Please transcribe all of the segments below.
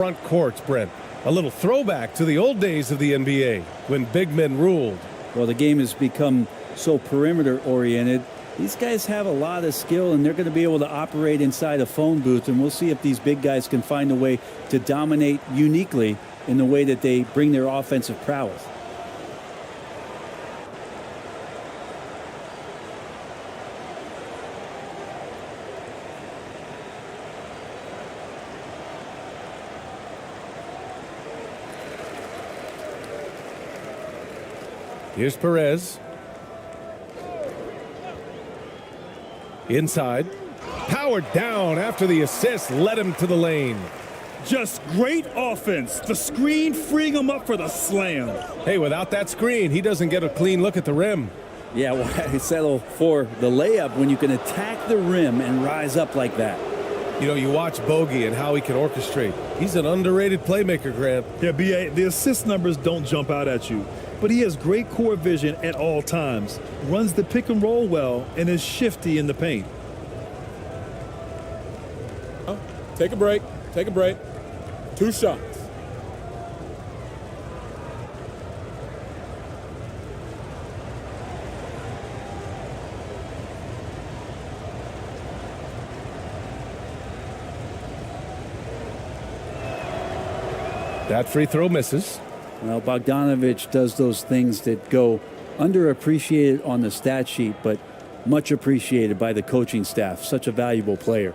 Front courts, Brent. A little throwback to the old days of the NBA when big men ruled. Well, the game has become so perimeter-oriented. These guys have a lot of skill, and they're going to be able to operate inside a phone booth, and we'll see if these big guys can find a way to dominate uniquely in the way that they bring their offensive prowess. Here's Perez. Inside. Powered down after the assist led him to the lane. Just great offense. The screen freeing him up for the slam. Hey, without that screen, he doesn't get a clean look at the rim. Yeah, why settle for the layup when you can attack the rim and rise up like that? You know, you watch Bogey and how he can orchestrate. He's an underrated playmaker, Grant. Yeah, B.A., the assist numbers don't jump out at you, but he has great court vision at all times, runs the pick and roll well, and is shifty in the paint. Take a break. Take a break. 2 shots. That free throw misses. Well, Bogdanovich does those things that go underappreciated on the stat sheet, but much appreciated by the coaching staff. Such a valuable player.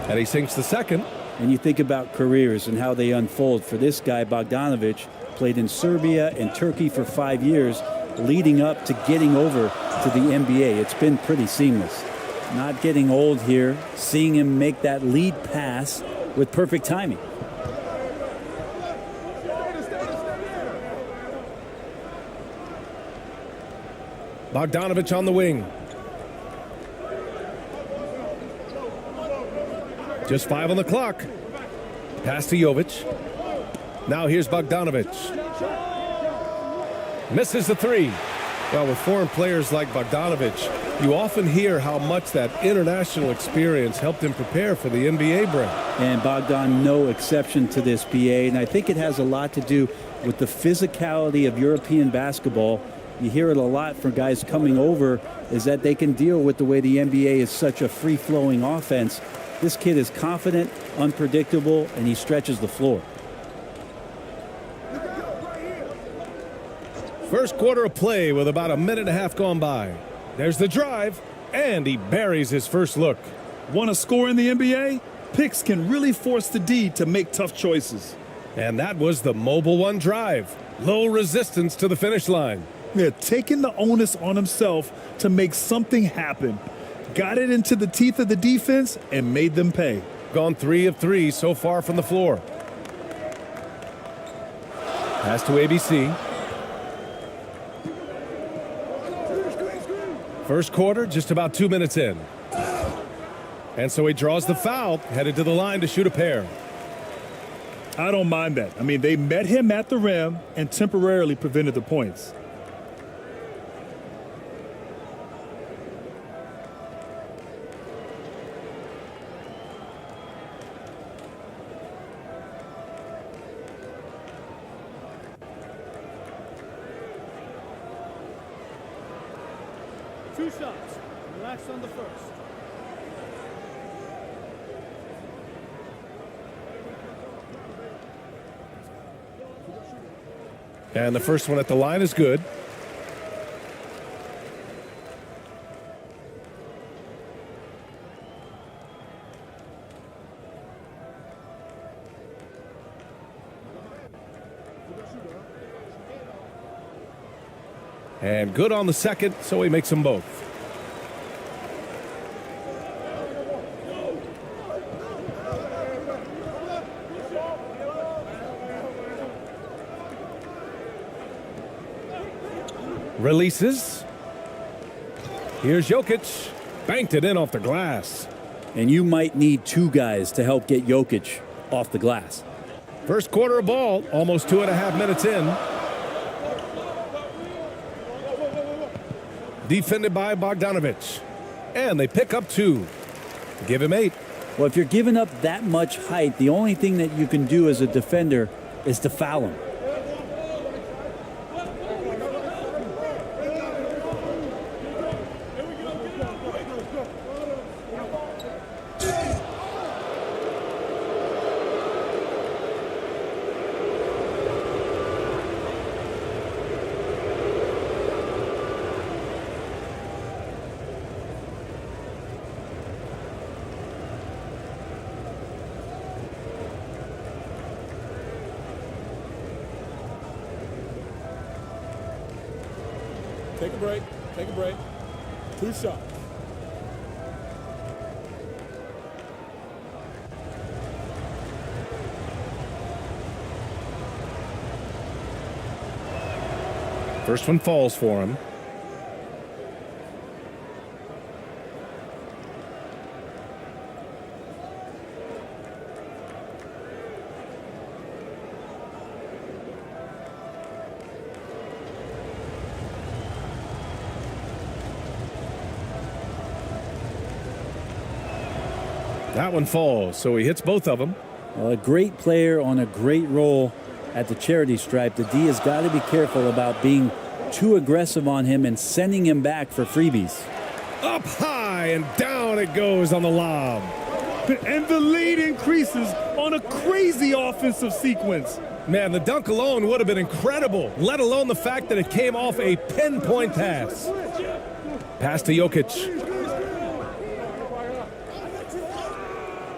And he sinks the second. And you think about careers and how they unfold. For this guy, Bogdanovich played in Serbia and Turkey for 5 years, leading up to getting over to the NBA. It's been pretty seamless. Not getting old here, seeing him make that lead pass with perfect timing. Bogdanovich on the wing. Just 5 on the clock. Pass to Jovic. Now here's Bogdanovich. Misses the 3. Well, with foreign players like Bogdanovich, you often hear how much that international experience helped him prepare for the NBA, Brent. And Bogdan, no exception to this, BA. And I think it has a lot to do with the physicality of European basketball. You hear it a lot from guys coming over, is that they can deal with the way the NBA is such a free-flowing offense. This kid is confident, unpredictable, and he stretches the floor. First quarter of play with about a minute and a half gone by. There's the drive, and he buries his first look. Want to score in the NBA? Picks can really force the D to make tough choices. And that was the Mobile One drive. Low resistance to the finish line. Yeah, taking the onus on himself to make something happen. Got it into the teeth of the defense and made them pay. Gone 3 of 3 so far from the floor. Pass to ABC. First quarter, just about 2 minutes in. And so he draws the foul, headed to the line to shoot a pair. I don't mind that. I mean, they met him at the rim and temporarily prevented the points. Two shots. Relax on the first. And the first one at the line is good. And good on the second, so he makes them both. Releases. Here's Jokic. Banked it in off the glass. And you might need two guys to help get Jokic off the glass. First quarter of ball, almost 2.5 minutes in. Defended by Bogdanovic. And they pick up 2. Give him 8. Well, if you're giving up that much height, the only thing that you can do as a defender is to foul him. Take a break. Take a break. 2 shots. First one falls for him. That one falls, so he hits both of them. Well, a great player on a great roll at the charity stripe. The D has got to be careful about being too aggressive on him and sending him back for freebies. Up high and down it goes on the lob. And the lead increases on a crazy offensive sequence. Man, the dunk alone would have been incredible, let alone the fact that it came off a pinpoint pass. Pass to Jokic.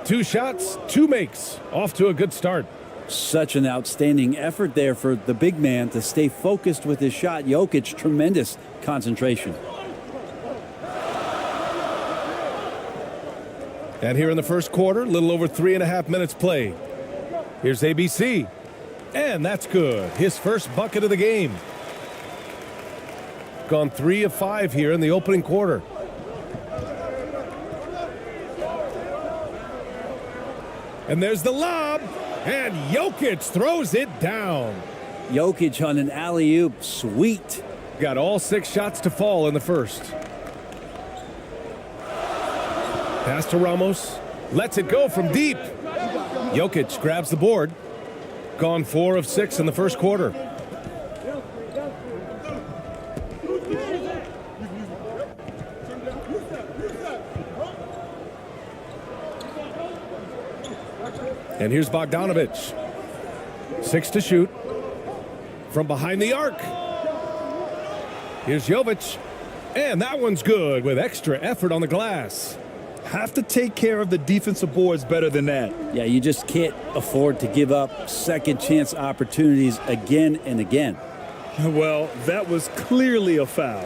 2 shots, 2 makes. Off to a good start. Such an outstanding effort there for the big man to stay focused with his shot. Jokic, tremendous concentration. And here in the first quarter, a little over 3.5 minutes played. Here's ABC. And that's good. His first bucket of the game. Gone 3 of 5 here in the opening quarter. And there's the lob. And Jokic throws it down. Jokic on an alley-oop. Sweet. Got all 6 shots to fall in the first. Pass to Ramos. Lets it go from deep. Jokic grabs the board. Gone 4 of 6 in the first quarter. And here's Bogdanovic. 6 to shoot. From behind the arc. Here's Jovic. And that one's good with extra effort on the glass. Have to take care of the defensive boards better than that. Yeah, you just can't afford to give up second chance opportunities again and again. Well, that was clearly a foul.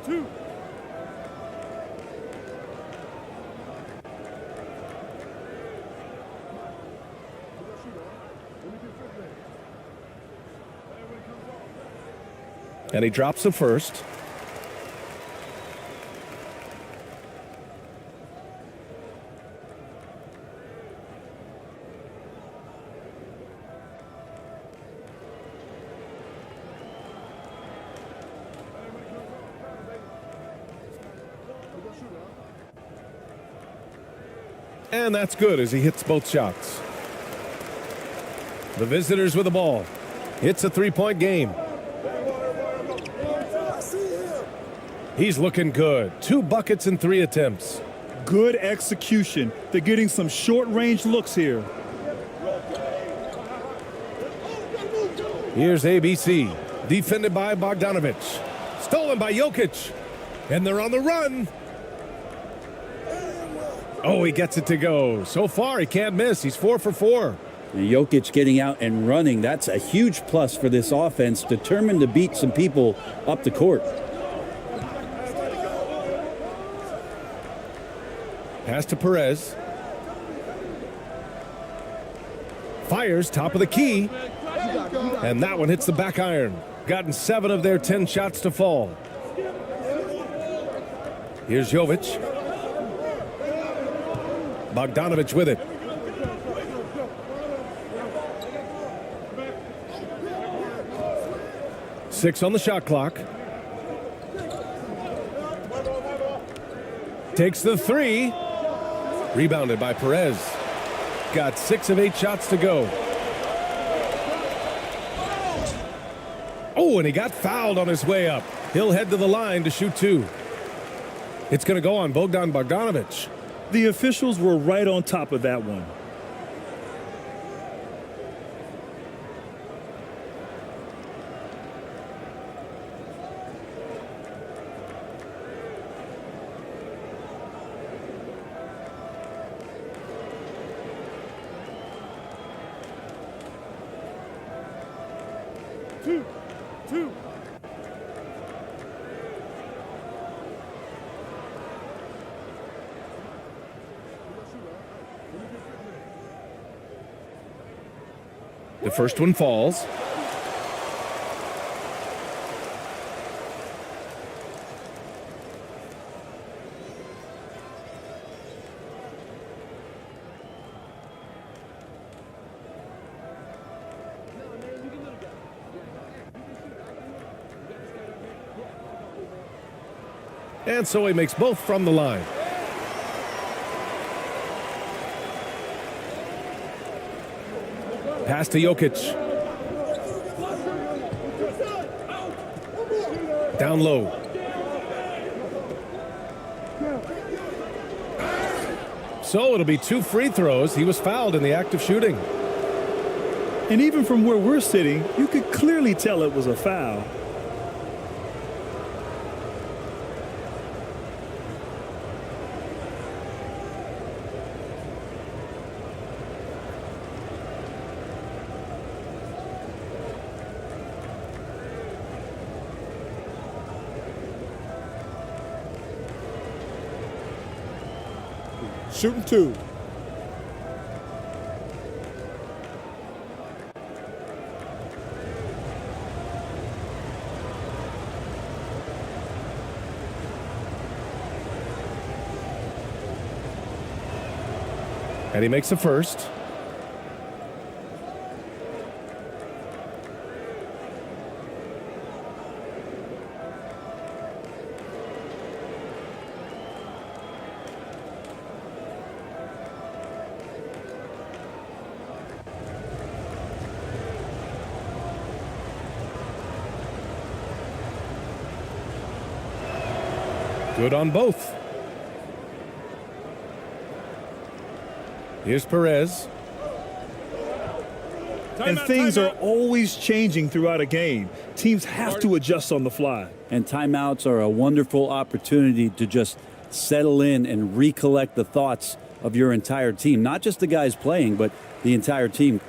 Two. And he drops the first. And that's good as he hits both shots. The visitors with the ball. It's a 3-point game. He's looking good. 2 buckets in 3 attempts. Good execution. They're getting some short-range looks here. Here's ABC. Defended by Bogdanovic. Stolen by Jokic. And they're on the run. Oh, he gets it to go. So far, he can't miss. He's 4 for 4. And Jokic getting out and running. That's a huge plus for this offense, determined to beat some people up the court. Pass to Perez. Fires top of the key. And that one hits the back iron. Gotten 7 of their 10 shots to fall. Here's Jovic. Bogdanovic with it. Six on the shot clock. Takes the 3. Rebounded by Perez. Got 6 of 8 shots to go. Oh, and he got fouled on his way up. He'll head to the line to shoot 2. It's going to go on Bogdanovic. The officials were right on top of that one. Two. The first one falls. And so he makes both from the line. Pass to Jokic. Down low. So it'll be 2 free throws. He was fouled in the act of shooting. And even from where we're sitting, you could clearly tell it was a foul. Shooting 2. And he makes the first. Good on both. Here's Perez. And things are always changing throughout a game. Teams have to adjust on the fly. And timeouts are a wonderful opportunity to just settle in and recollect the thoughts of your entire team. Not just the guys playing, but the entire team.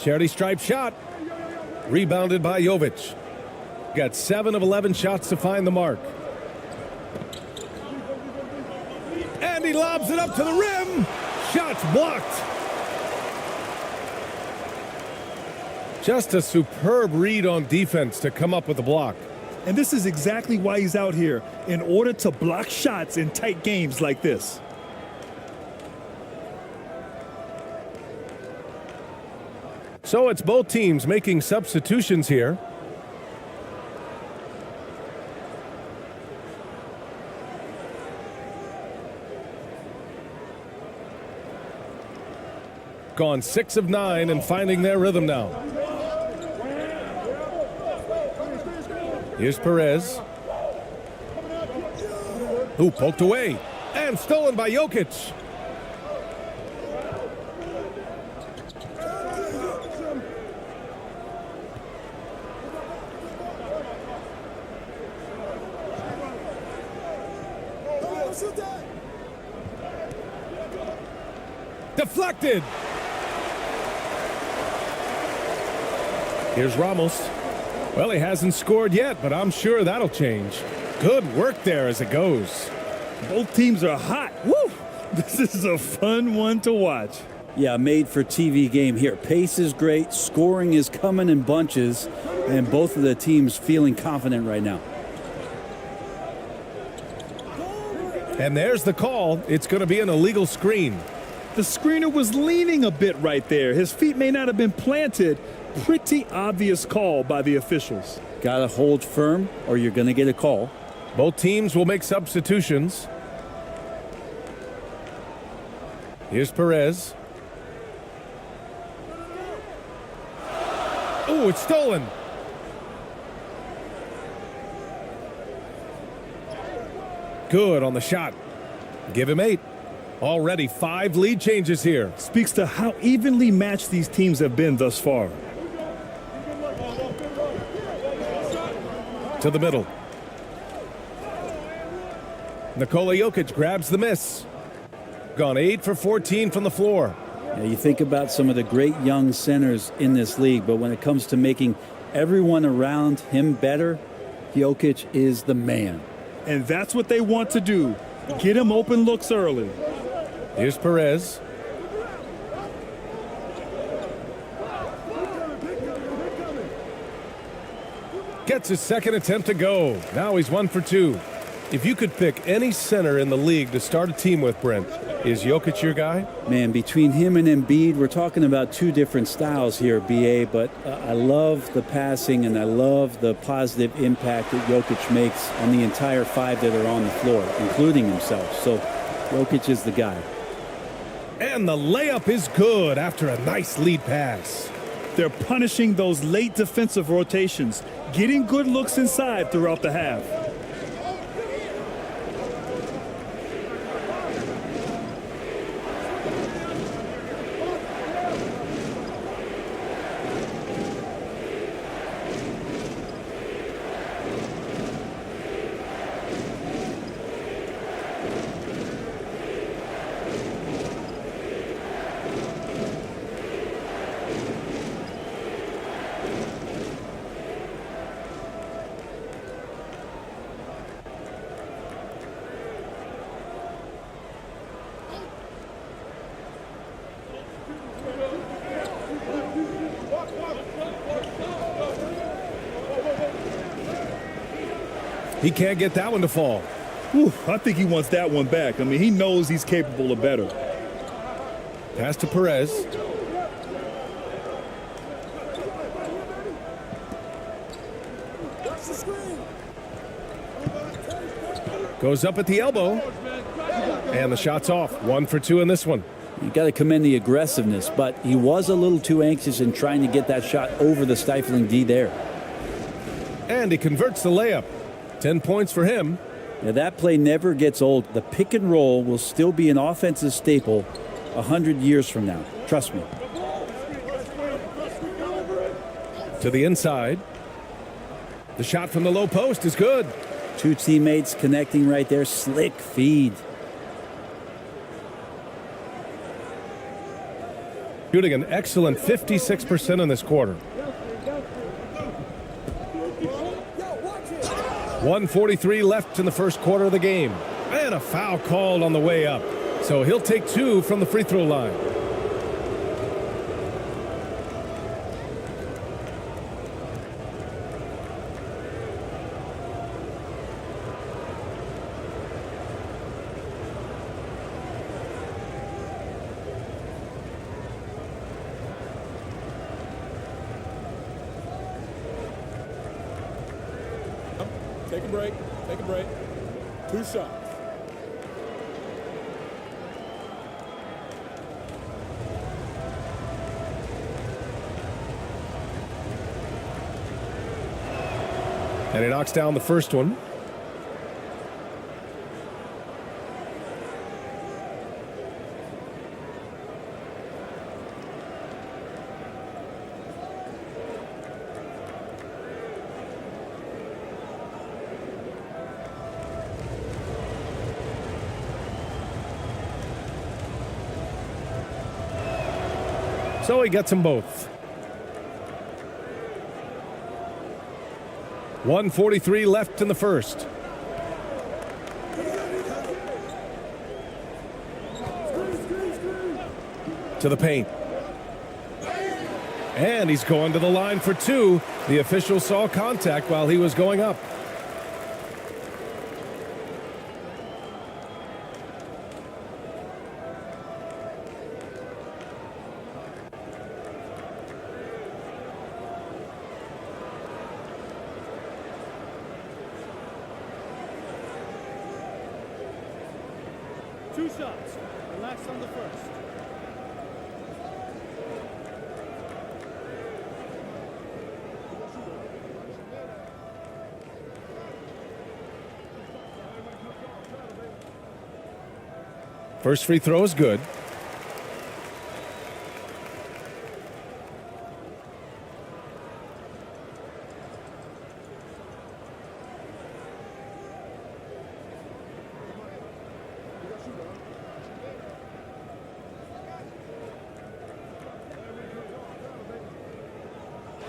Charity stripe shot. Rebounded by Jovic. Got 7 of 11 shots to find the mark. And he lobs it up to the rim. Shots blocked. Just a superb read on defense to come up with the block. And this is exactly why he's out here, in order to block shots in tight games like this. So it's both teams making substitutions here. Gone 6 of 9 and finding their rhythm now. Here's Perez. Who poked away and stolen by Jokic. Deflected. Here's Ramos. Well, he hasn't scored yet, but I'm sure that'll change. Good work there as it goes. Both teams are hot. Woo! This is a fun one to watch. Yeah, made for TV game here. Pace is great. Scoring is coming in bunches. And both of the teams feeling confident right now. And there's the call. It's going to be an illegal screen. The screener was leaning a bit right there. His feet may not have been planted. Pretty obvious call by the officials. Got to hold firm or you're going to get a call. Both teams will make substitutions. Here's Perez. Oh, it's stolen. Good on the shot. Give him 8. Already 5 lead changes here. Speaks to how evenly matched these teams have been thus far. To the middle. Nikola Jokic grabs the miss. Gone 8 for 14 from the floor. Yeah, you think about some of the great young centers in this league, but when it comes to making everyone around him better, Jokic is the man. And that's what they want to do. Get him open looks early. Here's Perez. Gets his second attempt to go. Now he's 1 for 2. If you could pick any center in the league to start a team with, Brent, is Jokic your guy? Man, between him and Embiid, we're talking about 2 different styles here, BA, but I love the passing and I love the positive impact that Jokic makes on the entire 5 that are on the floor, including himself. So Jokic is the guy. And the layup is good after a nice lead pass. They're punishing those late defensive rotations, getting good looks inside throughout the half. He can't get that one to fall. Whew, I think he wants that one back. I mean, he knows he's capable of better. Pass to Perez. Goes up at the elbow. And the shot's off. 1 for 2 in this one. You got to commend the aggressiveness, but he was a little too anxious in trying to get that shot over the stifling D there. And he converts the layup. 10 points for him. Now that play never gets old. The pick and roll will still be an offensive staple 100 years from now. Trust me. To the inside. The shot from the low post is good. 2 teammates connecting right there. Slick feed. Shooting an excellent 56% in this quarter. 1:43 left in the first quarter of the game. And a foul called on the way up. So he'll take 2 from the free throw line. Take a break. Take a break. 2 shots. And he knocks down the first one. So he gets them both. 1:43 left in the first. To the paint. And he's going to the line for 2. The official saw contact while he was going up. Two shots. Relax on the first. First free throw is good.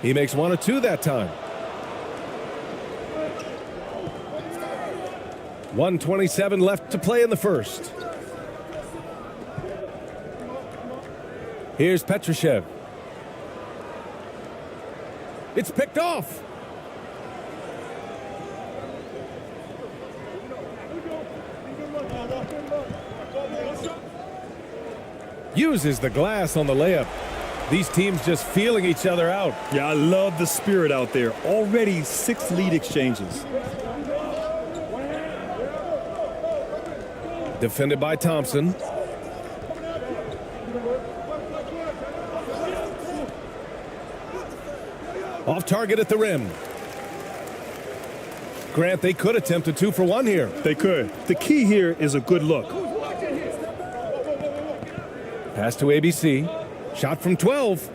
He makes 1 or 2 that time. 1:27 left to play in the first. Here's Petrushev. It's picked off. Uses the glass on the layup. These teams just feeling each other out. Yeah, I love the spirit out there. Already 6 lead exchanges. Defended by Thompson. Off target at the rim. Grant, they could attempt a 2 for 1 here. They could. The key here is a good look. Pass to ABC. Shot from 12.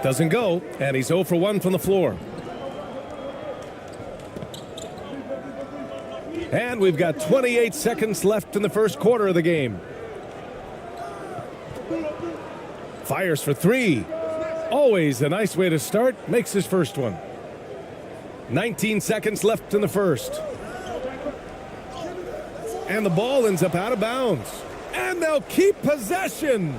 Doesn't go, and he's 0 for 1 from the floor. And we've got 28 seconds left in the first quarter of the game. Fires for 3. Always a nice way to start. Makes his first one. 19 seconds left in the first. And the ball ends up out of bounds. And they'll keep possession.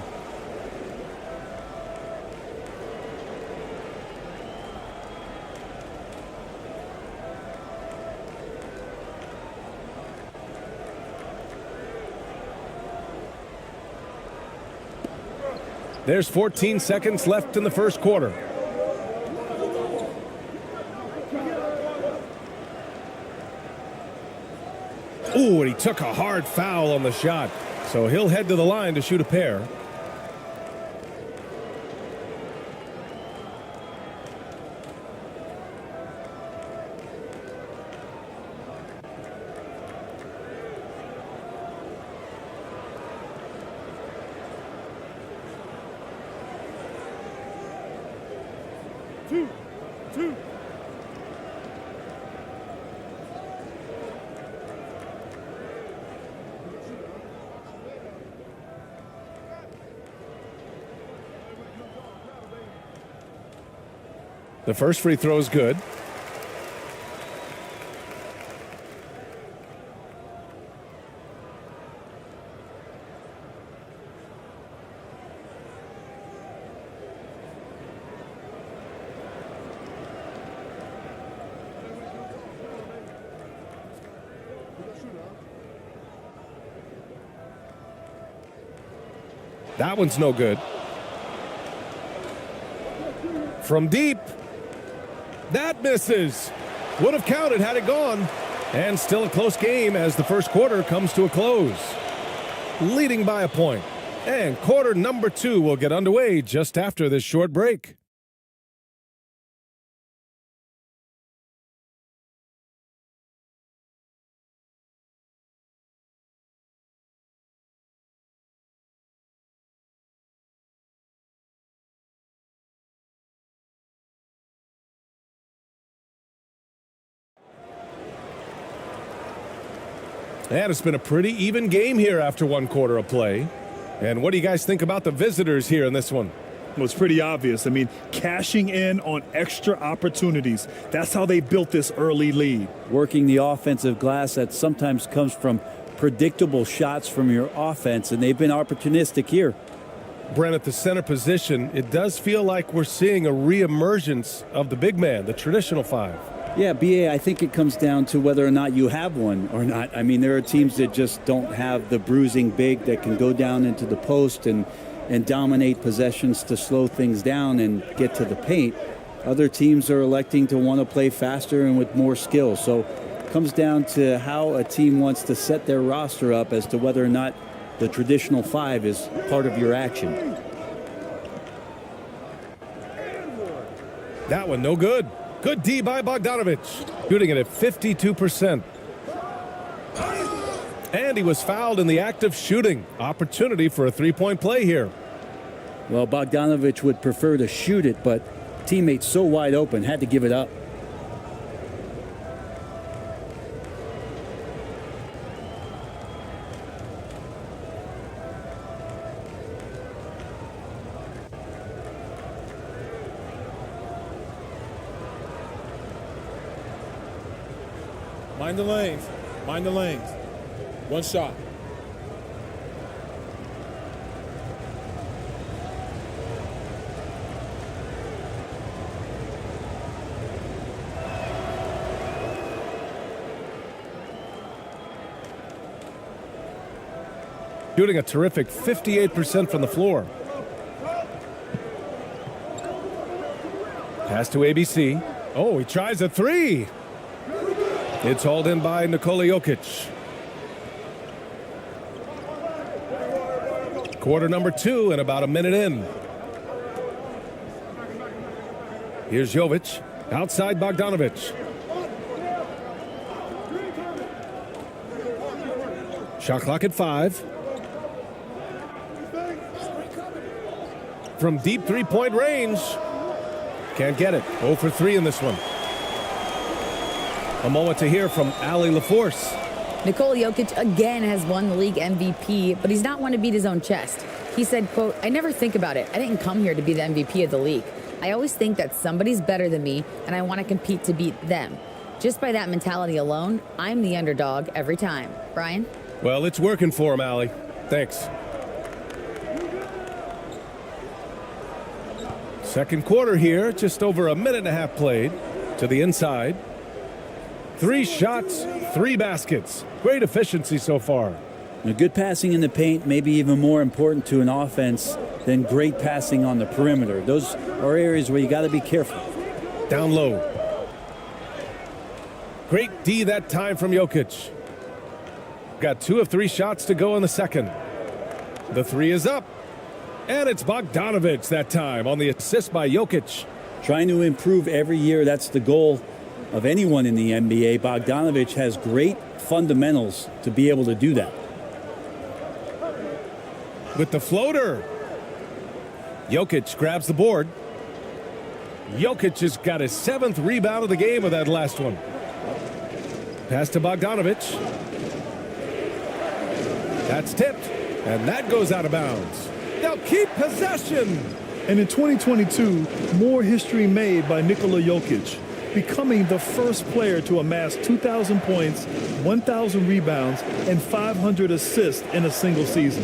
There's 14 seconds left in the first quarter. Ooh, and he took a hard foul on the shot. So he'll head to the line to shoot a pair. Two. The first free throw is good. That one's no good. From deep. That misses. Would have counted had it gone. And still a close game as the first quarter comes to a close. Leading by a point. And quarter number 2 will get underway just after this short break. And it's been a pretty even game here after one quarter of play. And what do you guys think about the visitors here in this one? Well, it's pretty obvious. I mean, cashing in on extra opportunities. That's how they built this early lead. Working the offensive glass that sometimes comes from predictable shots from your offense, and they've been opportunistic here. Brent, at the center position, it does feel like we're seeing a reemergence of the big man, the traditional 5. Yeah, BA, I think it comes down to whether or not you have one or not. I mean, there are teams that just don't have the bruising big that can go down into the post and dominate possessions to slow things down and get to the paint. Other teams are electing to want to play faster and with more skill. So it comes down to how a team wants to set their roster up as to whether or not the traditional 5 is part of your action. That one no good. Good D by Bogdanovich, shooting it at 52%. And he was fouled in the act of shooting. Opportunity for a three-point play here. Well, Bogdanovich would prefer to shoot it, but teammates so wide open, had to give it up. Mind the lanes. Mind the lanes. One shot. Shooting a terrific 58% from the floor. Pass to ABC. Oh, he tries a 3. It's hauled in by Nikola Jokic. Quarter number 2 and about a minute in. Here's Jovic. Outside Bogdanovich. Shot clock at 5. From deep three-point range. Can't get it. 0 for 3 in this one. A moment to hear from Ali LaForce. Nikola Jokic again has won the league MVP, but he's not one to beat his own chest. He said, quote, "I never think about it. I didn't come here to be the MVP of the league. I always think that somebody's better than me, and I want to compete to beat them. Just by that mentality alone, I'm the underdog every time." Brian? Well, it's working for him, Ali. Thanks. Second quarter here, just over a minute and a half played. To the inside. 3 shots, 3 baskets. Great efficiency so far. Now, good passing in the paint may be even more important to an offense than great passing on the perimeter. Those are areas where you got to be careful. Down low. Great D that time from Jokic. Got 2 of 3 shots to go in the second. The 3 is up. And it's Bogdanovich that time on the assist by Jokic. Trying to improve every year, that's the goal of anyone in the NBA. Bogdanovich has great fundamentals to be able to do that. With the floater. Jokic grabs the board. Jokic has got his 7th rebound of the game with that last one. Pass to Bogdanovich. That's tipped, and that goes out of bounds. They'll keep possession. And in 2022, more history made by Nikola Jokic, becoming the first player to amass 2,000 points, 1,000 rebounds, and 500 assists in a single season.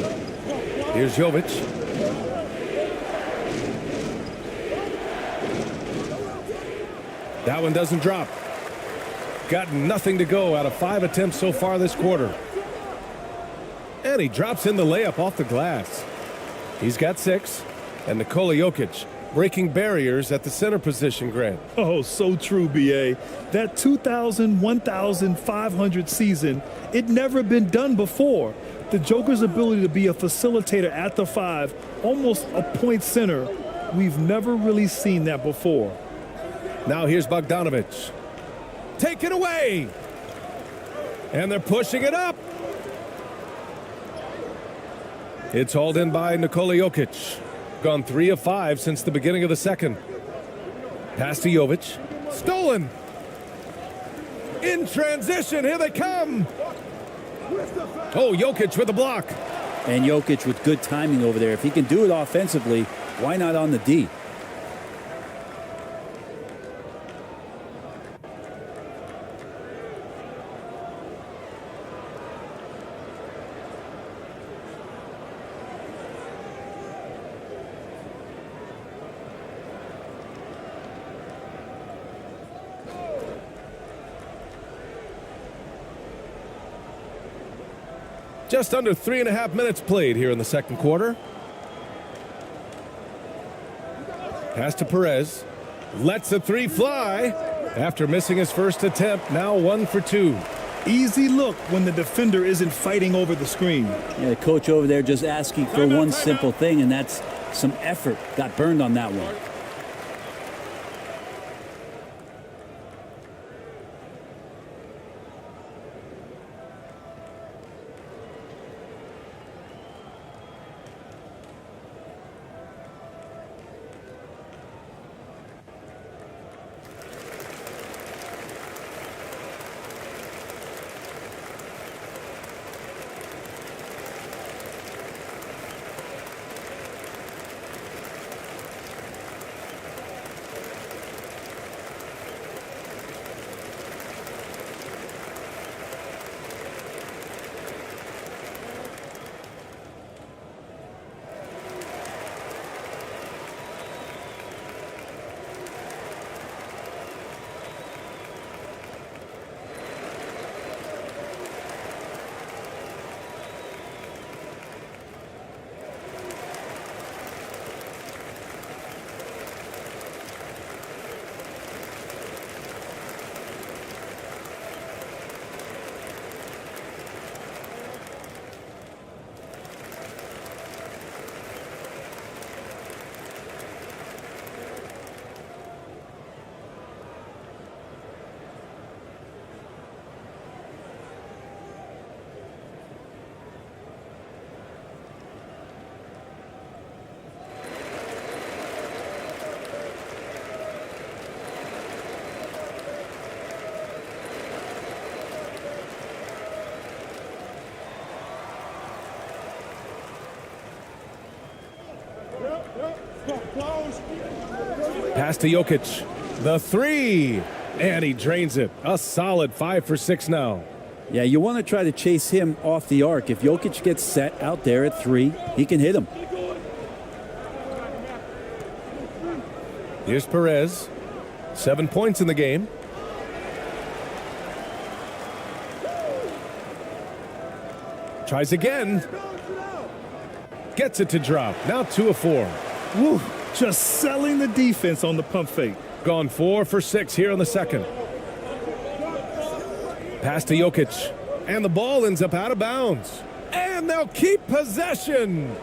Here's Jovic. That one doesn't drop. Got nothing to go out of 5 attempts so far this quarter. And he drops in the layup off the glass. He's got 6. And Nikola Jokic breaking barriers at the center position, Grant. Oh, so true, B.A. That 2,000, 1,500 season, it never been done before. The Joker's ability to be a facilitator at the 5, almost a point center, we've never really seen that before. Now here's Bogdanovic. Take it away! And they're pushing it up. It's hauled in by Nikola Jokic. Gone 3 of 5 since the beginning of the second. Pass to Jovic. Stolen. In transition, here they come. Oh, Jokic with the block. And Jokic with good timing over there. If he can do it offensively, why not on the D? Just under 3.5 minutes played here in the second quarter. Pass to Perez. Lets a 3 fly. After missing his first attempt, now 1 for 2. Easy look when the defender isn't fighting over the screen. Yeah, the coach over there just asking for one simple thing, and that's some effort. Got burned on that one. Pass to Jokic. The 3. And he drains it. A solid 5 for 6 now. Yeah, you want to try to chase him off the arc. If Jokic gets set out there at 3, he can hit him. Here's Perez. 7 points in the game. Tries again. Gets it to drop. Now 2 of 4. Woo, just selling the defense on the pump fake. Gone 4 for 6 here in the second. Pass to Jokic. And the ball ends up out of bounds. And they'll keep possession.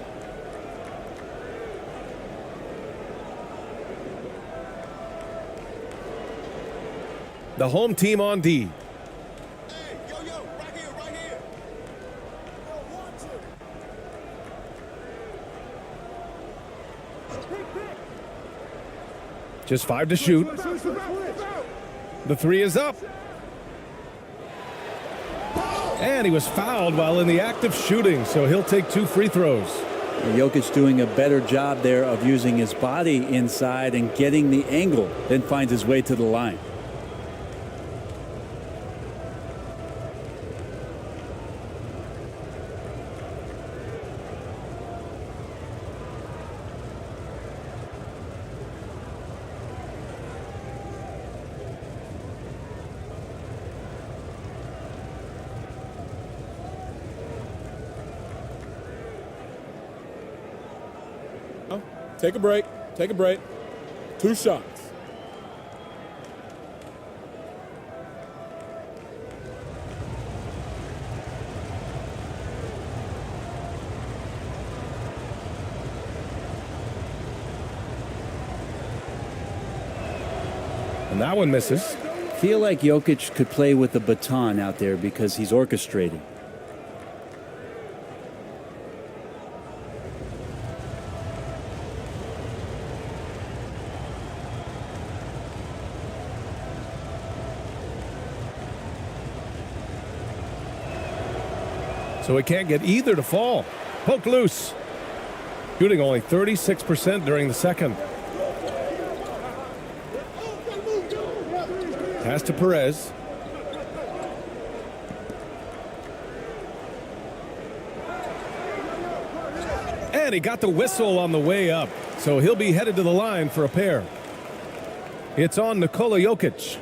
The home team on D. Just 5 to shoot. The 3 is up. And he was fouled while in the act of shooting, so he'll take 2 free throws. Jokic doing a better job there of using his body inside and getting the angle, then finds his way to the line. Take a break. Take a break. 2 shots. And that one misses. Feel like Jokic could play with the baton out there because he's orchestrating. So he can't get either to fall. Poke loose. Shooting only 36% during the second. Pass to Perez. And he got the whistle on the way up. So he'll be headed to the line for a pair. It's on Nikola Jokic.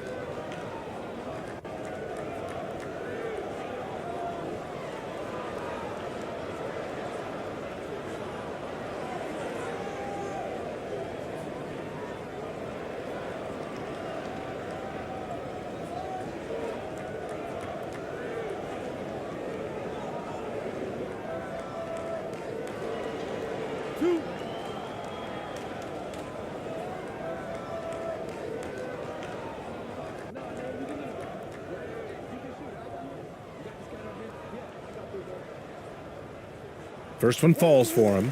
First one falls for him.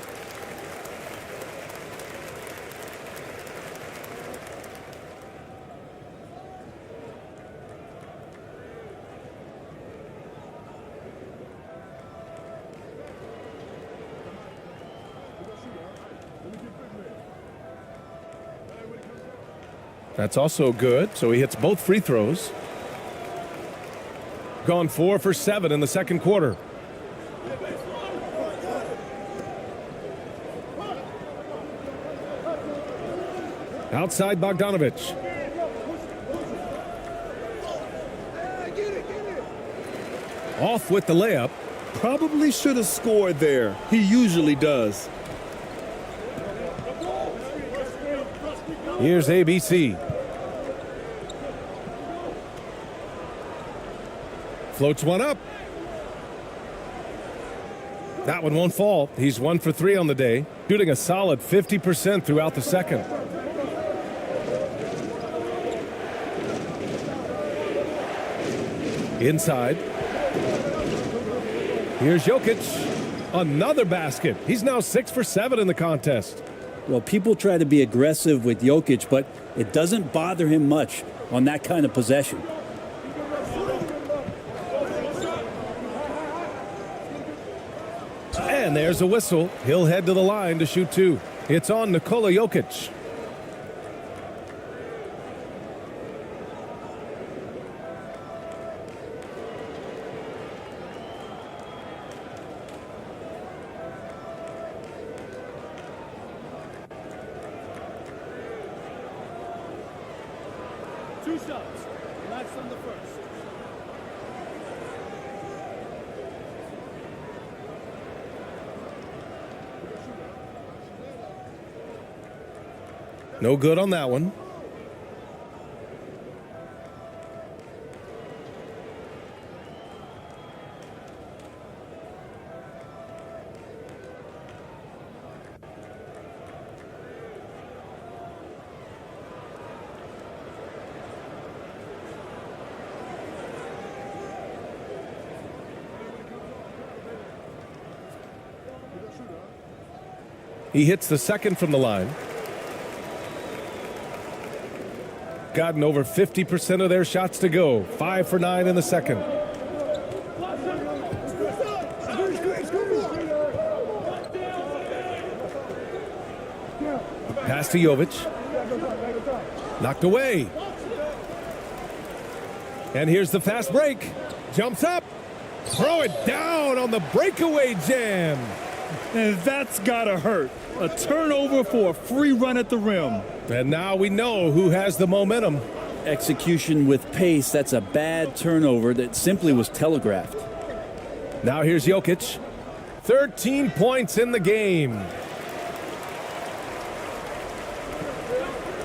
That's also good. So he hits both free throws. Gone 4 for 7 in the second quarter. Outside Bogdanovich. Off with the layup. Probably should have scored there. He usually does. Here's ABC. Floats one up. That one won't fall. He's 1 for 3 on the day, shooting a solid 50% throughout the second. Inside. Here's Jokic. Another basket. He's now 6 for 7 in the contest. Well, people try to be aggressive with Jokic, but it doesn't bother him much on that kind of possession. And there's a whistle. He'll head to the line to shoot 2. It's on Nikola Jokic. Two shots. Relax on the first. No good on that one. He hits the second from the line. Gotten over 50% of their shots to go. 5 for 9 in the second. Pass to Jovic. Knocked away. And here's the fast break. Jumps up. Throw it down on the breakaway jam. And that's gotta hurt. A turnover for a free run at the rim. And now we know who has the momentum. Execution with pace. That's a bad turnover that simply was telegraphed. Now here's Jokic. 13 points in the game.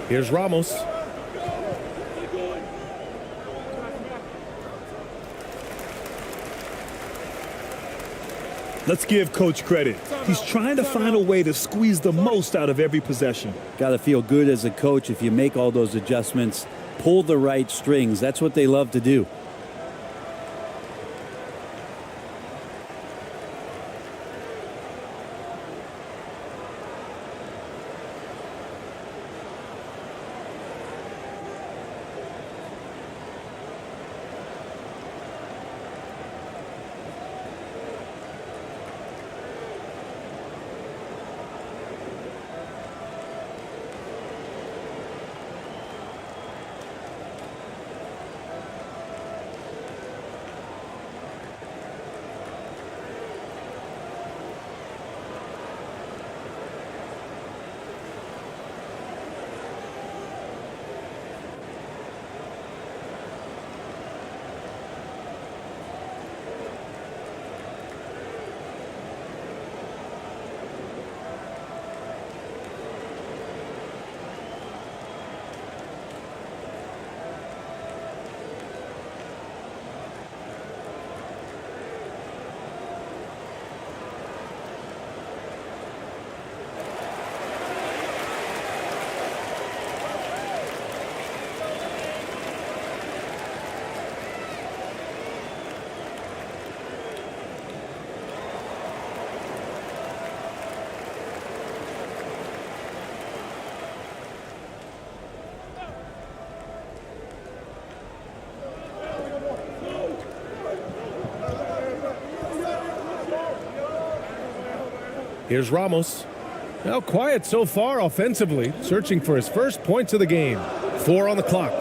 Here's Ramos. Let's give Coach credit. He's trying to find a way to squeeze the most out of every possession. Got to feel good as a coach if you make all those adjustments, pull the right strings. That's what they love to do. Here's Ramos. Now quiet so far offensively, searching for his first points of the game. 4 on the clock.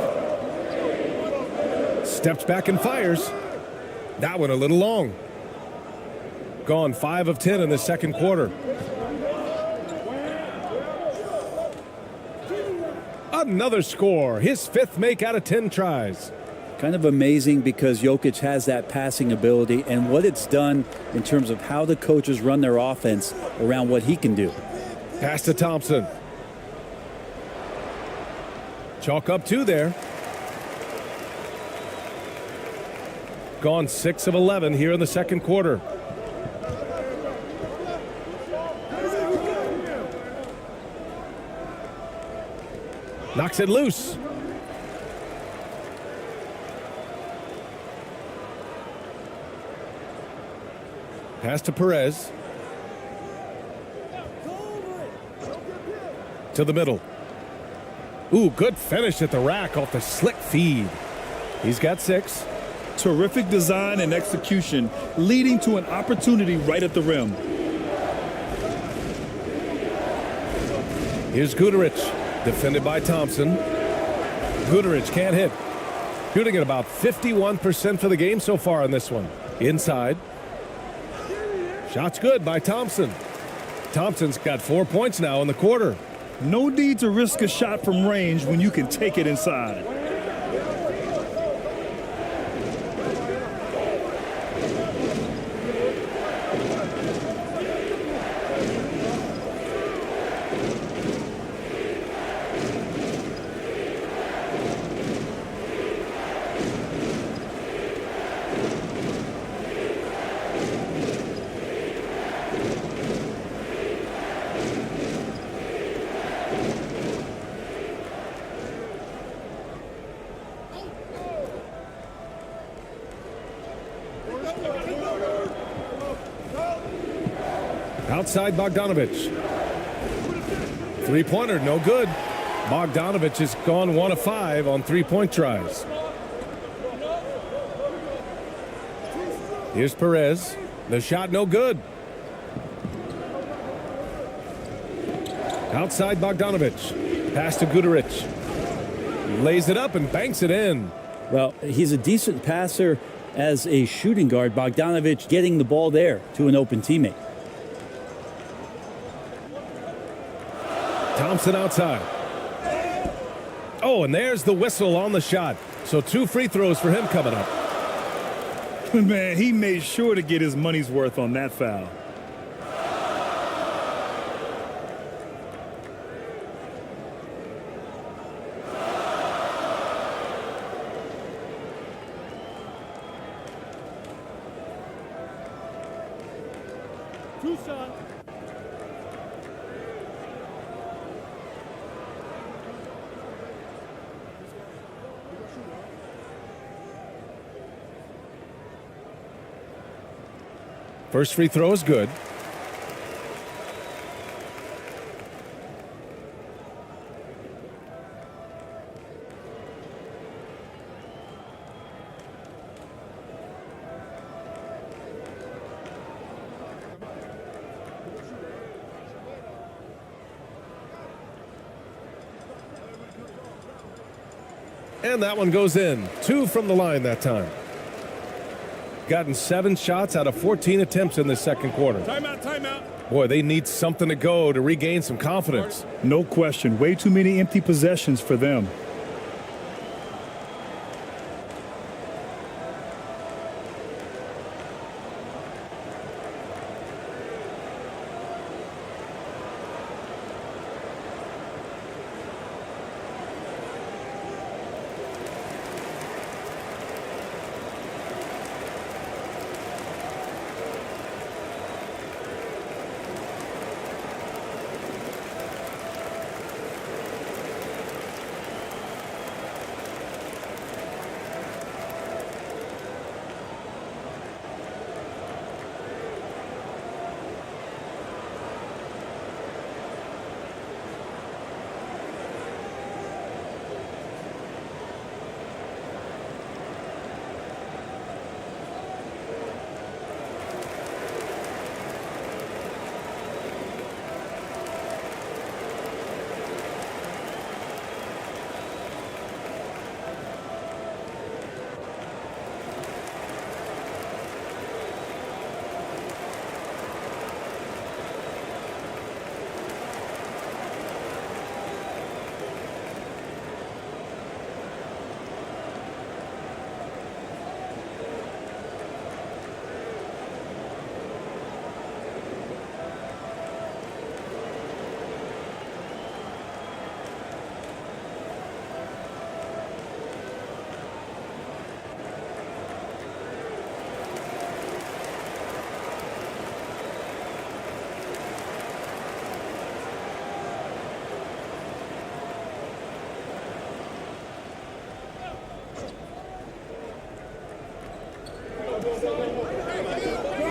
Steps back and fires. That one a little long. Gone 5 of 10 in the second quarter. Another score. His 5th make out of 10 tries. Kind of amazing because Jokic has that passing ability and what it's done in terms of how the coaches run their offense around what he can do. Pass to Thompson. Chalk up 2 there. Gone 6 of 11 here in the second quarter. Knocks it loose. Pass to Perez. To the middle. Ooh, good finish at the rack off the slick feed. He's got 6. Terrific design and execution, leading to an opportunity right at the rim. Here's Guduric, defended by Thompson. Guduric can't hit. Shooting at about 51% for the game so far in this one. Inside. Shot's good by Thompson. Thompson's got 4 points now in the quarter. No need to risk a shot from range when you can take it inside. Outside Bogdanovic. 3-pointer, no good. Bogdanovic has gone 1 of 5 on 3-point tries. Here's Perez. The shot no good. Outside Bogdanovich. Pass to Guduric. Lays it up and banks it in. Well, he's a decent passer as a shooting guard. Bogdanovich getting the ball there to an open teammate. Thompson outside. Oh, and there's the whistle on the shot. So 2 free throws for him coming up. Man, he made sure to get his money's worth on that foul. Tucson. First free throw is good. And that one goes in. 2 from the line that time. Gotten 7 shots out of 14 attempts in this second quarter. Timeout, timeout. Boy, they need something to go to regain some confidence. No question. Way too many empty possessions for them.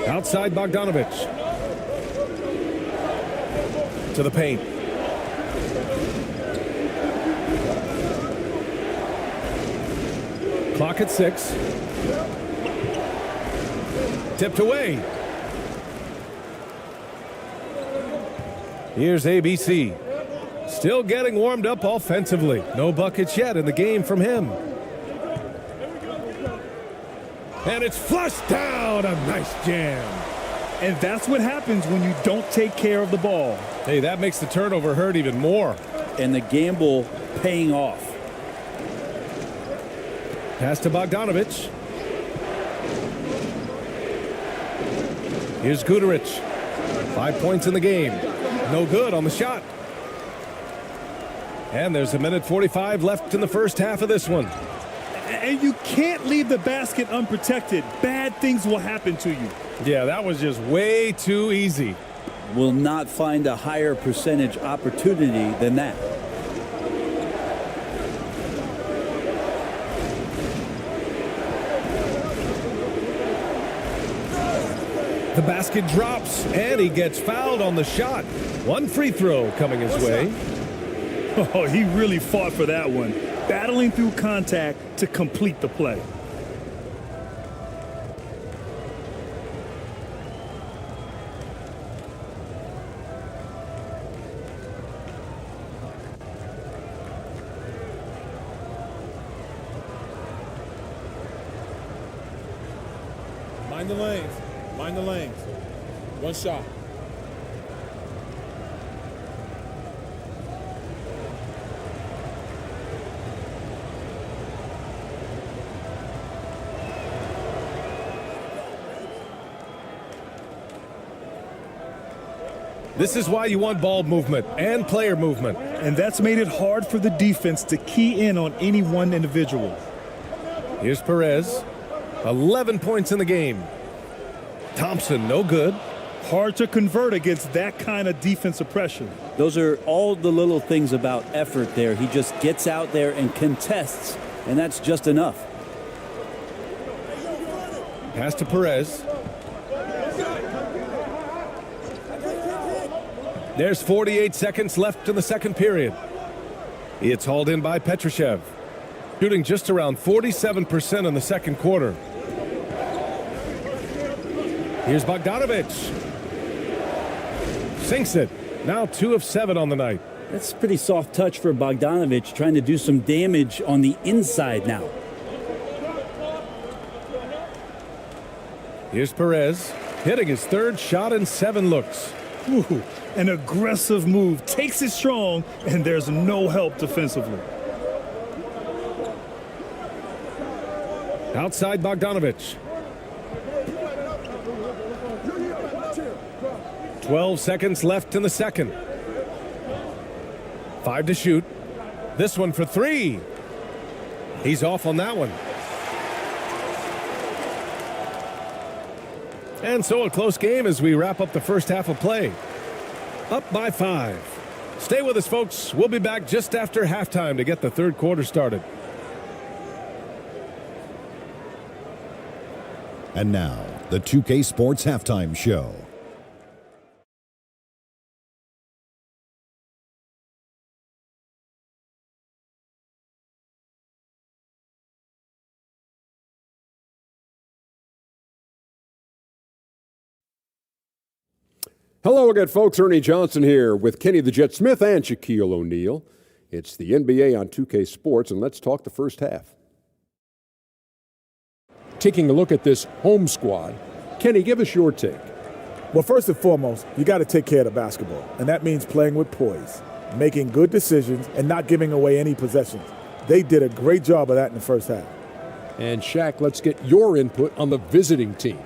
Outside Bogdanovich. To the paint. Clock at 6. Tipped away. Here's ABC. Still getting warmed up offensively. No buckets yet in the game from him. And it's flushed down. A nice jam. And that's what happens when you don't take care of the ball. Hey, that makes the turnover hurt even more. And the gamble paying off. Pass to Bogdanovich. Here's Guduric. 5 points in the game. No good on the shot. And there's 1:45 left in the first half of this one. And you can't leave the basket unprotected. Bad things will happen to you. Yeah, that was just way too easy. Will not find a higher percentage opportunity than that. The basket drops, and he gets fouled on the shot. 1 free throw coming his way. Oh, he really fought for that one. Battling through contact to complete the play. Mind the lanes. Mind the lanes. One shot. This is why you want ball movement and player movement. And that's made it hard for the defense to key in on any one individual. Here's Perez. 11 points in the game. Thompson, no good. Hard to convert against that kind of defensive pressure. Those are all the little things about effort there. He just gets out there and contests, and that's just enough. Pass to Perez. There's 48 seconds left in the second period. It's hauled in by Petrushev, shooting just around 47% in the second quarter. Here's Bogdanovic. Sinks it. Now 2 of 7 on the night. That's a pretty soft touch for Bogdanovic, trying to do some damage on the inside now. Here's Perez, hitting his third shot in 7 looks. Ooh, an aggressive move, takes it strong, and there's no help defensively. Outside Bogdanovic. 12 seconds left in the second. 5 to shoot. This one for 3. He's off on that one. And so a close game as we wrap up the first half of play. Up by 5. Stay with us, folks. We'll be back just after halftime to get the third quarter started. And now, the 2K Sports Halftime Show. Hello again, folks. Ernie Johnson here with Kenny the Jet Smith and Shaquille O'Neal. It's the NBA on 2K Sports, and let's talk the first half. Taking a look at this home squad, Kenny, give us your take. Well, first and foremost, you got to take care of the basketball, and that means playing with poise, making good decisions, and not giving away any possessions. They did a great job of that in the first half. And Shaq, let's get your input on the visiting team.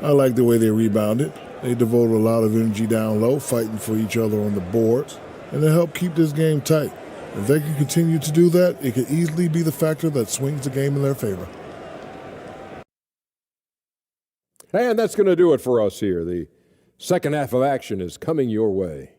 I like the way they rebounded. They devoted a lot of energy down low, fighting for each other on the boards, and they helped keep this game tight. If they can continue to do that, it could easily be the factor that swings the game in their favor. And that's going to do it for us here. The second half of action is coming your way.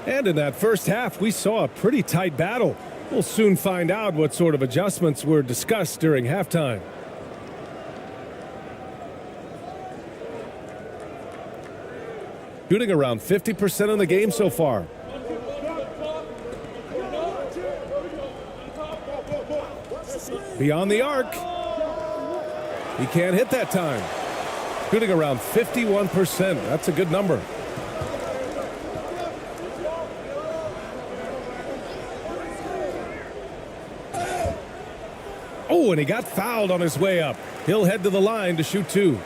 And in that first half, we saw a pretty tight battle. We'll soon find out what sort of adjustments were discussed during halftime. Shooting around 50% in the game so far. Beyond the arc. He can't hit that time. Shooting around 51%. That's a good number. Oh, and he got fouled on his way up. He'll head to the line to shoot 2.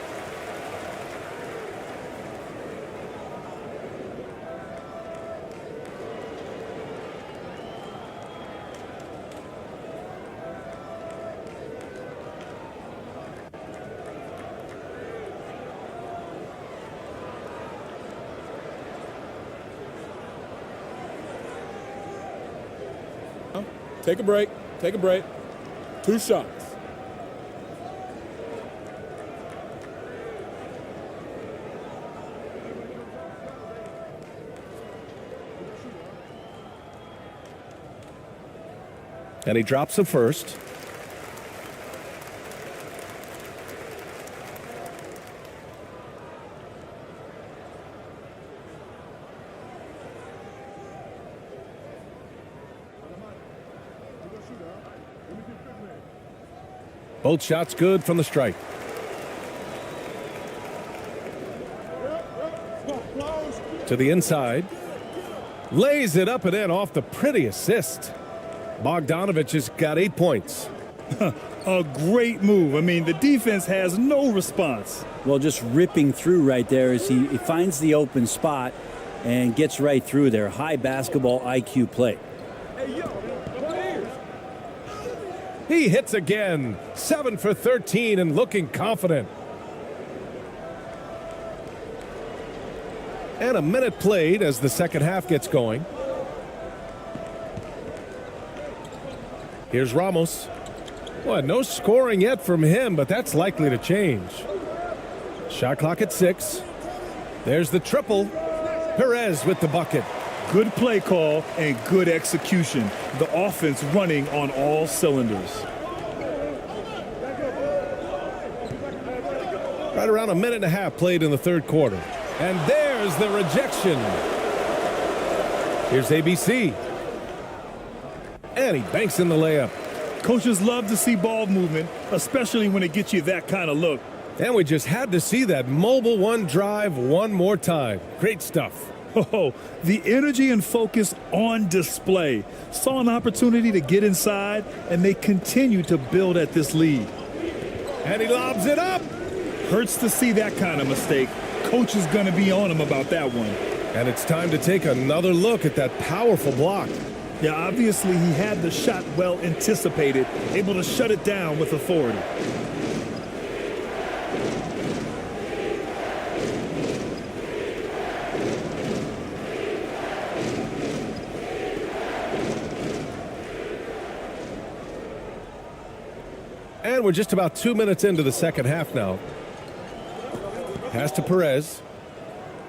Take a break. Take a break. 2 shots. And he drops the first. Both shots good from the stripe. To the inside. Lays it up and in off the pretty assist. Bogdanovich has got 8 points. A great move. I mean, the defense has no response. Well, just ripping through right there as he finds the open spot and gets right through there. High basketball IQ play. He hits again. 7 for 13 and looking confident. And a minute played as the second half gets going. Here's Ramos. Well, no scoring yet from him, but that's likely to change. Shot clock at 6. There's the triple. Perez with the bucket. Good play call and good execution. The offense running on all cylinders. Right around a minute and a half played in the third quarter. And there's the rejection. Here's ABC. And he banks in the layup. Coaches love to see ball movement, especially when it gets you that kind of look. And we just had to see that mobile one drive one more time. Great stuff. Oh, the energy and focus on display. Saw an opportunity to get inside, and they continue to build at this lead. And he lobs it up. Hurts to see that kind of mistake. Coach is going to be on him about that one. And it's time to take another look at that powerful block. Yeah, obviously he had the shot well anticipated, able to shut it down with authority. And we're just about 2 minutes into the second half now. Pass to Perez.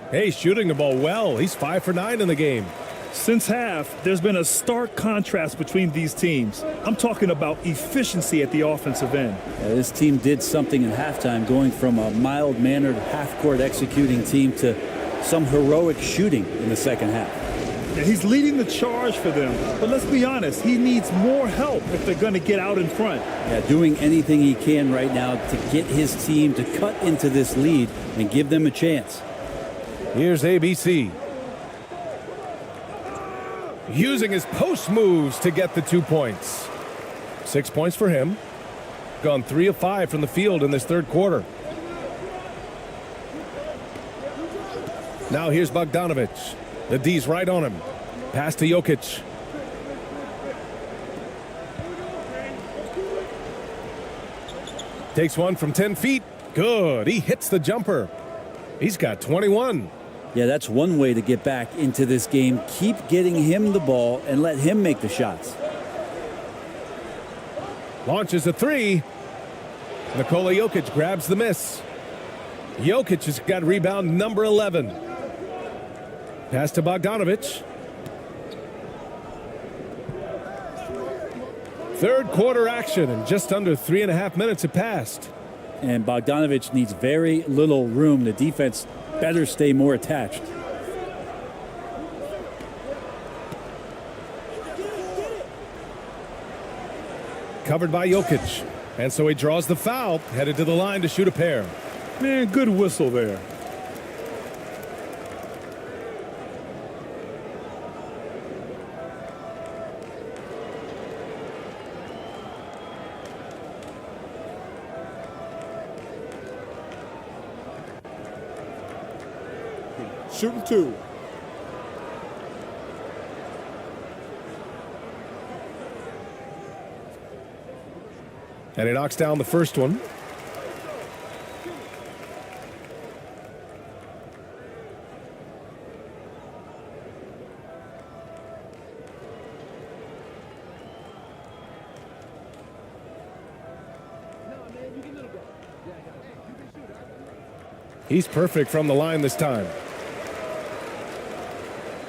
Hey, shooting the ball well. He's 5 for 9 in the game. Since half, there's been a stark contrast between these teams. I'm talking about efficiency at the offensive end. Yeah, this team did something in halftime, going from a mild-mannered half-court executing team to some heroic shooting in the second half. Yeah, he's leading the charge for them. But let's be honest, he needs more help if they're going to get out in front. Yeah, doing anything he can right now to get his team to cut into this lead and give them a chance. Here's ABC. Using his post moves to get the 2 points. 6 points for him. Gone 3 of 5 from the field in this third quarter. Now here's Bogdanovich. The D's right on him. Pass to Jokic. Takes one from 10 feet. Good. He hits the jumper. He's got 21. Yeah, that's one way to get back into this game. Keep getting him the ball and let him make the shots. Launches a 3. Nikola Jokic grabs the miss. Jokic has got rebound number 11. Pass to Bogdanovich. Third quarter action, and just under 3.5 minutes have passed. And Bogdanovich needs very little room. The defense better stay more attached. Covered by Jokic. And so he draws the foul, headed to the line to shoot a pair. Man, good whistle there. Shooting 2. And he knocks down the first one. He's perfect from the line this time.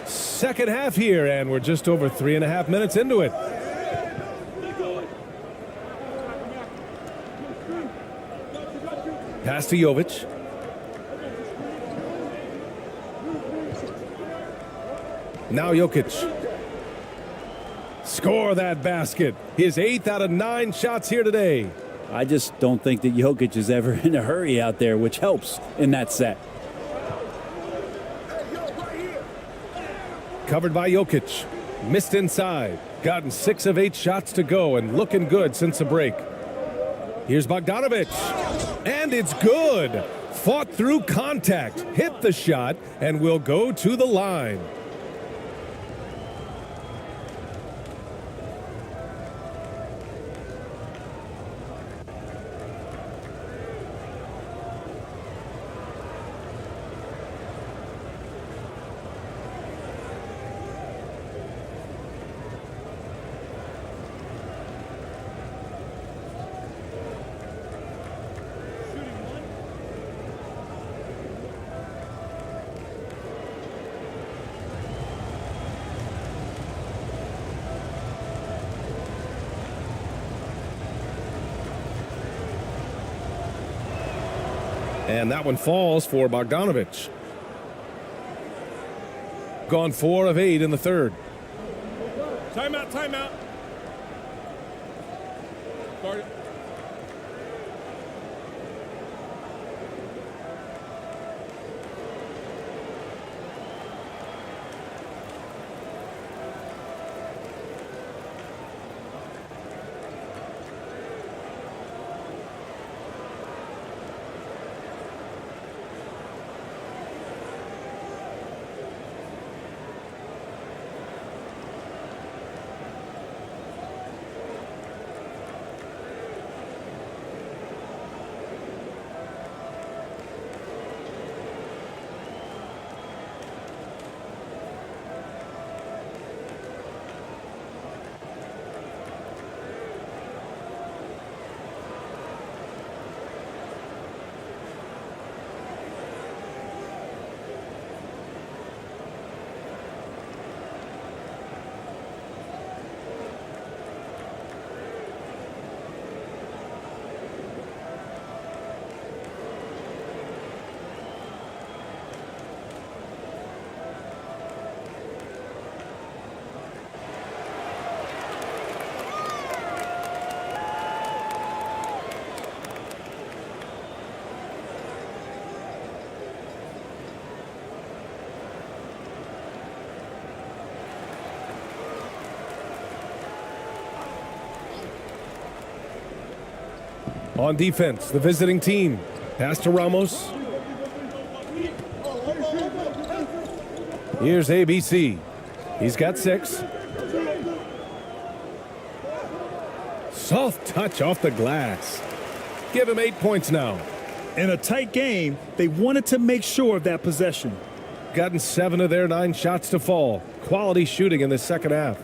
Second half here, and we're just over 3.5 minutes into it. Pass to Jovic. Now Jokic. Score that basket. His 8th out of 9 shots here today. I just don't think that Jokic is ever in a hurry out there, which helps in that set. Covered by Jokic. Missed inside. Gotten 6 of 8 shots to go and looking good since the break. Here's Bogdanovic. And it's good. Fought through contact. Hit the shot and will go to the line. And that one falls for Bogdanovic. Gone 4 of 8 in the third. Timeout, timeout. Guard it. On defense, the visiting team. Pass to Ramos. Here's ABC. He's got 6. Soft touch off the glass. Give him 8 points now. In a tight game, they wanted to make sure of that possession. Gotten 7 of their 9 shots to fall. Quality shooting in the second half.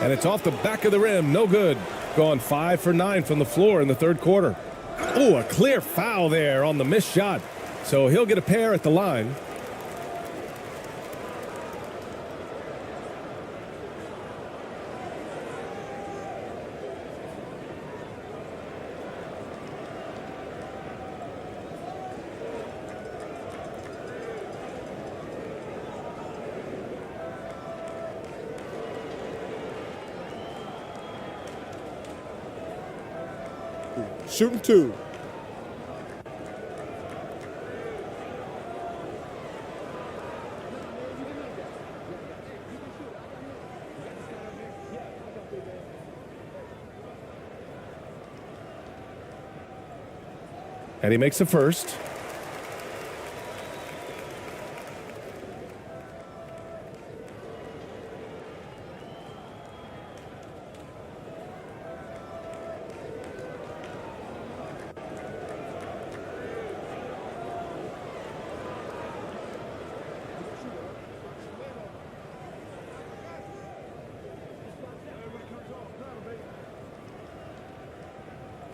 And it's off the back of the rim. No good. Gone 5 for 9 from the floor in the third quarter. Oh, a clear foul there on the missed shot. So he'll get a pair at the line. Shooting 2. And he makes the first.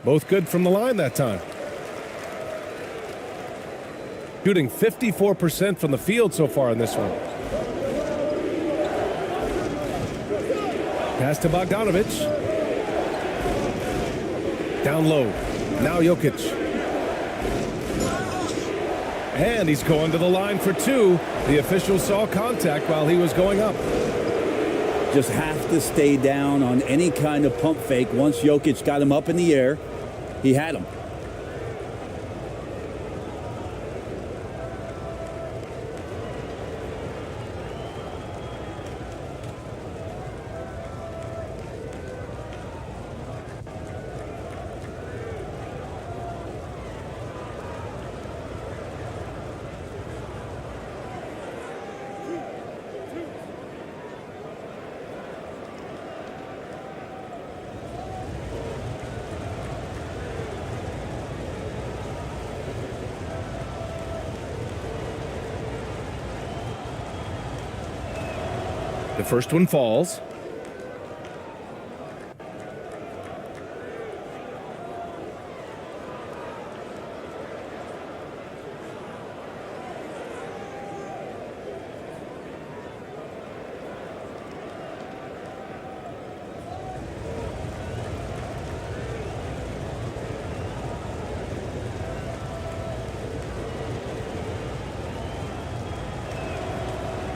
Both good from the line that time. Shooting 54% from the field so far in this one. Pass to Bogdanovic. Down low. Now Jokic. And he's going to the line for 2. The official saw contact while he was going up. Just have to stay down on any kind of pump fake. Once Jokic got him up in the air, he had him. The first one falls.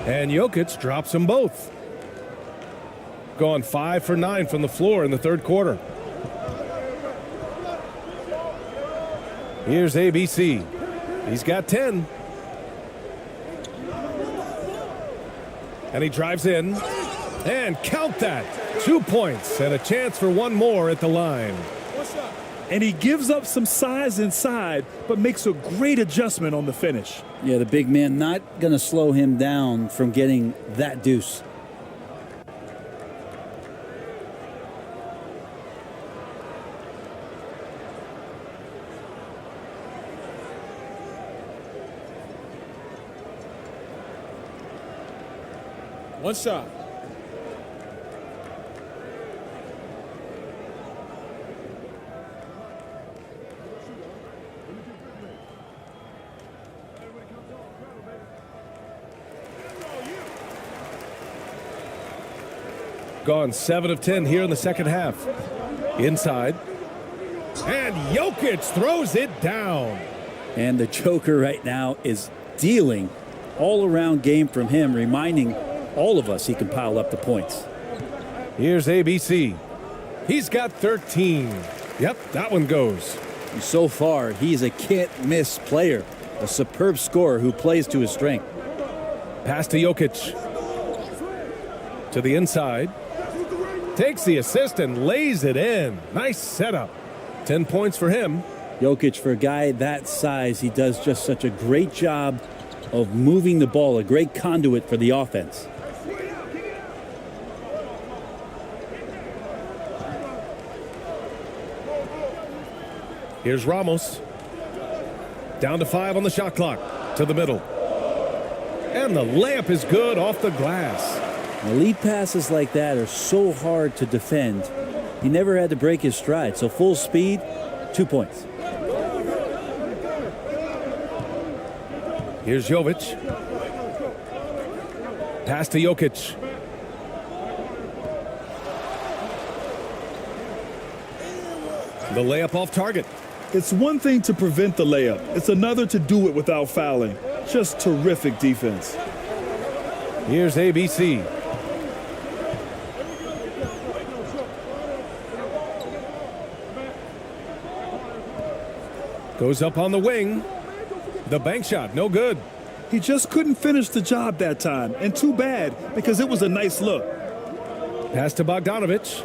And Jokic drops them both. Going 5 for 9 from the floor in the third quarter. Here's ABC. He's got 10. And he drives in. And count that. 2 points and a chance for one more at the line. And he gives up some size inside, but makes a great adjustment on the finish. Yeah, the big man not going to slow him down from getting that deuce. One shot. Gone 7 of 10 here in the second half. Inside. And Jokic throws it down. And the Joker right now is dealing all-around game from him, reminding all of us he can pile up the points. Here's ABC. He's got 13. Yep, that one goes. And so far, he's a can't-miss player, a superb scorer who plays to his strength. Pass to Jokic. To the inside. Takes the assist and lays it in. Nice setup. 10 points for him. Jokic, for a guy that size, he does just such a great job of moving the ball, a great conduit for the offense. Here's Ramos. Down to 5 on the shot clock. To the middle. And the layup is good off the glass. Elite passes like that are so hard to defend. He never had to break his stride, so full speed, 2 points. Here's Jovic. Pass to Jokic. The layup off target. It's one thing to prevent the layup. It's another to do it without fouling. Just terrific defense. Here's ABC. Goes up on the wing. The bank shot, no good. He just couldn't finish the job that time, and too bad, because it was a nice look. Pass to Bogdanovic.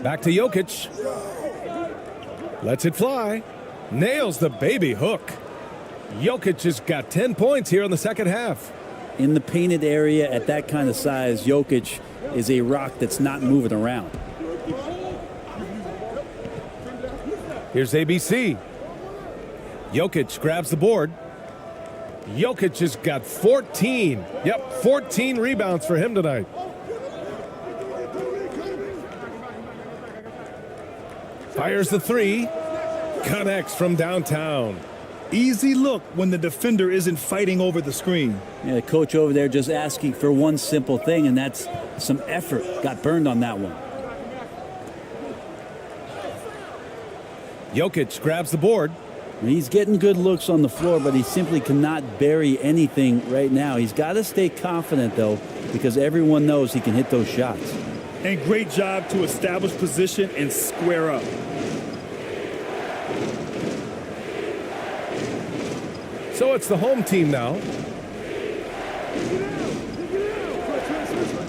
Back to Jokic. Lets it fly. Nails the baby hook. Jokic has got 10 points here in the second half. In the painted area at that kind of size, Jokic is a rock that's not moving around. Here's ABC. Jokic grabs the board. Jokic has got 14. Yep, 14 rebounds for him tonight. Fires the three. Connects from downtown. Easy look when the defender isn't fighting over the screen. Yeah, the coach over there just asking for one simple thing, and that's some effort. Got burned on that one. Jokic grabs the board. He's getting good looks on the floor, but he simply cannot bury anything right now. He's got to stay confident, though, because everyone knows he can hit those shots. And great job to establish position and square up. So it's the home team now.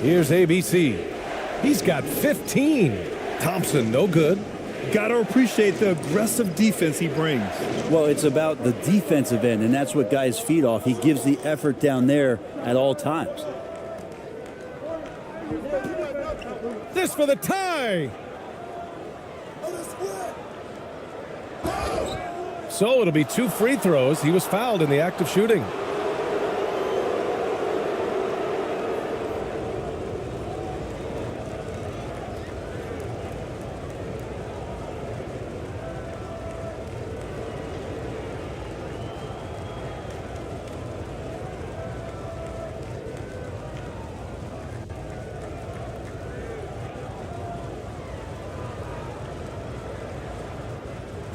Here's ABC. He's got 15. Thompson, no good. Gotta appreciate the aggressive defense he brings. Well, it's about the defensive end, and that's what guys feed off. He gives the effort down there at all times. This for the tie. So it'll be 2 free throws. He was fouled in the act of shooting.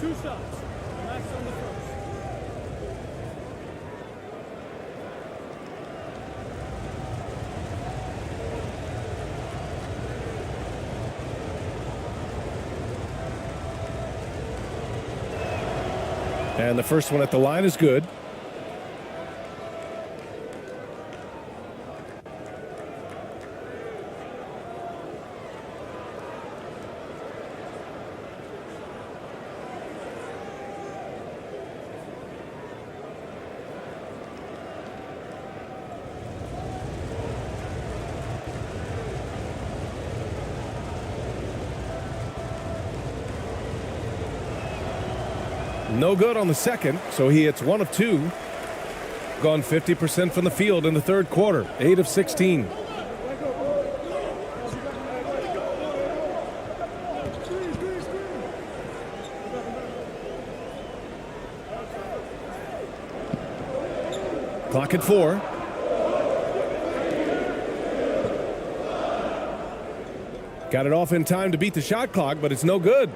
Two shots. Relax on the first. And the first one at the line is good. No good on the second, so he hits 1 of 2. Gone 50% from the field in the third quarter, 8 of 16. Clock at 4. Got it off in time to beat the shot clock, but it's no good.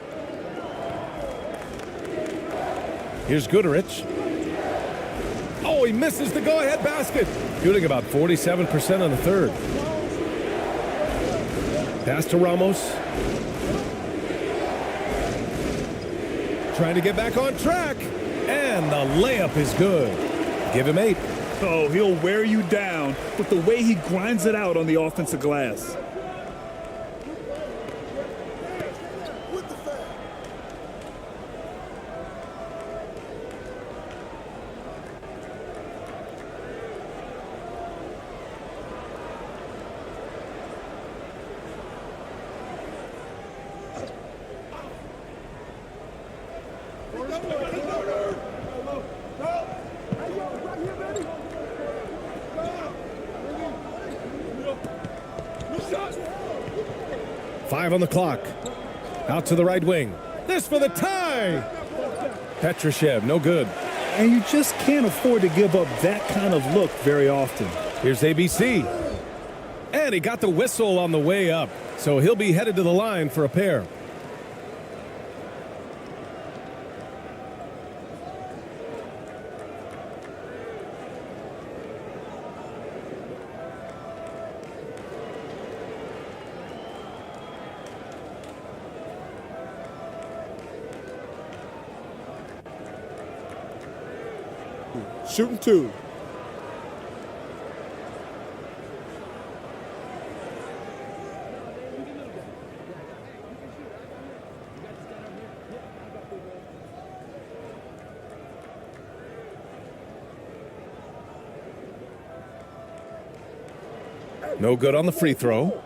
Here's Goodrich. Oh, he misses the go-ahead basket. Shooting about 47% on the third. Pass to Ramos. Trying to get back on track. And the layup is good. Give him 8. Oh, he'll wear you down with the way he grinds it out on the offensive glass. Five on the clock. Out to the right wing. This for the tie. Petrushev, no good. And you just can't afford to give up that kind of look very often. Here's ABC. And he got the whistle on the way up. So he'll be headed to the line for a pair. Shooting 2. No good on the free throw.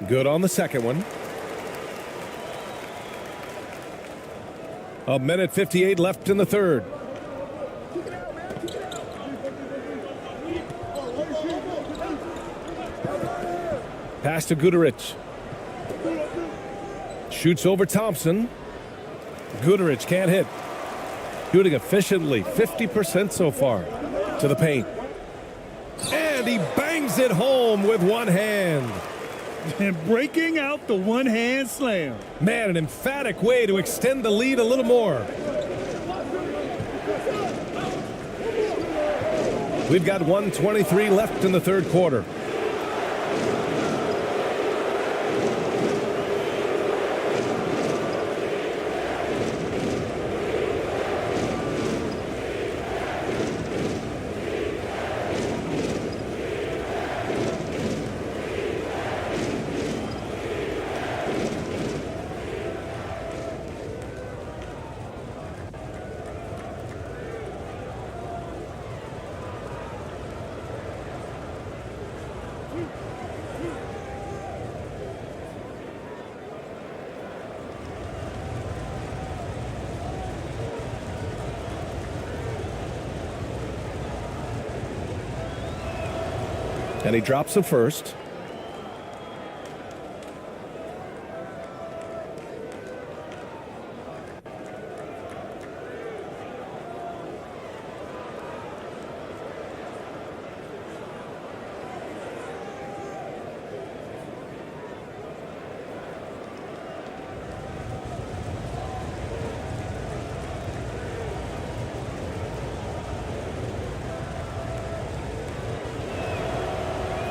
Good on the second one. 1:58 left in the third. Pass to Goodrich. Shoots over Thompson. Goodrich can't hit. Shooting efficiently, 50% so far. To the paint. And he bangs it home with one hand. And breaking out the one-hand slam. Man, an emphatic way to extend the lead a little more. We've got 1:23 left in the third quarter. And he drops the first.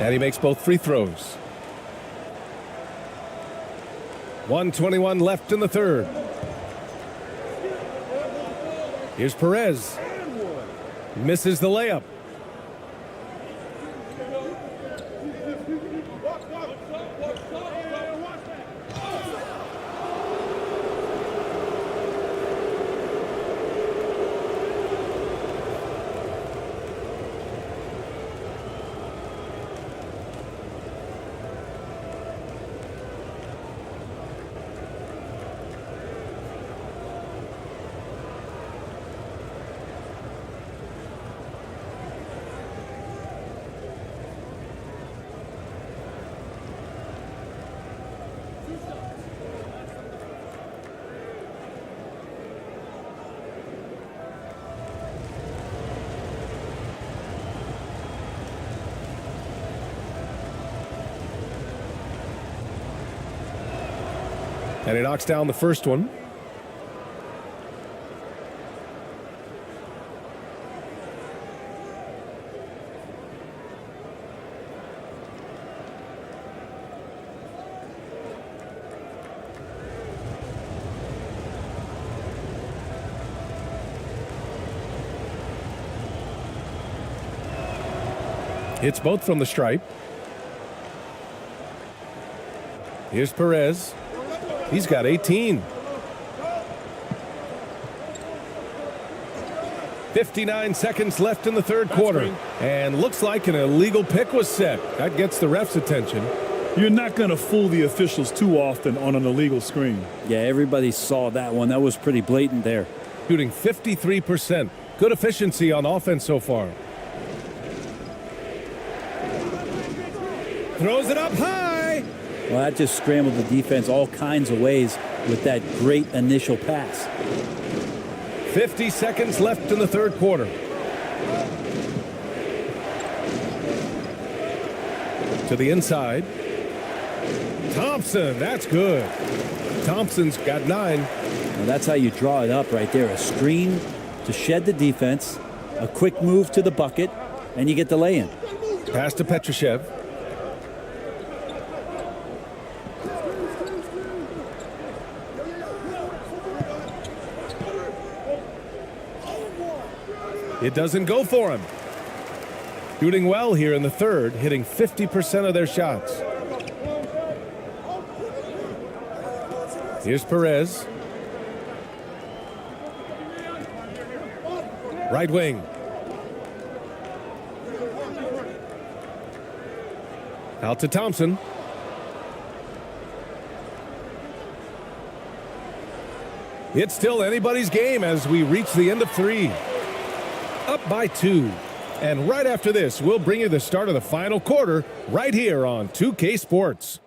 And he makes both free throws. 1:21 left in the third. Here's Perez. Misses the layup. And he knocks down the first one. Hits both from the stripe. Here's Perez. He's got 18. 59 seconds left in the third quarter. And looks like an illegal pick was set. That gets the ref's attention. You're not going to fool the officials too often on an illegal screen. Yeah, everybody saw that one. That was pretty blatant there. Shooting 53%. Good efficiency on offense so far. Throws it up high. Well, that just scrambled the defense all kinds of ways with that great initial pass. 50 seconds left in the third quarter. To the inside. Thompson, that's good. Thompson's got 9. Well, that's how you draw it up right there. A screen to shed the defense, a quick move to the bucket, and you get the lay-in. Pass to Petrushev. It doesn't go for him. Shooting well here in the third, hitting 50% of their shots. Here's Perez. Right wing. Out to Thompson. It's still anybody's game as we reach the end of 3. Up by 2. And right after this, we'll bring you the start of the final quarter right here on 2K Sports.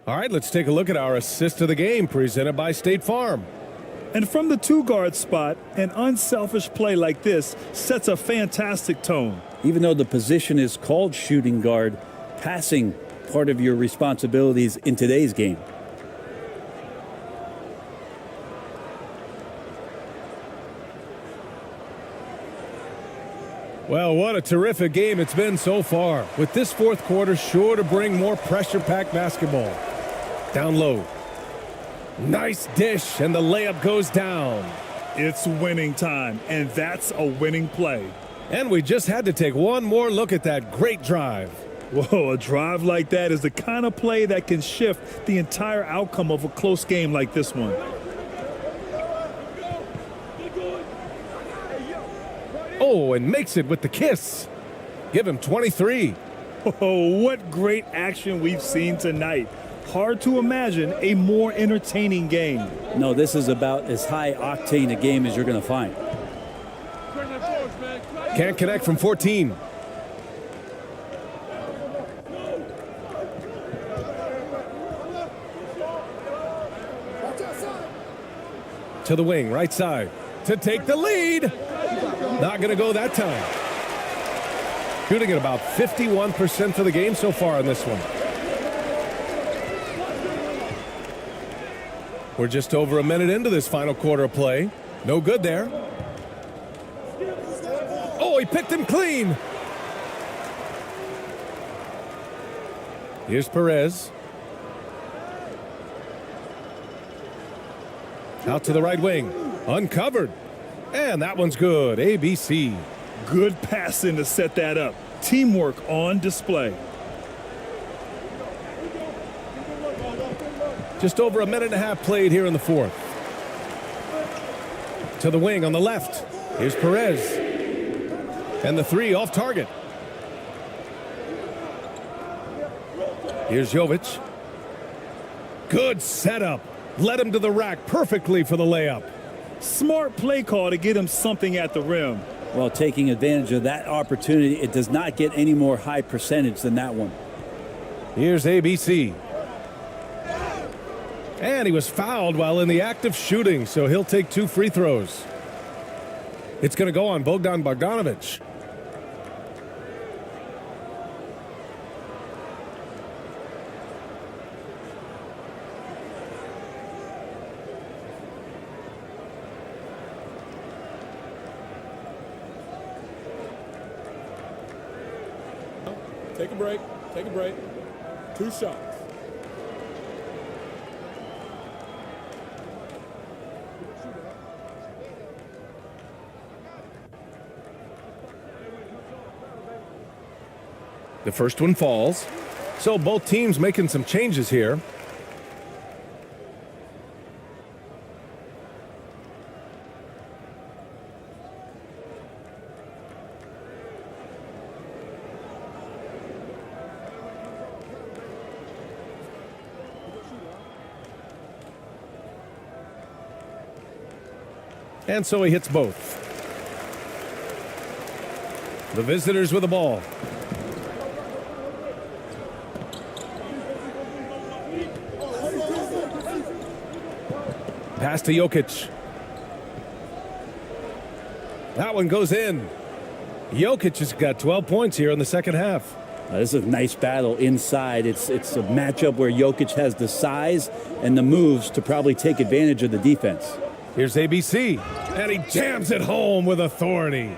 All right, let's take a look at our assist of the game presented by State Farm. And from the two-guard spot, an unselfish play like this sets a fantastic tone. Even though the position is called shooting guard, passing part of your responsibilities in today's game. Well, what a terrific game it's been so far, with this fourth quarter sure to bring more pressure-packed basketball. Down low. Nice dish, and the layup goes down. It's winning time, and that's a winning play. And we just had to take one more look at that great drive. Whoa, a drive like that is the kind of play that can shift the entire outcome of a close game like this one. Oh, and makes it with the kiss. Give him 23. Oh, what great action we've seen tonight. Hard to imagine a more entertaining game. No, this is about as high octane a game as you're going to find. Can't connect from 14. To the wing, right side, to take the lead. Not going to go that time. Shooting at about 51% for the game so far in this one. We're just over a minute into this final quarter of play. No good there. Oh, he picked him clean. Here's Perez. Out to the right wing. Uncovered. And that one's good. ABC. Good passing to set that up. Teamwork on display. Just over a minute and a half played here in the fourth. To the wing on the left. Here's Perez. And the three off target. Here's Jovic. Good setup. Led him to the rack perfectly for the layup. Smart play call to get him something at the rim. Well, taking advantage of that opportunity, it does not get any more high percentage than that one. Here's ABC. And he was fouled while in the act of shooting, so he'll take 2 free throws. It's going to go on Bogdan Bogdanovic. Take a break. Take a break. 2 shots. The first one falls. So both teams making some changes here. And so he hits both. The visitors with the ball. Pass to Jokic. That one goes in. Jokic has got 12 points here in the second half. This is a nice battle inside. It's a matchup where Jokic has the size and the moves to probably take advantage of the defense. Here's ABC, and he jams it home with authority.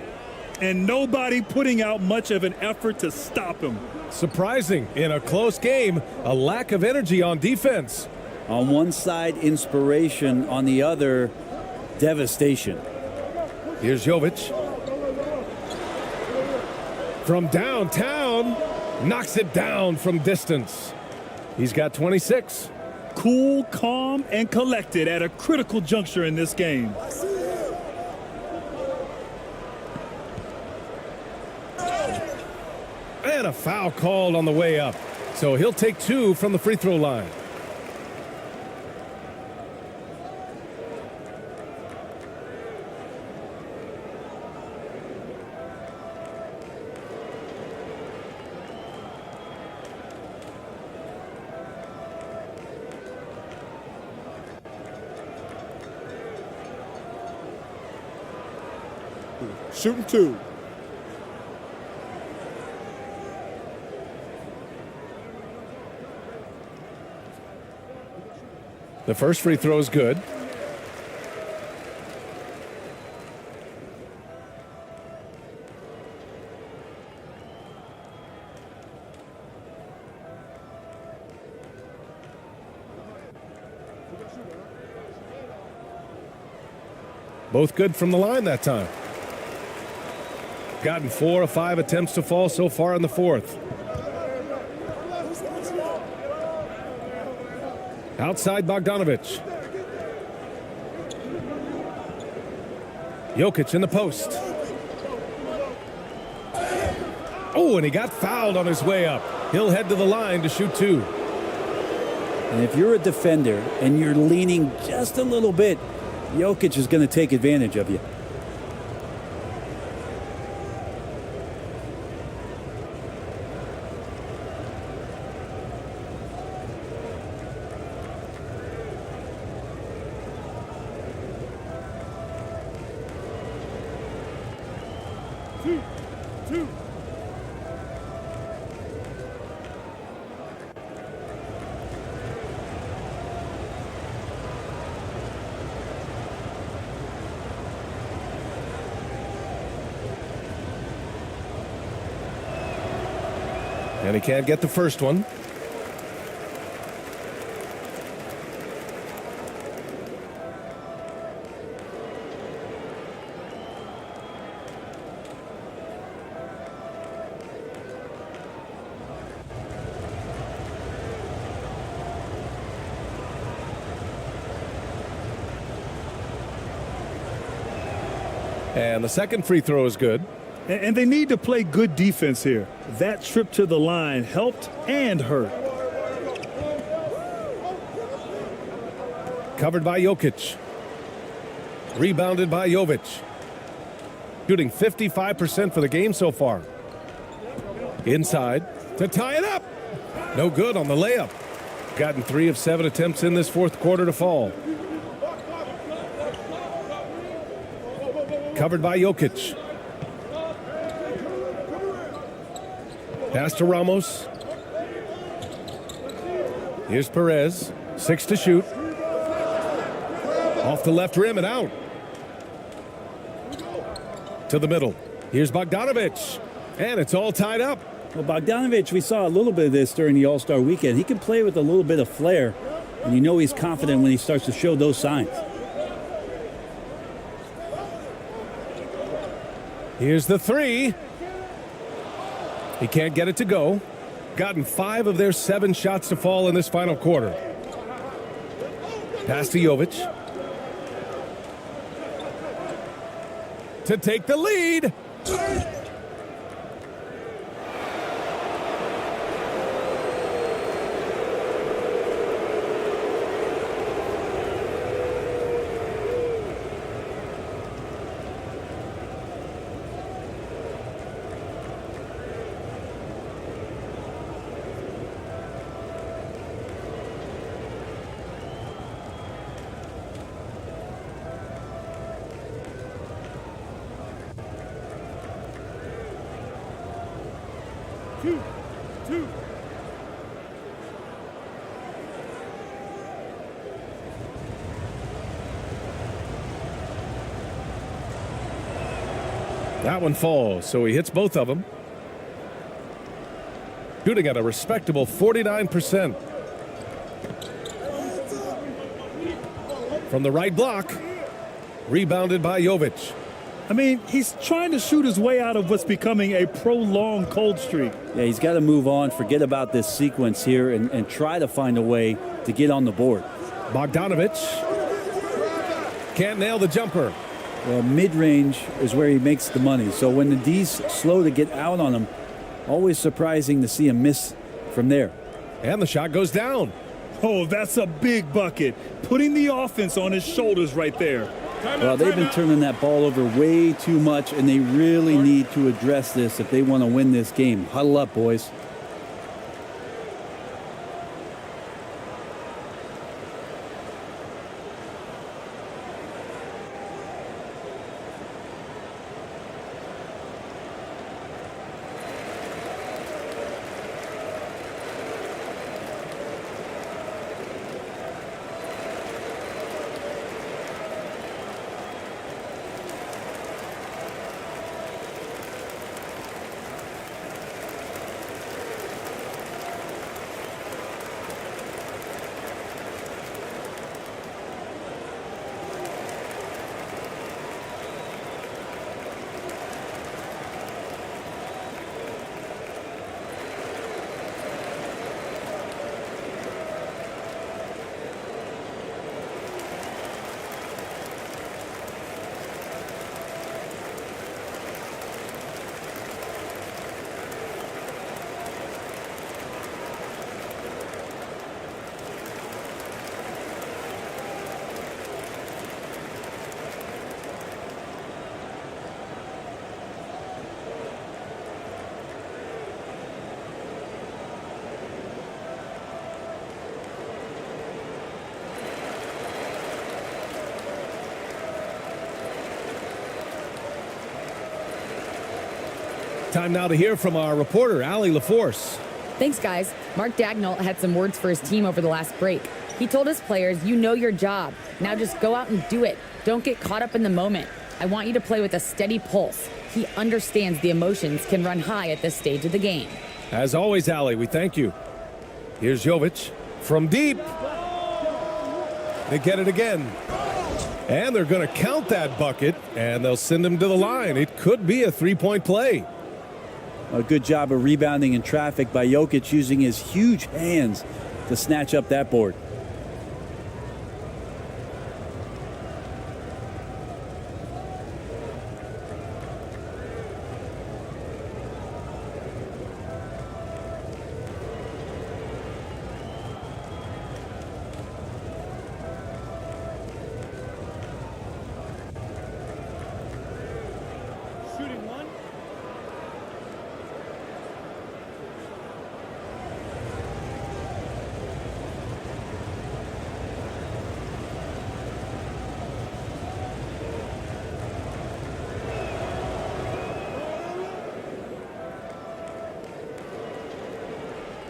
And nobody putting out much of an effort to stop him. Surprising, in a close game, a lack of energy on defense. On one side, inspiration. On the other, devastation. Here's Jovic. From downtown, knocks it down from distance. He's got 26. Cool, calm, and collected at a critical juncture in this game. And a foul called on the way up. So he'll take 2 from the free throw line. Shooting 2. The first free throw is good. Both good from the line that time. Gotten 4 of 5 attempts to fall so far in the fourth. Outside Bogdanovic. Jokic in the post. Oh, and he got fouled on his way up. He'll head to the line to shoot 2. And if you're a defender and you're leaning just a little bit, Jokic is going to take advantage of you. Two. And he can't get the first one. And the second free throw is good. And they need to play good defense here. That trip to the line helped and hurt. Covered by Jokic. Rebounded by Jovic. Shooting 55% for the game so far. Inside to tie it up. No good on the layup. Gotten 3 of 7 attempts in this fourth quarter to fall. Covered by Jokic. Pass to Ramos. Here's Perez. 6 to shoot. Off the left rim and out. To the middle. Here's Bogdanovic. And it's all tied up. Well, Bogdanovic, we saw a little bit of this during the All-Star weekend. He can play with a little bit of flair, and you know he's confident when he starts to show those signs. Here's the 3. He can't get it to go. Gotten 5 of their 7 shots to fall in this final quarter. Pass to Jovic. To take the lead. Two. That one falls, so he hits both of them. Shooting at a respectable 49%. From the right block. Rebounded by Jovic. I mean, he's trying to shoot his way out of what's becoming a prolonged cold streak. Yeah, he's got to move on, forget about this sequence here, and try to find a way to get on the board. Bogdanovic can't nail the jumper. Well, mid-range is where he makes the money. So when the D's slow to get out on him, always surprising to see him miss from there. And the shot goes down. Oh, that's a big bucket. Putting the offense on his shoulders right there. Well, they've been turning that ball over way too much, and they really need to address this if they want to win this game. Huddle up, boys. Time now to hear from our reporter, Allie LaForce. Thanks, guys. Mark Dagnall had some words for his team over the last break. He told his players, you know your job. Now just go out and do it. Don't get caught up in the moment. I want you to play with a steady pulse. He understands the emotions can run high at this stage of the game. As always, Allie, we thank you. Here's Jovic from deep. They get it again. And they're going to count that bucket, and they'll send him to the line. It could be a three-point play. A good job of rebounding in traffic by Jokic, using his huge hands to snatch up that board. Shooting one.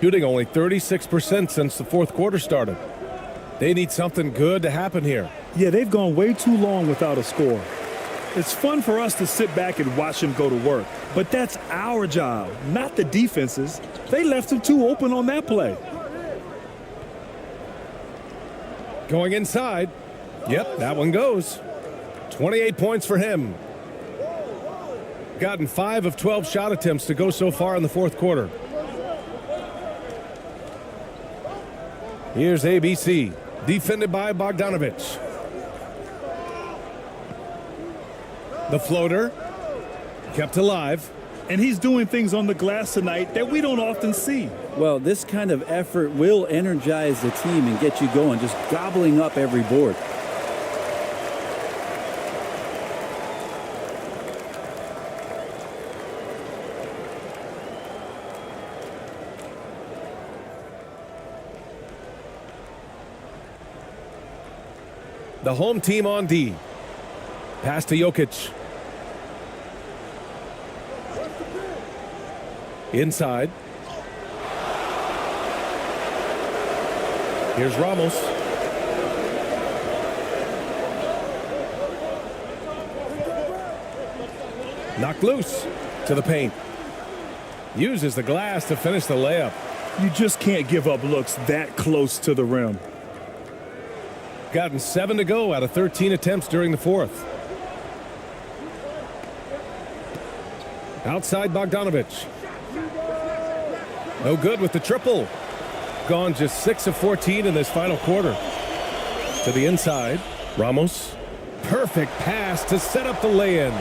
Shooting only 36% since the fourth quarter started. They need something good to happen here. Yeah, they've gone way too long without a score. It's fun for us to sit back and watch them go to work, but that's our job, not the defense's. They left them too open on that play. Going inside. Yep, that one goes. 28 points for him. Gotten 5 of 12 shot attempts to go so far in the fourth quarter. Here's ABC, defended by Bogdanovich. The floater, kept alive. And he's doing things on the glass tonight that we don't often see. Well, this kind of effort will energize the team and get you going, just gobbling up every board. The home team on D. Pass to Jokic. Inside. Here's Ramos. Knocked loose to the paint. Uses the glass to finish the layup. You just can't give up looks that close to the rim. Gotten 7 to go out of 13 attempts during the fourth. Outside Bogdanovich. No good with the triple. Gone just 6 of 14 in this final quarter. To the inside, Ramos. Perfect pass to set up the lay-in.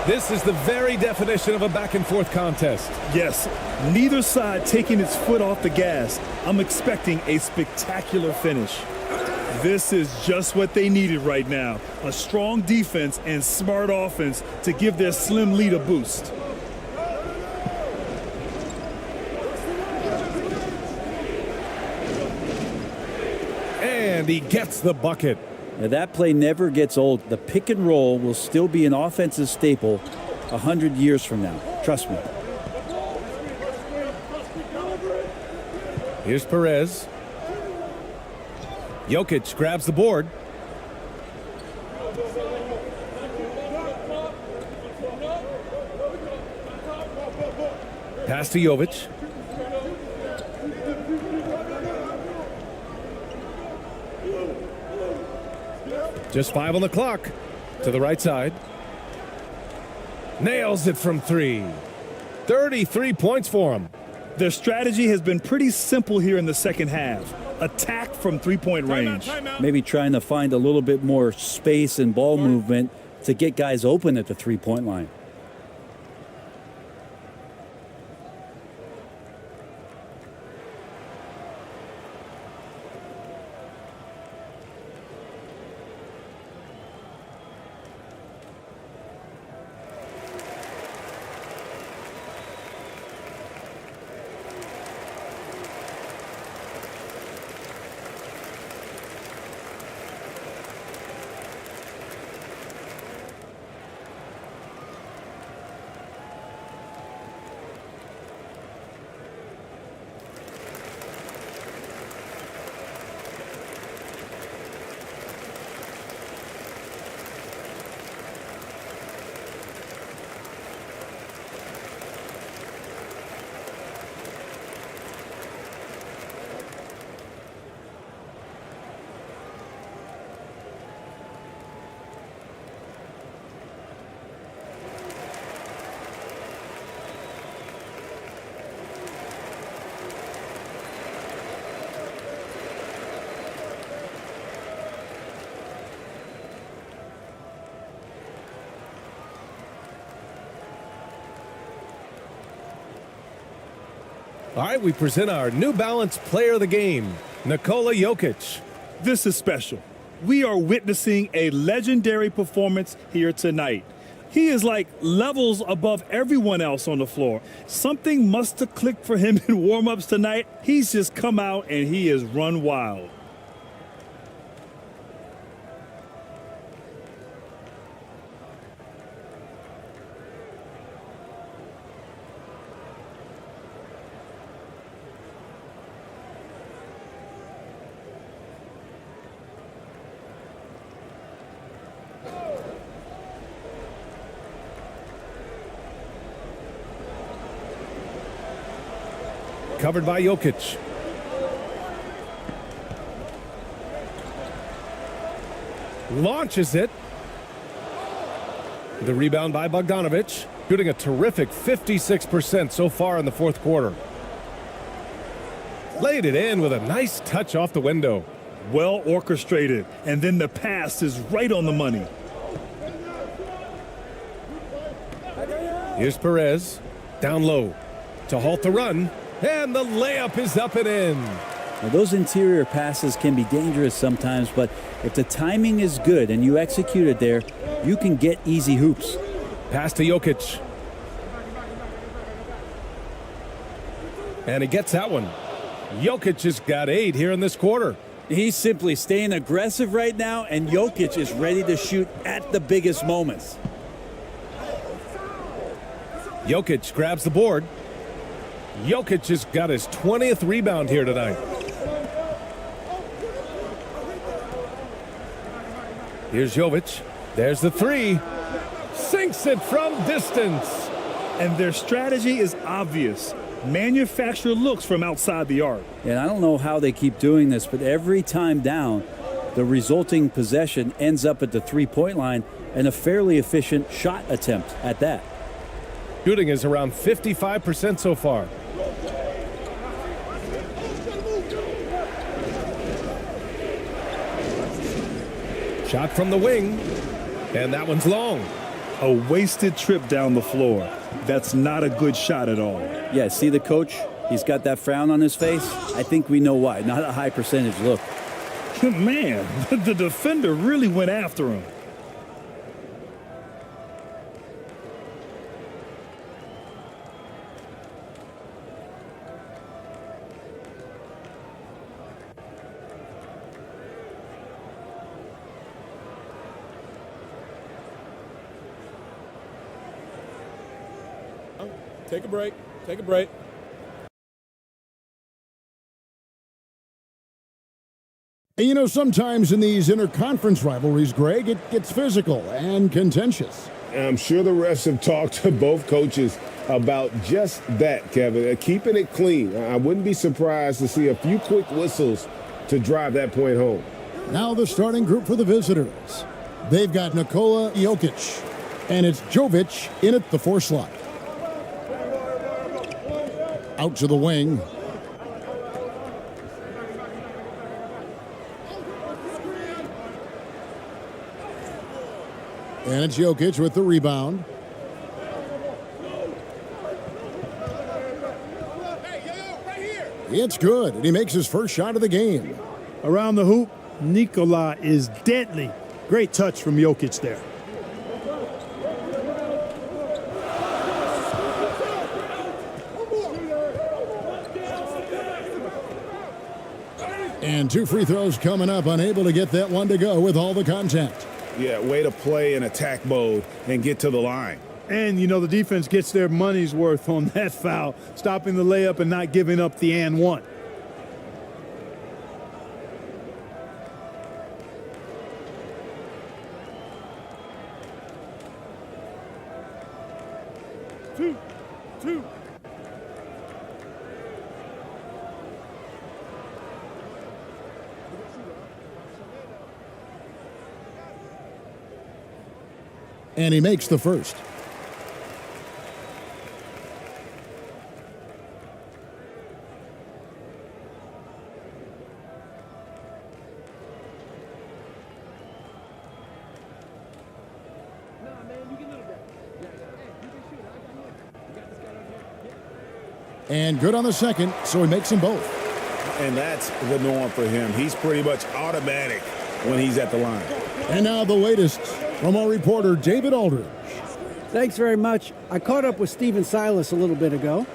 This is the very definition of a back-and-forth contest. Yes, neither side taking its foot off the gas. I'm expecting a spectacular finish. This is just what they needed right now. A strong defense and smart offense to give their slim lead a boost. And he gets the bucket. Now, that play never gets old. The pick and roll will still be an offensive staple 100 years from now. Trust me. Here's Perez. Jokic grabs the board. Pass to Jovic. Just 5 on the clock. To the right side. Nails it from 3. 33 points for him. Their strategy has been pretty simple here in the second half. Attack from three-point range. Maybe trying to find a little bit more space and ball movement to get guys open at the three-point line. All right, we present our New Balance Player of the Game, Nikola Jokic. This is special. We are witnessing a legendary performance here tonight. He is like levels above everyone else on the floor. Something must have clicked for him in warm-ups tonight. He's just come out and he has run wild. Covered by Jokic. Launches it. The rebound by Bogdanovic, shooting a terrific 56% so far in the fourth quarter. Laid it in with a nice touch off the window. Well orchestrated, and then the pass is right on the money. Here's Perez, down low to halt the run, and the layup is up and in. Now, those interior passes can be dangerous sometimes, but if the timing is good and you execute it there, you can get easy hoops. Pass to Jokic. And he gets that one. Jokic has got 8 here in this quarter. He's simply staying aggressive right now, and Jokic is ready to shoot at the biggest moments. Jokic grabs the board. Jokic has got his 20th rebound here tonight. Here's Jovic. There's the 3. Sinks it from distance. And their strategy is obvious. Manufacture looks from outside the arc. And I don't know how they keep doing this, but every time down, the resulting possession ends up at the three-point line and a fairly efficient shot attempt at that. Shooting is around 55% so far. Shot from the wing, and that one's long. A wasted trip down the floor. That's not a good shot at all. Yeah, see the coach? He's got that frown on his face. I think we know why. Not a high percentage look. Man, the defender really went after him. Take a break. Take a break. And you know, sometimes in these interconference rivalries, Greg, it gets physical and contentious. I'm sure the refs have talked to both coaches about just that, Kevin. Keeping it clean. I wouldn't be surprised to see a few quick whistles to drive that point home. Now the starting group for the visitors. They've got Nikola Jokic, and it's Jovic in at the 4 slot. Out to the wing. And it's Jokic with the rebound. It's good, and he makes his first shot of the game. Around the hoop, Nikola is deadly. Great touch from Jokic there. And 2 free throws coming up, unable to get that one to go with all the contact. Yeah, way to play in attack mode and get to the line. And, you know, the defense gets their money's worth on that foul, stopping the layup and not giving up the and one. Two. And he makes the first. And good on the second, so he makes them both. And that's the norm for him. He's pretty much automatic when he's at the line. And now the latest from our reporter, David Aldridge. Thanks very much. I caught up with Stephen Silas a little bit ago.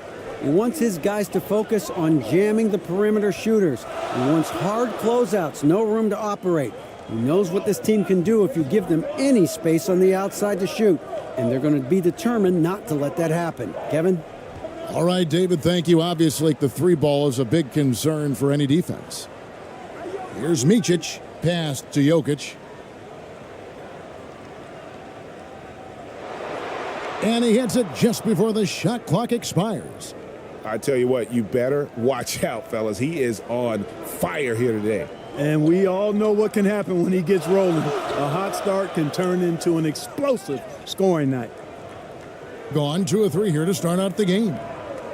He wants his guys to focus on jamming the perimeter shooters. He wants hard closeouts, no room to operate. He knows what this team can do if you give them any space on the outside to shoot, and they're going to be determined not to let that happen. Kevin? All right, David, thank you. Obviously, the three ball is a big concern for any defense. Here's Micic, pass to Jokic. And he hits it just before the shot clock expires. I tell you what, you better watch out, fellas. He is on fire here today. And we all know what can happen when he gets rolling. A hot start can turn into an explosive scoring night. Gone 2 of 3 here to start out the game.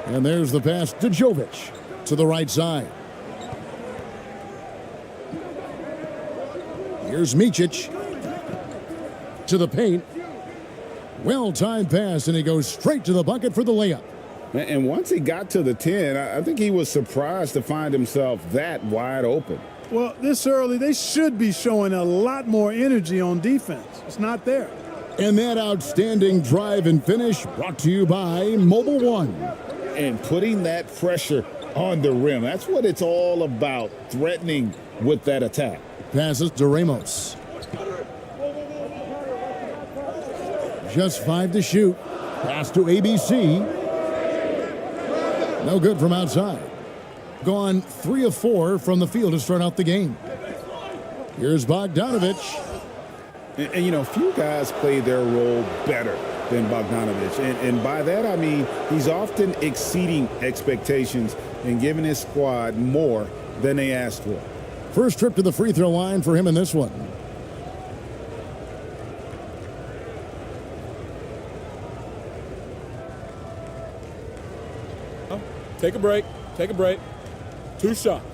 And there's the pass to Jovic to the right side. Here's Micic to the paint. Well-timed pass, and he goes straight to the bucket for the layup. And once he got to the 10, I think he was surprised to find himself that wide open. Well, this early, they should be showing a lot more energy on defense. It's not there. And that outstanding drive and finish brought to you by Mobile One. And putting that pressure on the rim. That's what it's all about, threatening with that attack. Passes to Ramos. Just 5 to shoot. Pass to ABC. No good from outside. Gone 3 of 4 from the field to start out the game. Here's Bogdanovich. And you know, few guys play their role better than Bogdanovich. And by that, I mean he's often exceeding expectations and giving his squad more than they asked for. First trip to the free throw line for him in this one. Take a break. Take a break. 2 shots.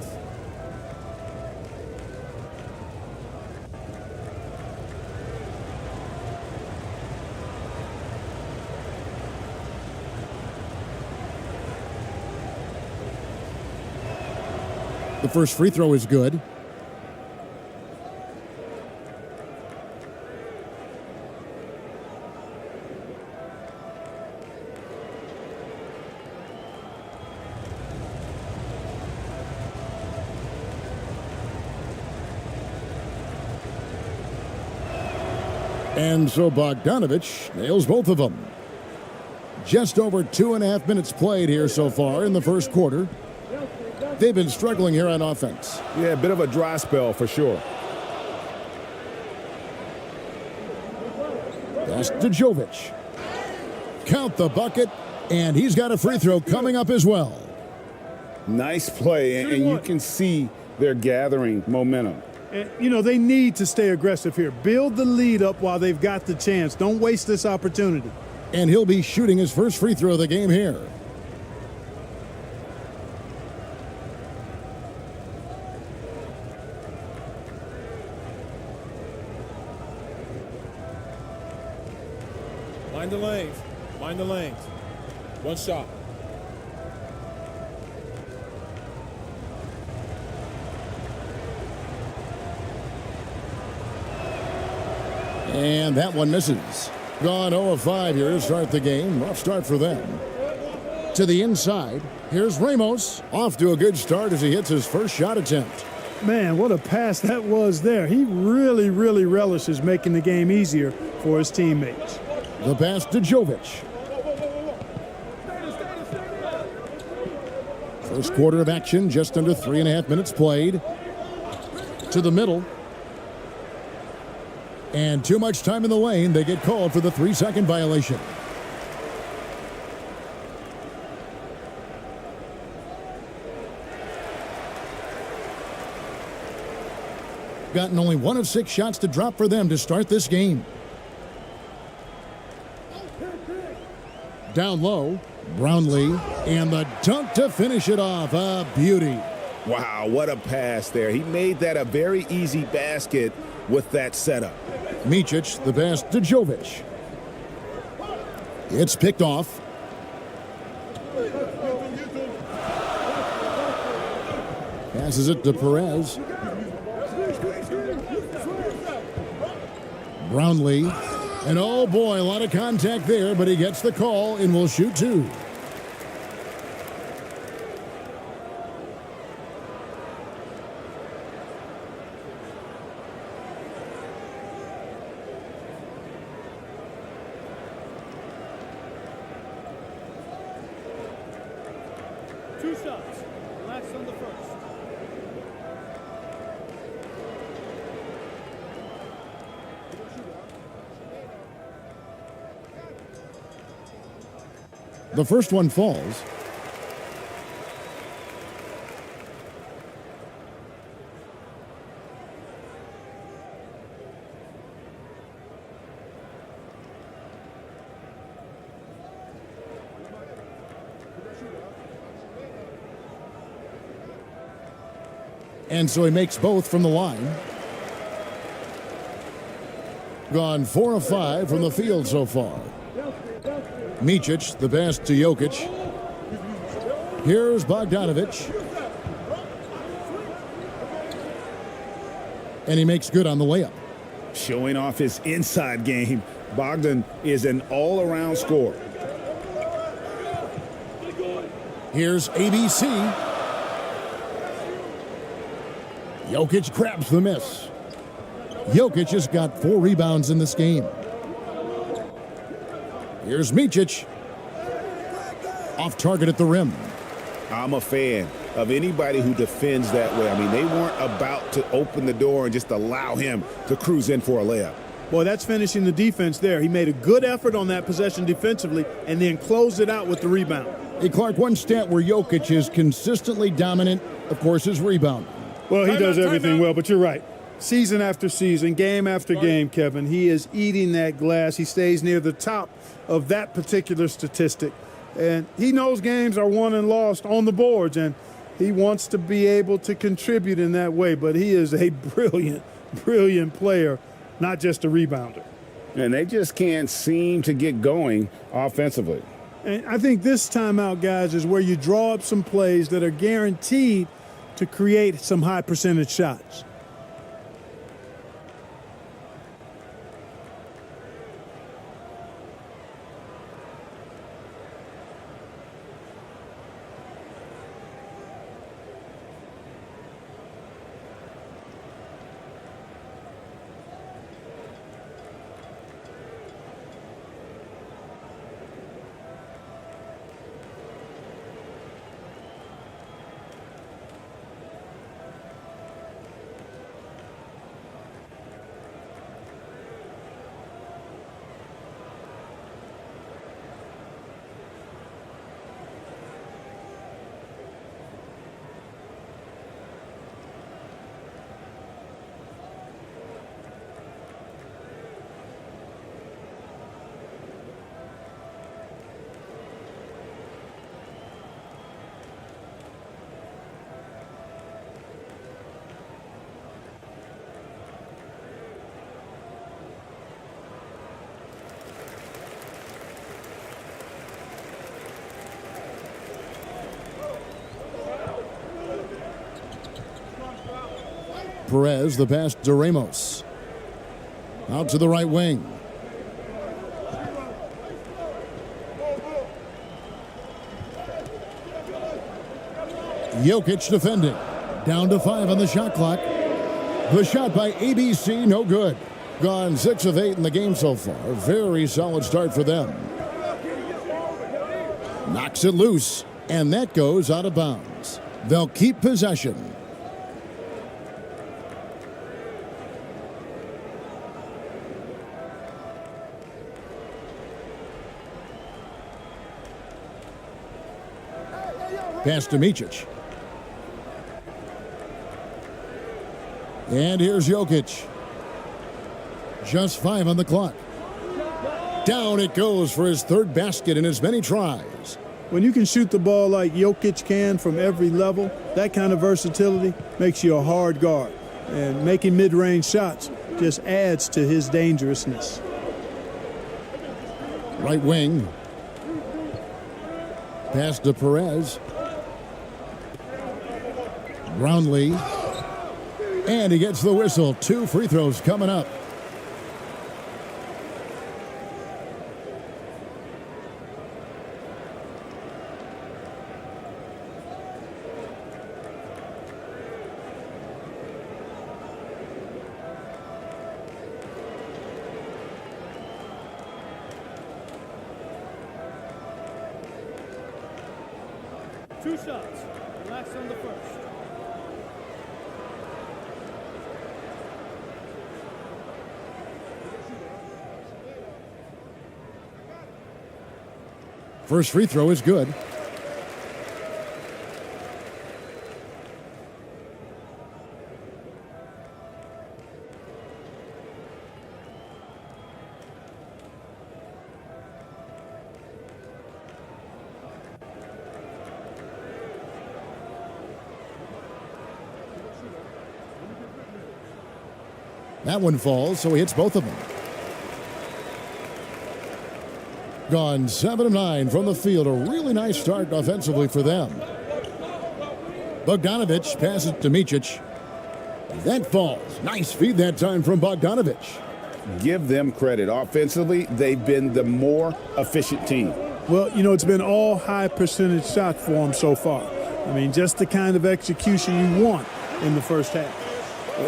The first free throw is good. And so Bogdanovich nails both of them. Just over 2.5 minutes played here so far in the first quarter. They've been struggling here on offense. Yeah, a bit of a dry spell for sure. Pass to Jovic. Count the bucket, and he's got a free throw coming up as well. Nice play, and you can see they're gathering momentum. And, you know, they need to stay aggressive here. Build the lead up while they've got the chance. Don't waste this opportunity. And he'll be shooting his first free throw of the game here. Mind the lanes. Mind the lanes. 1 shot. And that one misses. Gone 0 of 5 here to start the game. Rough start for them. To the inside. Here's Ramos. Off to a good start as he hits his first shot attempt. Man, what a pass that was there. He really, really relishes making the game easier for his teammates. The pass to Jovic. First quarter of action, just under 3.5 minutes played. To the middle. And too much time in the lane. They get called for the 3-second violation. Gotten only 1 of 6 shots to drop for them to start this game. Down low, Brownlee, and the dunk to finish it off. A beauty. Wow, what a pass there. He made that a very easy basket with that setup. Micic, the pass to Jovic. It's picked off. Passes it to Perez. Brownlee. And oh boy, a lot of contact there, but he gets the call and will shoot two. Two shots. Relax on the first. The first one falls. And so he makes both from the line. Gone 4 of 5 from the field so far. Micic, the pass to Jokic. Here's Bogdanovic. And he makes good on the layup. Showing off his inside game. Bogdan is an all-around scorer. Here's ABC. Jokic grabs the miss. Jokic has got 4 rebounds in this game. Here's Micic. Off target at the rim. I'm a fan of anybody who defends that way. I mean, they weren't about to open the door and just allow him to cruise in for a layup. Boy, that's finishing the defense there. He made a good effort on that possession defensively and then closed it out with the rebound. Hey, Clark, one stat where Jokic is consistently dominant, of course, is rebound. Well, he does everything well, but you're right. Season after season, game after game, Kevin, he is eating that glass. He stays near the top of that particular statistic. And he knows games are won and lost on the boards, and he wants to be able to contribute in that way. But he is a brilliant, brilliant player, not just a rebounder. And they just can't seem to get going offensively. And I think this timeout, guys, is where you draw up some plays that are guaranteed to create some high percentage shots. Perez, the pass to Ramos. Out to the right wing. Jokic defending. Down to 5 on the shot clock. The shot by ABC, no good. Gone 6 of 8 in the game so far. Very solid start for them. Knocks it loose, and that goes out of bounds. They'll keep possession. Pass to Micic. And here's Jokic. Just 5 on the clock. Down it goes for his 3rd basket in as many tries. When you can shoot the ball like Jokic can from every level, that kind of versatility makes you a hard guard. And making mid-range shots just adds to his dangerousness. Right wing. Pass to Perez. Brownlee. And he gets the whistle. 2 free throws coming up. Two shots. Relax on the first. First free throw is good. That one falls, so he hits both of them. Gone 7 of 9 from the field. A really nice start offensively for them. Bogdanovic passes to Micic. That falls. Nice feed that time from Bogdanovic. Give them credit. Offensively, they've been the more efficient team. Well, you know, it's been all high percentage shots for them so far. I mean, just the kind of execution you want in the first half.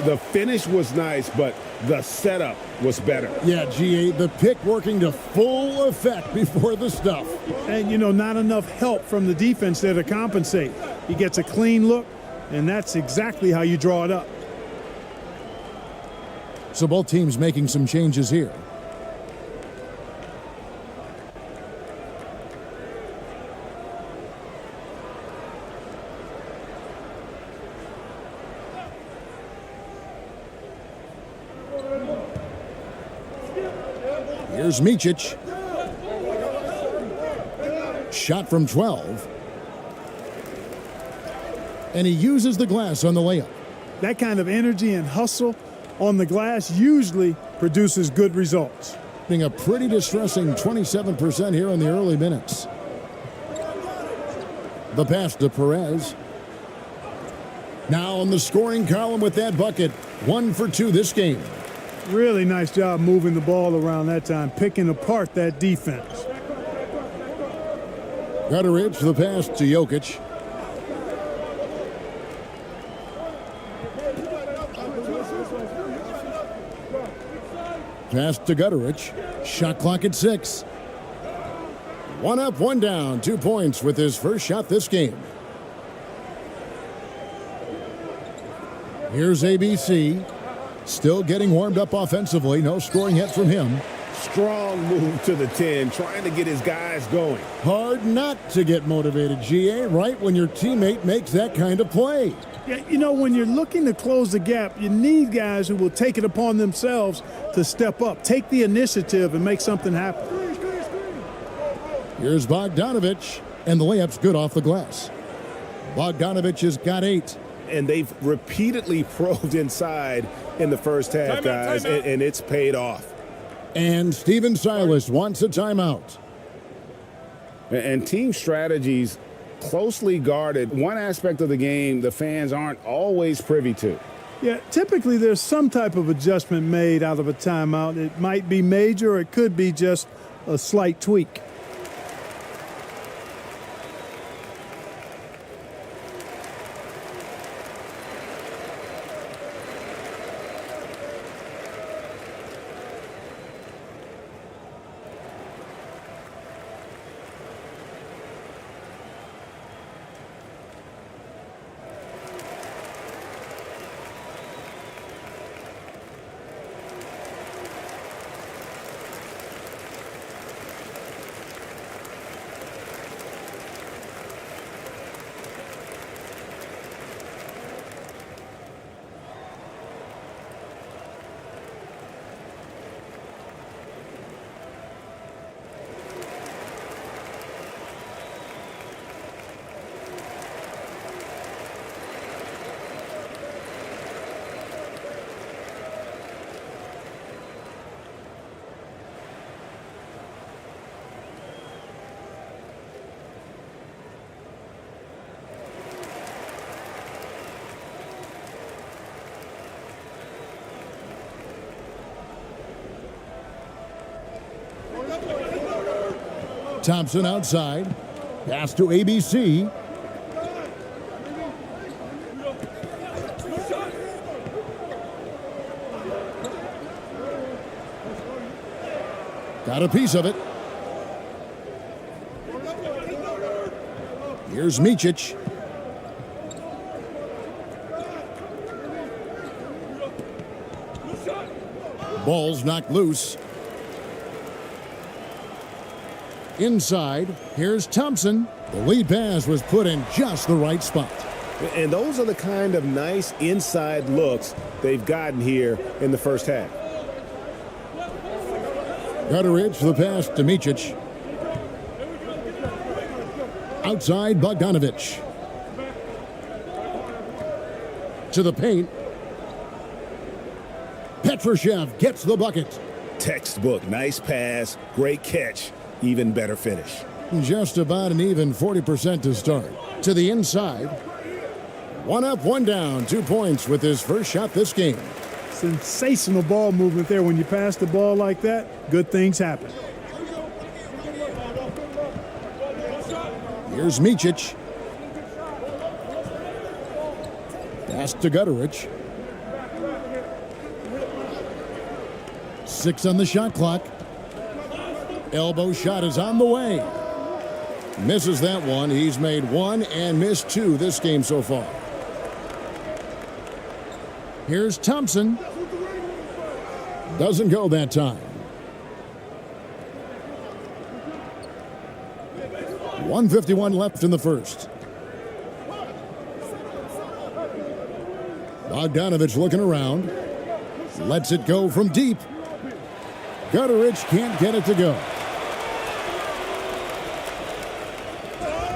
The finish was nice, but the setup was better. Yeah, GA, the pick working to full effect before the stuff. And, you know, not enough help from the defense there to compensate. He gets a clean look, and that's exactly how you draw it up. So both teams making some changes here. Here's Micic. Shot from 12. And he uses the glass on the layup. That kind of energy and hustle on the glass usually produces good results. Being a pretty distressing 27% here in the early minutes. The pass to Perez. Now on the scoring column with that bucket. 1 for 2 this game. Really nice job moving the ball around that time, picking apart that defense. Gutteridge, the pass to Jokic. Pass to Gutteridge. Shot clock at 6. 1 up, 1 down. 2 points with his first shot this game. Here's ABC. Still getting warmed up offensively. No scoring yet from him. Strong move to the 10, trying to get his guys going. Hard not to get motivated, GA, right when your teammate makes that kind of play. Yeah, you know, when you're looking to close the gap, you need guys who will take it upon themselves to step up, take the initiative, and make something happen. Here's Bogdanovic, and the layup's good off the glass. Bogdanovic has got 8. And they've repeatedly probed inside in the first half, guys, and it's paid off. And Stephen Silas wants a timeout. And team strategies closely guarded. One aspect of the game the fans aren't always privy to. Yeah, typically there's some type of adjustment made out of a timeout. It might be major, or it could be just a slight tweak. Thompson outside. Pass to ABC. Got a piece of it. Here's Micic. Ball's knocked loose. Inside, here's Thompson. The lead pass was put in just the right spot. And those are the kind of nice inside looks they've gotten here in the first half. Gutteridge, the pass to Micic. Outside, Bogdanovich. To the paint. Petrushev gets the bucket. Textbook, nice pass, great catch, even better finish. Just about an even 40% to start. To the inside. One up, one down, 2 points with his first shot this game. Sensational ball movement there. When you pass the ball like that, good things happen. Here's Micic. Pass to Gutteridge. 6 on the shot clock. Elbow shot is on the way. Misses that one. He's made 1 and missed 2 this game so far. Here's Thompson. Doesn't go that time. 1:51 left in the first. Bogdanovich looking around. Lets it go from deep. Gutteridge can't get it to go.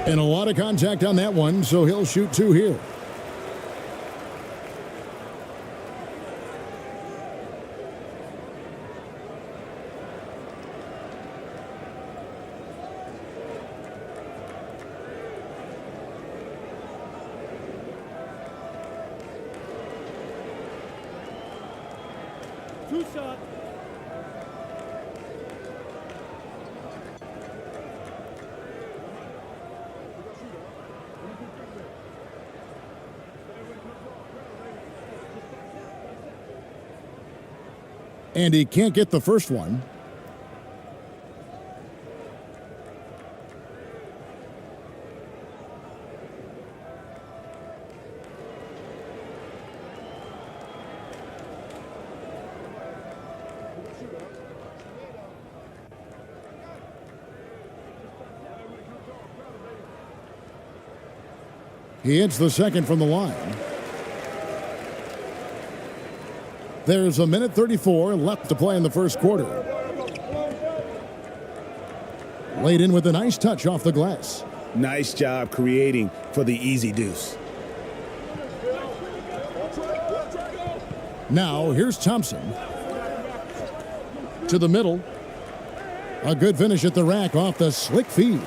And a lot of contact on that one, so he'll shoot 2 here. Two shot. And he can't get the first one. He hits the second from the line. There's 1:34 left to play in the first quarter. Laid in with a nice touch off the glass. Nice job creating for the easy deuce. Now here's Thompson. To the middle. A good finish at the rack off the slick feed.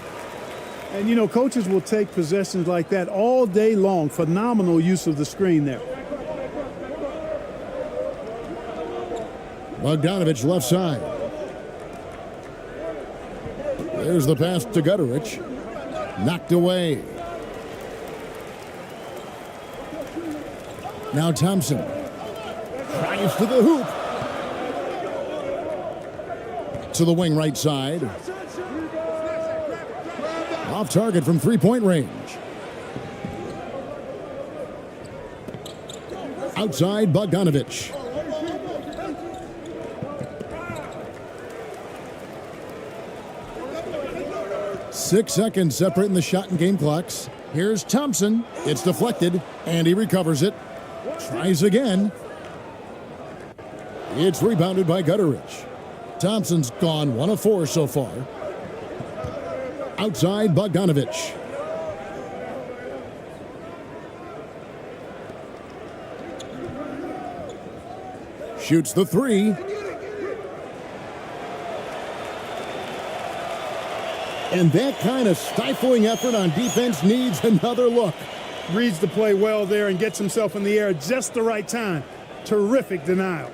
And, you know, coaches will take possessions like that all day long. Phenomenal use of the screen there. Bogdanovich left side. There's the pass to Gutteridge. Knocked away. Now Thompson. Tries to the hoop. To the wing right side. Off target from three-point range. Outside Bogdanovich. Six seconds separating the shot and game clocks. Here's Thompson. It's deflected, and he recovers it. Tries again. It's rebounded by Gutteridge. Thompson's gone 1 of 4 so far. Outside Bogdanovich. Shoots the 3. And that kind of stifling effort on defense needs another look. Reads the play well there and gets himself in the air at just the right time. Terrific denial.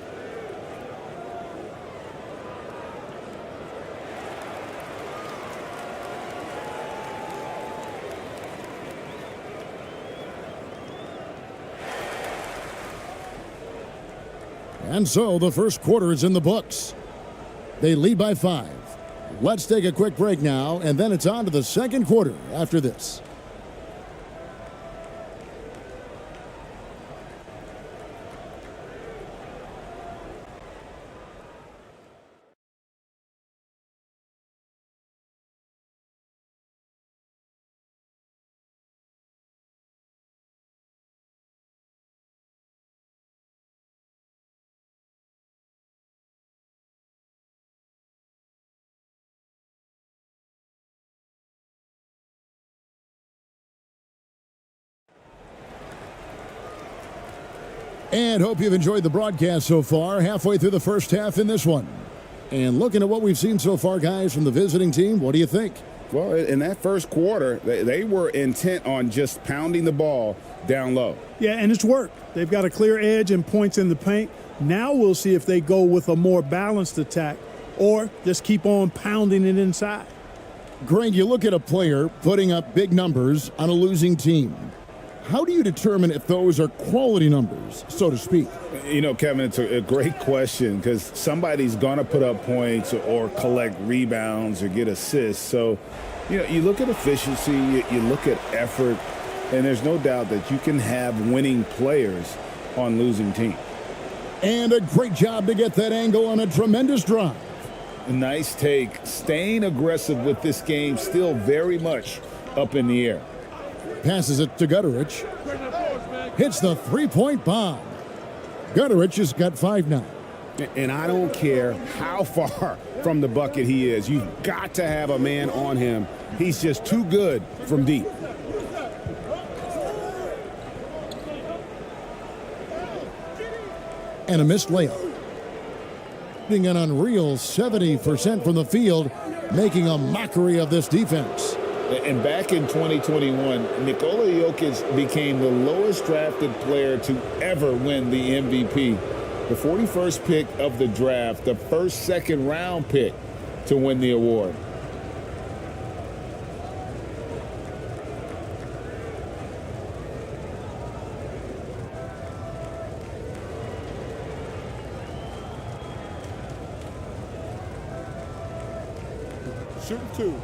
And so the first quarter is in the books. They lead by 5. Let's take a quick break now, and then it's on to the second quarter after this. And hope you've enjoyed the broadcast so far. Halfway through the first half in this one. And looking at what we've seen so far, guys, from the visiting team, what do you think? Well, in that first quarter, they were intent on just pounding the ball down low. Yeah, and it's worked. They've got a clear edge and points in the paint. Now we'll see if they go with a more balanced attack or just keep on pounding it inside. Greg, you look at a player putting up big numbers on a losing team. How do you determine if those are quality numbers, so to speak? You know, Kevin, it's a great question because somebody's going to put up points or collect rebounds or get assists. So, you know, you look at efficiency, you look at effort, and there's no doubt that you can have winning players on losing teams. And a great job to get that angle on a tremendous drive. A nice take. Staying aggressive with this game, still very much up in the air. Passes it to Gutterich. Hits the three-point bomb. Gutterich has got 5 now. And I don't care how far from the bucket he is. You've got to have a man on him. He's just too good from deep. And a missed layup. Being an unreal 70% from the field, making a mockery of this defense. And back in 2021, Nikola Jokic became the lowest drafted player to ever win the MVP. The 41st pick of the draft, the first second-round pick to win the award. Shooting 2.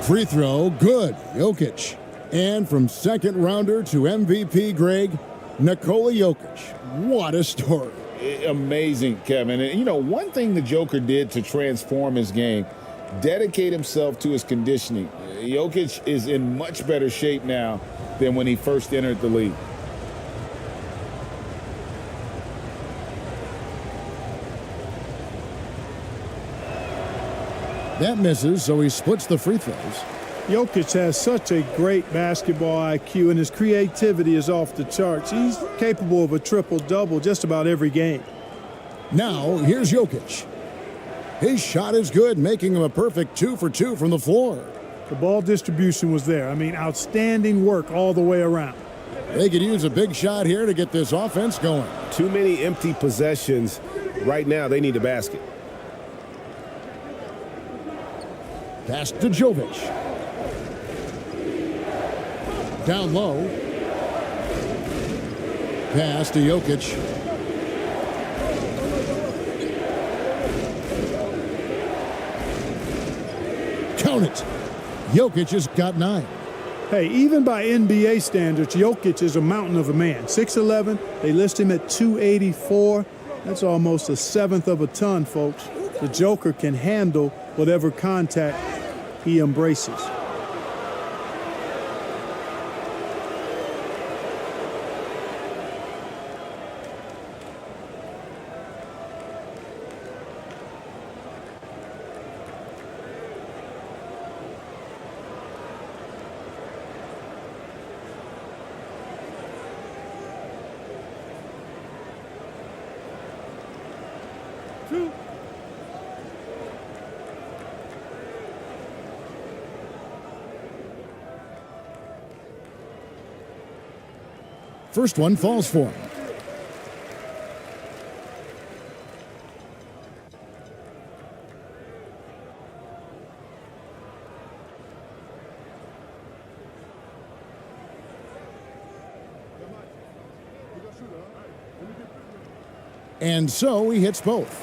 Free throw, good. Jokic. And from second rounder to MVP, Greg, Nikola Jokic. What a story. Amazing, Kevin. And, you know, one thing the Joker did to transform his game, dedicate himself to his conditioning. Jokic is in much better shape now than when he first entered the league. That misses, so he splits the free throws. Jokic has such a great basketball IQ, and his creativity is off the charts. He's capable of a triple-double just about every game. Now, here's Jokic. His shot is good, making him a perfect 2 for 2 from the floor. The ball distribution was there. I mean, outstanding work all the way around. They could use a big shot here to get this offense going. Too many empty possessions. Right now, they need a basket. Pass to Jovic. Down low. Pass to Jokic. Count it. Jokic has got 9. Hey, even by NBA standards, Jokic is a mountain of a man. 6'11", they list him at 284. That's almost a seventh of a ton, folks. The Joker can handle whatever contact he embraces. First one falls for him. And so he hits both.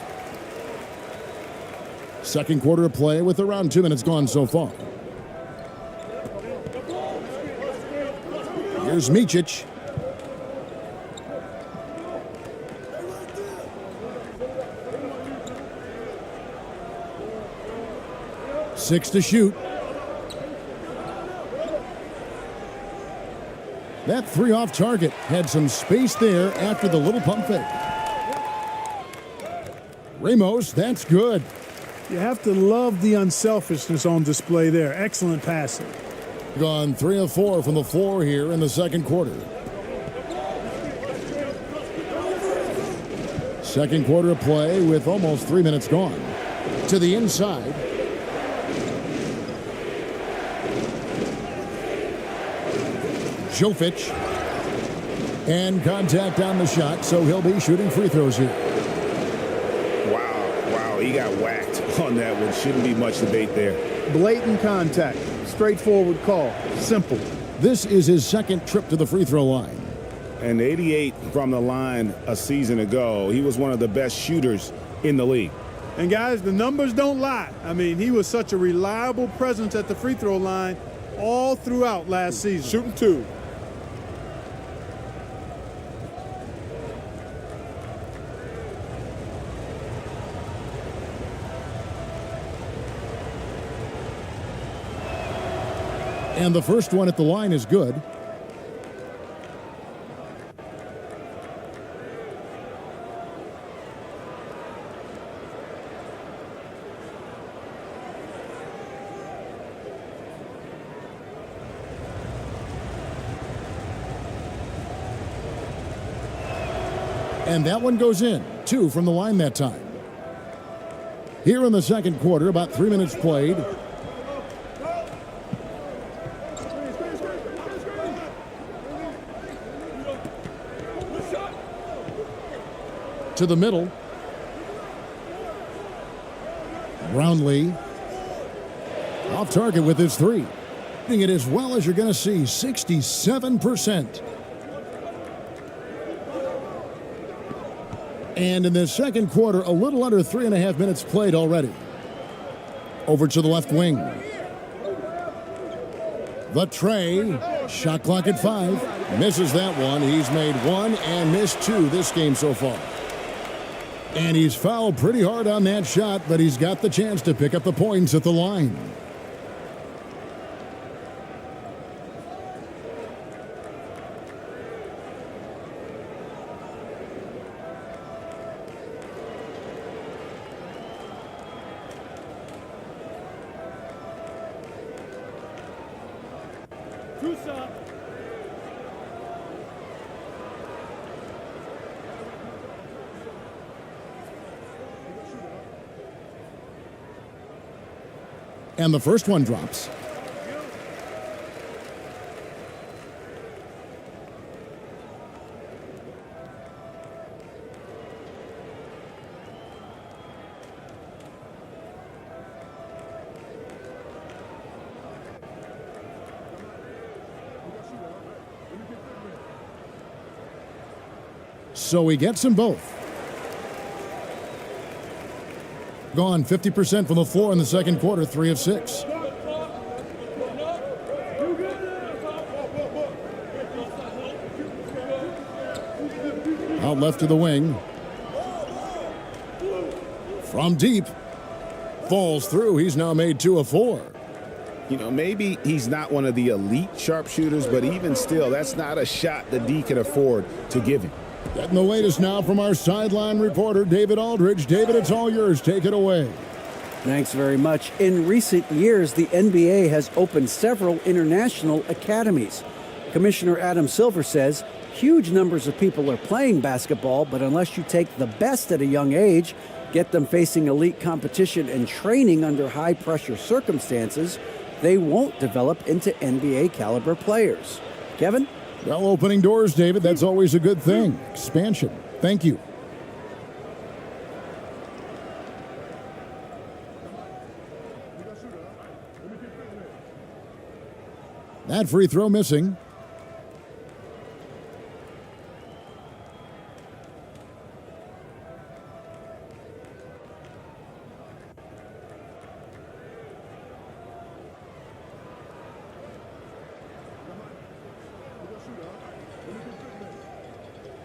Second quarter of play with around 2 minutes gone so far. Here's Micic. Six to shoot. That three off target had some space there after the little pump fake. Ramos, that's good. You have to love the unselfishness on display there. Excellent passing. Gone 3 of 4 from the floor here in the second quarter. Second quarter of play with almost 3 minutes gone. To the inside. Jovic. And contact on the shot, so he'll be shooting free throws here. Wow, he got whacked on that one. Shouldn't be much debate there. Blatant contact. Straightforward call. Simple. This is his second trip to the free throw line. And 88 from the line a season ago. He was one of the best shooters in the league. And guys, the numbers don't lie. I mean, he was such a reliable presence at the free throw line all throughout last season. Shooting two. And the first one at the line is good. And that one goes in. 2 from the line that time. Here in the second quarter, about 3 minutes played. To the middle. Brownlee. Off target with his three. Hitting it as well as you're going to see, 67%. And in the second quarter, a little under 3.5 minutes played already. Over to the left wing. The tray. Shot clock at 5. Misses that one. He's made 1 and missed 2 this game so far. And he's fouled pretty hard on that shot, but he's got the chance to pick up the points at the line. And the first one drops. So he gets them both. Gone 50% from the floor in the second quarter, 3 of 6. Out left to the wing. From deep. Falls through. He's now made 2 of 4. You know, maybe he's not one of the elite sharpshooters, but even still, that's not a shot the D can afford to give him. Getting the latest now from our sideline reporter, David Aldridge. David, it's all yours. Take it away. Thanks very much. In recent years, the NBA has opened several international academies. Commissioner Adam Silver says huge numbers of people are playing basketball, but unless you take the best at a young age, get them facing elite competition and training under high-pressure circumstances, they won't develop into NBA-caliber players. Kevin? Well, opening doors, David, that's always a good thing. Expansion. Thank you. That free throw missing.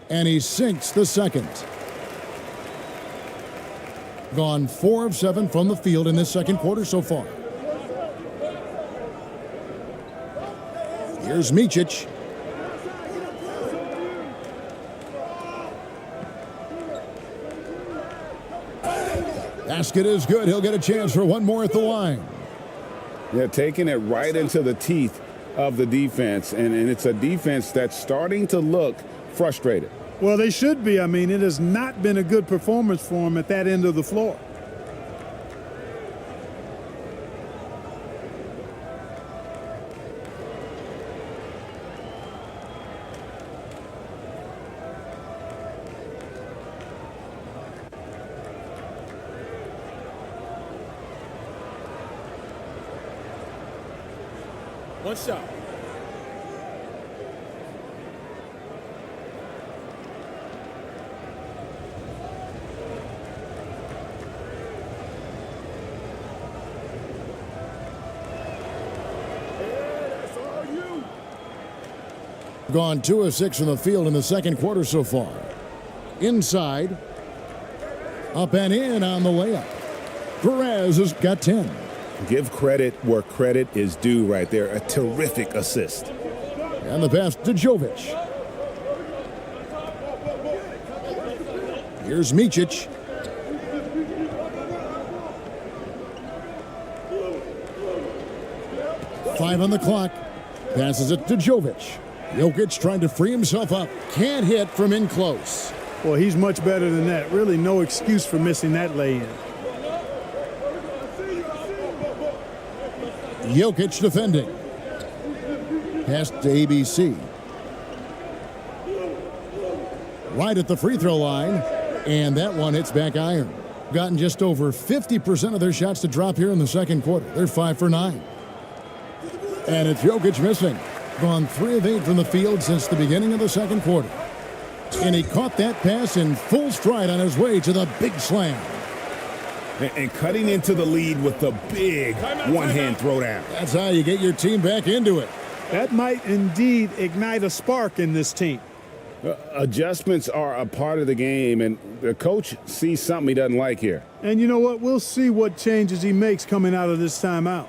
And he sinks the second. Gone 4 of 7 from the field in this second quarter so far. Here's Micic. Basket is good. He'll get a chance for one more at the line. Yeah, taking it right into the teeth of the defense, and it's a defense that's starting to look frustrated. Well, they should be. I mean, it has not been a good performance for them at that end of the floor. One shot. Gone 2 of 6 from the field in the second quarter so far. Inside. Up and in on the layup. Perez has got 10. Give credit where credit is due right there. A terrific assist. And the pass to Jovic. Here's Micic. Five on the clock. Passes it to Jovic. Jokic trying to free himself up. Can't hit from in close. Well, he's much better than that. Really no excuse for missing that lay-in. Jokic defending. Pass to ABC. Right at the free throw line. And that one hits back iron. Gotten just over 50% of their shots to drop here in the second quarter. They're 5 for 9. And it's Jokic missing. Gone 3 of 8 from the field since the beginning of the second quarter. And he caught that pass in full stride on his way to the big slam. And cutting into the lead with the big one-hand throwdown. That's how you get your team back into it. That might indeed ignite a spark in this team. Adjustments are a part of the game, and the coach sees something he doesn't like here. And you know what? We'll see what changes he makes coming out of this timeout.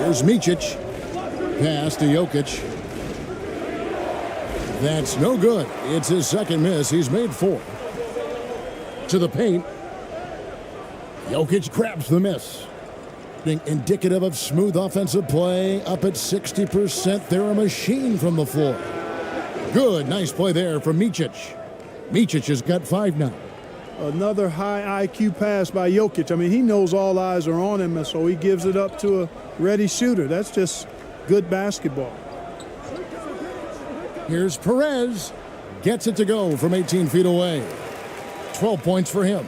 Here's Micic. Pass to Jokic. That's no good. It's his second miss. He's made 4. To the paint. Jokic grabs the miss. Being indicative of smooth offensive play. Up at 60%. They're a machine from the floor. Good. Nice play there from Micic. Micic has got 5 now. Another high IQ pass by Jokic. I mean, he knows all eyes are on him, and so he gives it up to a ready shooter. That's just good basketball. Here's Perez. Gets it to go from 18 feet away. 12 points for him.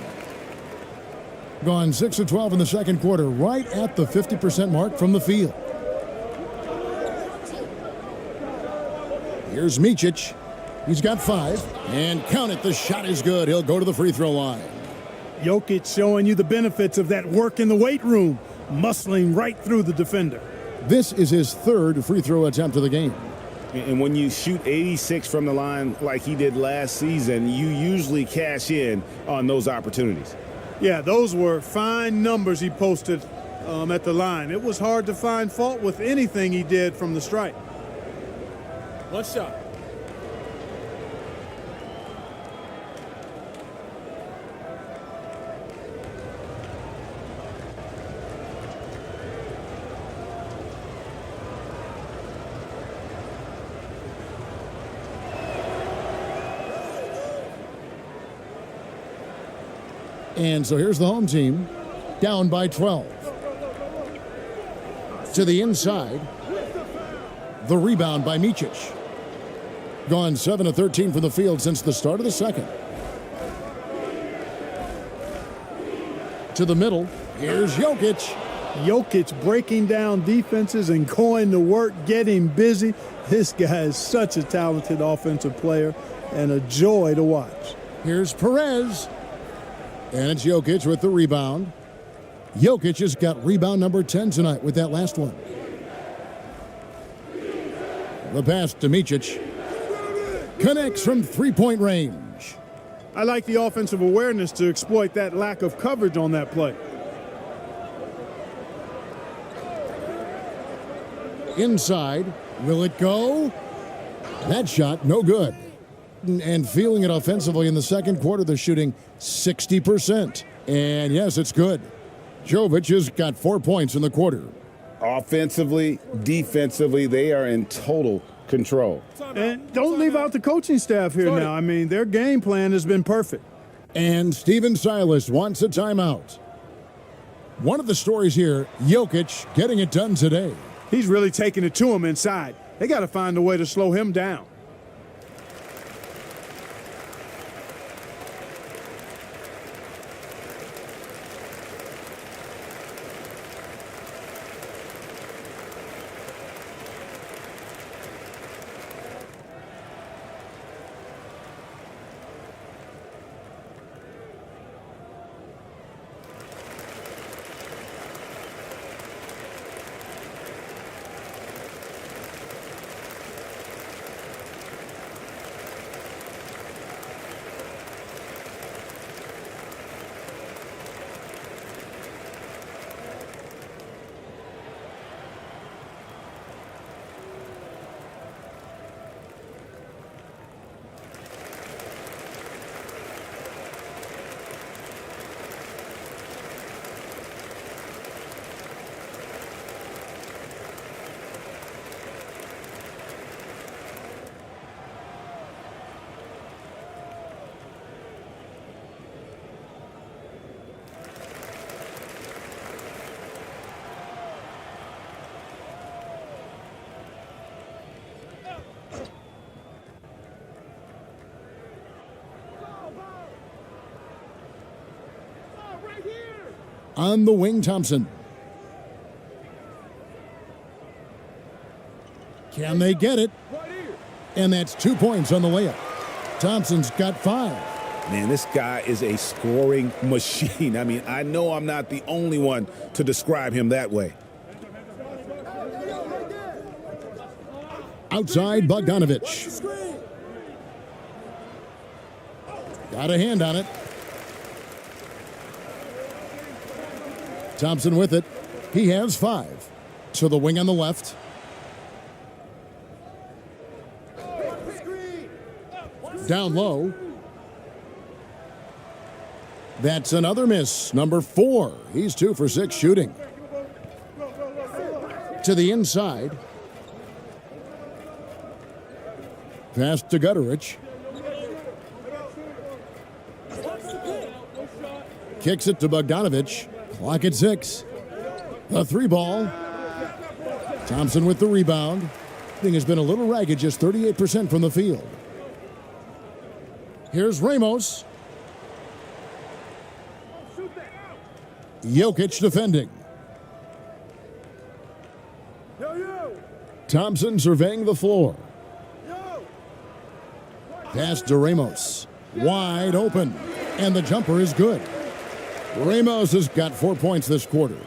Gone 6 of 12 in the second quarter, right at the 50% mark from the field. Here's Micic. He's got 5. And count it, the shot is good. He'll go to the free throw line. Jokic showing you the benefits of that work in the weight room, muscling right through the defender. This is his 3rd free throw attempt of the game. And when you shoot 86 from the line like he did last season, you usually cash in on those opportunities. Yeah, those were fine numbers he posted at the line. It was hard to find fault with anything he did from the stripe. One shot. And so here's the home team, down by 12. To the inside, the rebound by Micic. Gone 7 of 13 from the field since the start of the second. To the middle, here's Jokic. Jokic breaking down defenses and going to work, getting busy. This guy is such a talented offensive player and a joy to watch. Here's Perez. And it's Jokic with the rebound. Jokic has got rebound number 10 tonight with that last one. The pass to Micic. Connects from three-point range. I like the offensive awareness to exploit that lack of coverage on that play. Inside. Will it go? That shot, no good. And feeling it offensively in the second quarter, they're shooting 60%. And yes, it's good. Jovic has got 4 points in the quarter. Offensively, defensively, they are in total control. And don't leave out the coaching staff here now. I mean, their game plan has been perfect. And Steven Silas wants a timeout. One of the stories here, Jokic getting it done today. He's really taking it to him inside. They got to find a way to slow him down. On the wing, Thompson. Can they get it? And that's 2 points on the layup. Thompson's got 5. Man, this guy is a scoring machine. I mean, I know I'm not the only one to describe him that way. Outside, Bogdanovich. Got a hand on it. Thompson with it. He has 5. To the wing on the left. Down low. That's another miss. Number 4. He's 2 for 6 shooting. To the inside. Pass to Gutterich. Kicks it to Bogdanovich. Clock at 6. A 3 ball. Thompson with the rebound. Thing has been a little ragged, just 38% from the field. Here's Ramos. Jokic defending. Thompson surveying the floor. Pass to Ramos. Wide open. And the jumper is good. Ramos has got 4 points this quarter.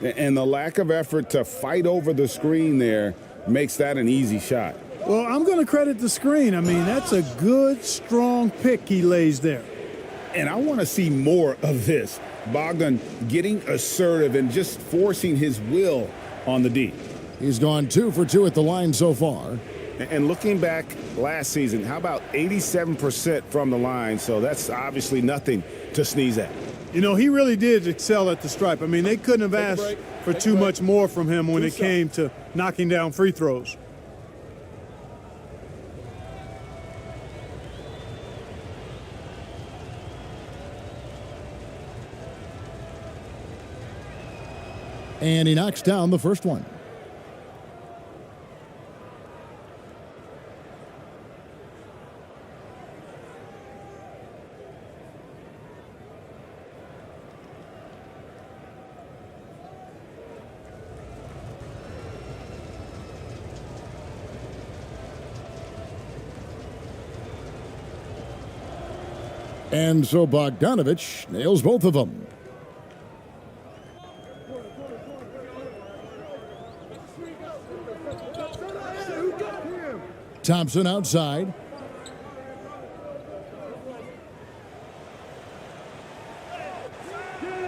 And the lack of effort to fight over the screen there makes that an easy shot. Well, I'm going to credit the screen. I mean, that's a good, strong pick he lays there. And I want to see more of this. Bogdan getting assertive and just forcing his will on the D. He's gone 2 for 2 at the line so far. And looking back last season, how about 87% from the line? So that's obviously nothing to sneeze at. You know, he really did excel at the stripe. I mean, they couldn't have asked for too much more from him when it came to knocking down free throws. And he knocks down the first one. And so Bogdanovich nails both of them. Thompson outside.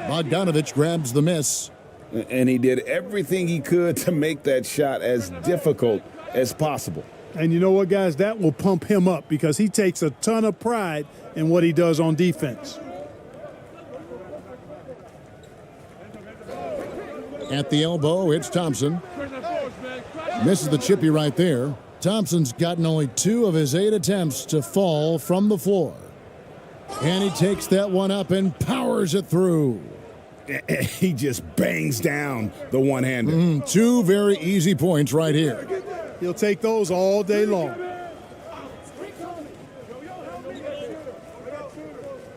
Bogdanovich grabs the miss. And he did everything he could to make that shot as difficult as possible. And you know what, guys? That will pump him up because he takes a ton of pride in what he does on defense. At the elbow, it's Thompson. Misses the chippy right there. Thompson's gotten only 2 of his 8 attempts to fall from the floor. And he takes that one up and powers it through. He just bangs down the one-hander. 2 very easy points right here. He'll take those all day long.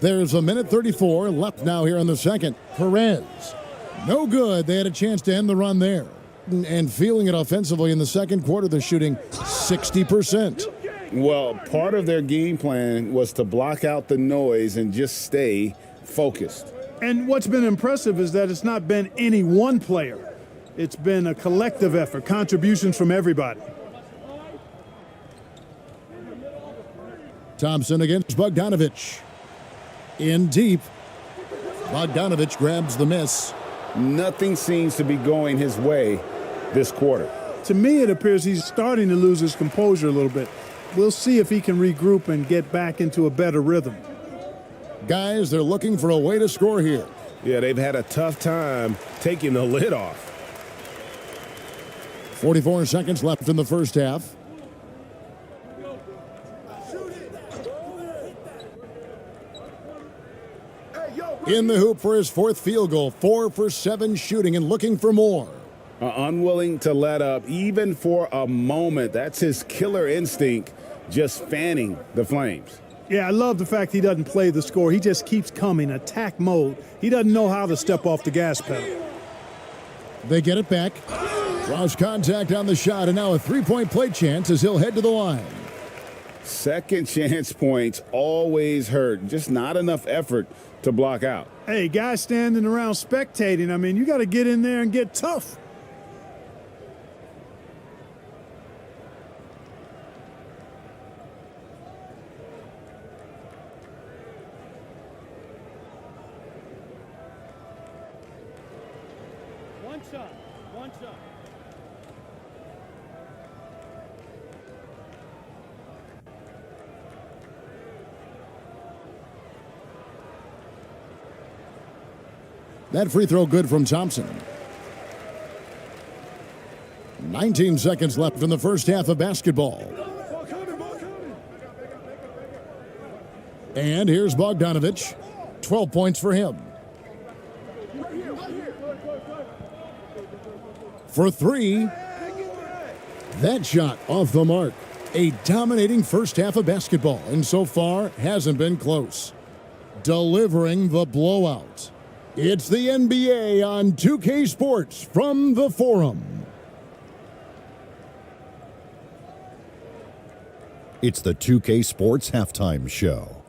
There's a minute 34 left now here in the second. Perez. No good. They had a chance to end the run there. And feeling it offensively in the second quarter, they're shooting 60%. Well, part of their game plan was to block out the noise and just stay focused. And what's been impressive is that it's not been any one player. It's been a collective effort, contributions from everybody. Thompson against Bogdanovich. In deep. Bogdanovich grabs the miss. Nothing seems to be going his way this quarter. To me, it appears he's starting to lose his composure a little bit. We'll see if he can regroup and get back into a better rhythm. Guys, they're looking for a way to score here. Yeah, they've had a tough time taking the lid off. 44 seconds left in the first half. In the hoop for his 4th field goal. 4 for 7 shooting and looking for more. Unwilling to let up even for a moment. That's his killer instinct, just fanning the flames. Yeah, I love the fact he doesn't play the score. He just keeps coming, attack mode. He doesn't know how to step off the gas pedal. They get it back. Draws contact on the shot, and now a 3-point play chance as he'll head to the line. Second chance points always hurt. Just not enough effort to block out. Hey, guys standing around spectating, I mean, you got to get in there and get tough. One shot. That free throw good from Thompson. 19 seconds left in the first half of basketball. And here's Bogdanovich. 12 points for him. For 3. That shot off the mark. A dominating first half of basketball, and so far hasn't been close. Delivering the blowout. It's the NBA on 2K Sports from the Forum. It's the 2K Sports Halftime Show.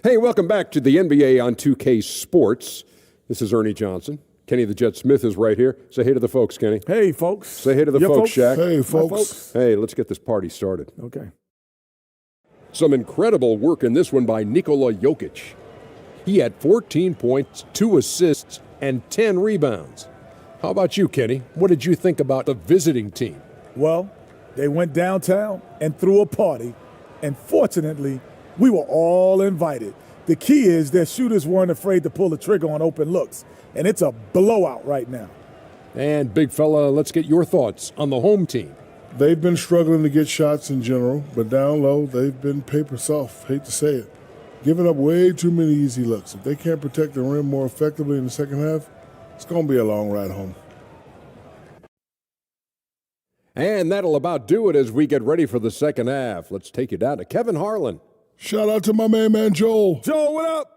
Hey, welcome back to the NBA on 2K Sports. This is Ernie Johnson. Kenny the Jet Smith is right here. Say hey to the folks, Kenny. Hey, folks. Say hey to the folks, Shaq. Hey, folks. Hey, let's get this party started. Okay. Some incredible work in this one by Nikola Jokic. He had 14 points, 2 assists, and 10 rebounds. How about you, Kenny? What did you think about the visiting team? Well, they went downtown and threw a party, and fortunately, we were all invited. The key is that shooters weren't afraid to pull the trigger on open looks, and it's a blowout right now. And big fella, let's get your thoughts on the home team. They've been struggling to get shots in general, but down low, they've been paper soft. Hate to say it. Giving up way too many easy looks. If they can't protect the rim more effectively in the second half, it's going to be a long ride home. And that'll about do it as we get ready for the second half. Let's take you down to Kevin Harlan. Shout out to my main man, Joel. Joel, what up?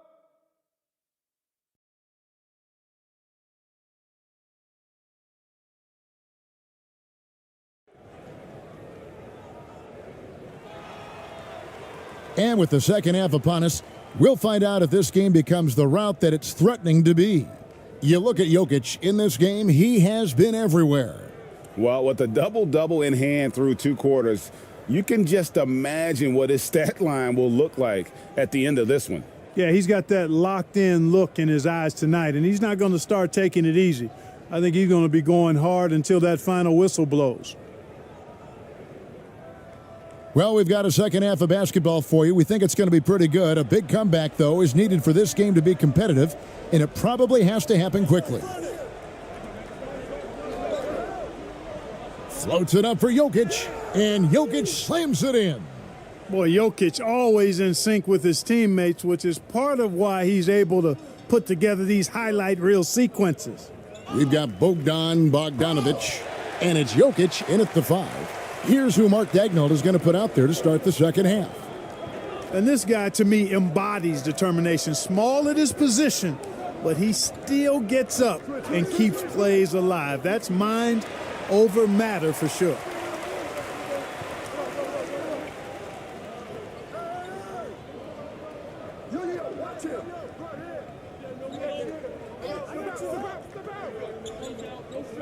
And with the second half upon us, we'll find out if this game becomes the route that it's threatening to be. You look at Jokic in this game, he has been everywhere. Well, with a double-double in hand through 2 quarters, you can just imagine what his stat line will look like at the end of this one. Yeah, he's got that locked-in look in his eyes tonight, and he's not going to start taking it easy. I think he's going to be going hard until that final whistle blows. Well, we've got a second half of basketball for you. We think it's going to be pretty good. A big comeback, though, is needed for this game to be competitive, and it probably has to happen quickly. Floats it up for Jokic, and Jokic slams it in. Boy, Jokic always in sync with his teammates, which is part of why he's able to put together these highlight reel sequences. We've got Bogdanovich, and it's Jokic in at the 5. Here's who Mark Daigneault is going to put out there to start the second half. And this guy, to me, embodies determination. Small at his position, but he still gets up and keeps plays alive. That's mind over matter for sure.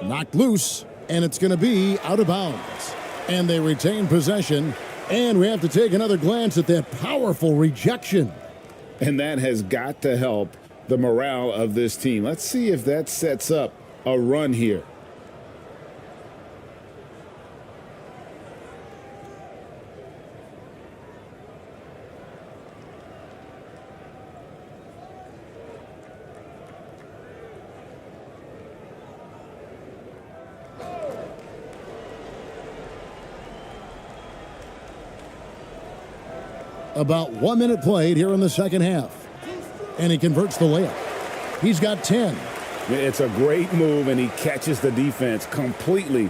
Knocked loose, and it's going to be out of bounds. And they retain possession, and we have to take another glance at that powerful rejection. And that has got to help the morale of this team. Let's see if that sets up a run here. About 1 minute played here in the second half. And he converts the layup. He's got 10. It's a great move, and he catches the defense completely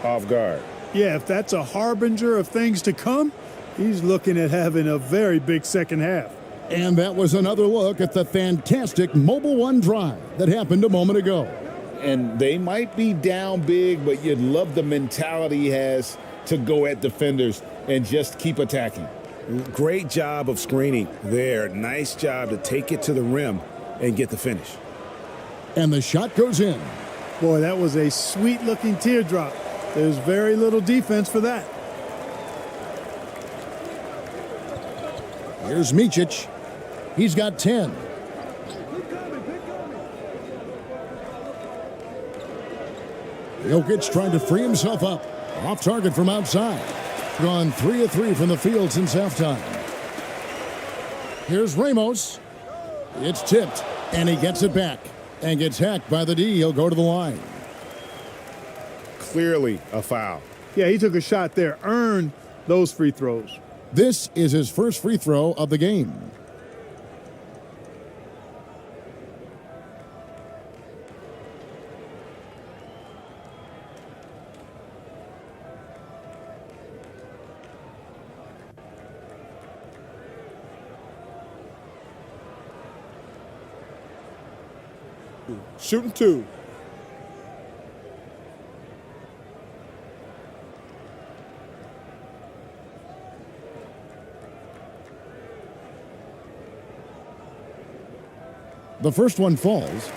off guard. Yeah, if that's a harbinger of things to come, he's looking at having a very big second half. And that was another look at the fantastic Mobile One drive that happened a moment ago. And they might be down big, but you'd love the mentality he has to go at defenders and just keep attacking. Great job of screening there. Nice job to take it to the rim and get the finish. And the shot goes in. Boy, that was a sweet-looking teardrop. There's very little defense for that. Here's Micic. He's got 10. Jokic trying to free himself up. Off target from outside. Gone 3 of 3 from the field since halftime. Here's Ramos. It's tipped, and he gets it back. And gets hacked by the D. He'll go to the line. Clearly a foul. Yeah, he took a shot there. Earned those free throws. This is his first free throw of the game. Shooting 2. The first one falls.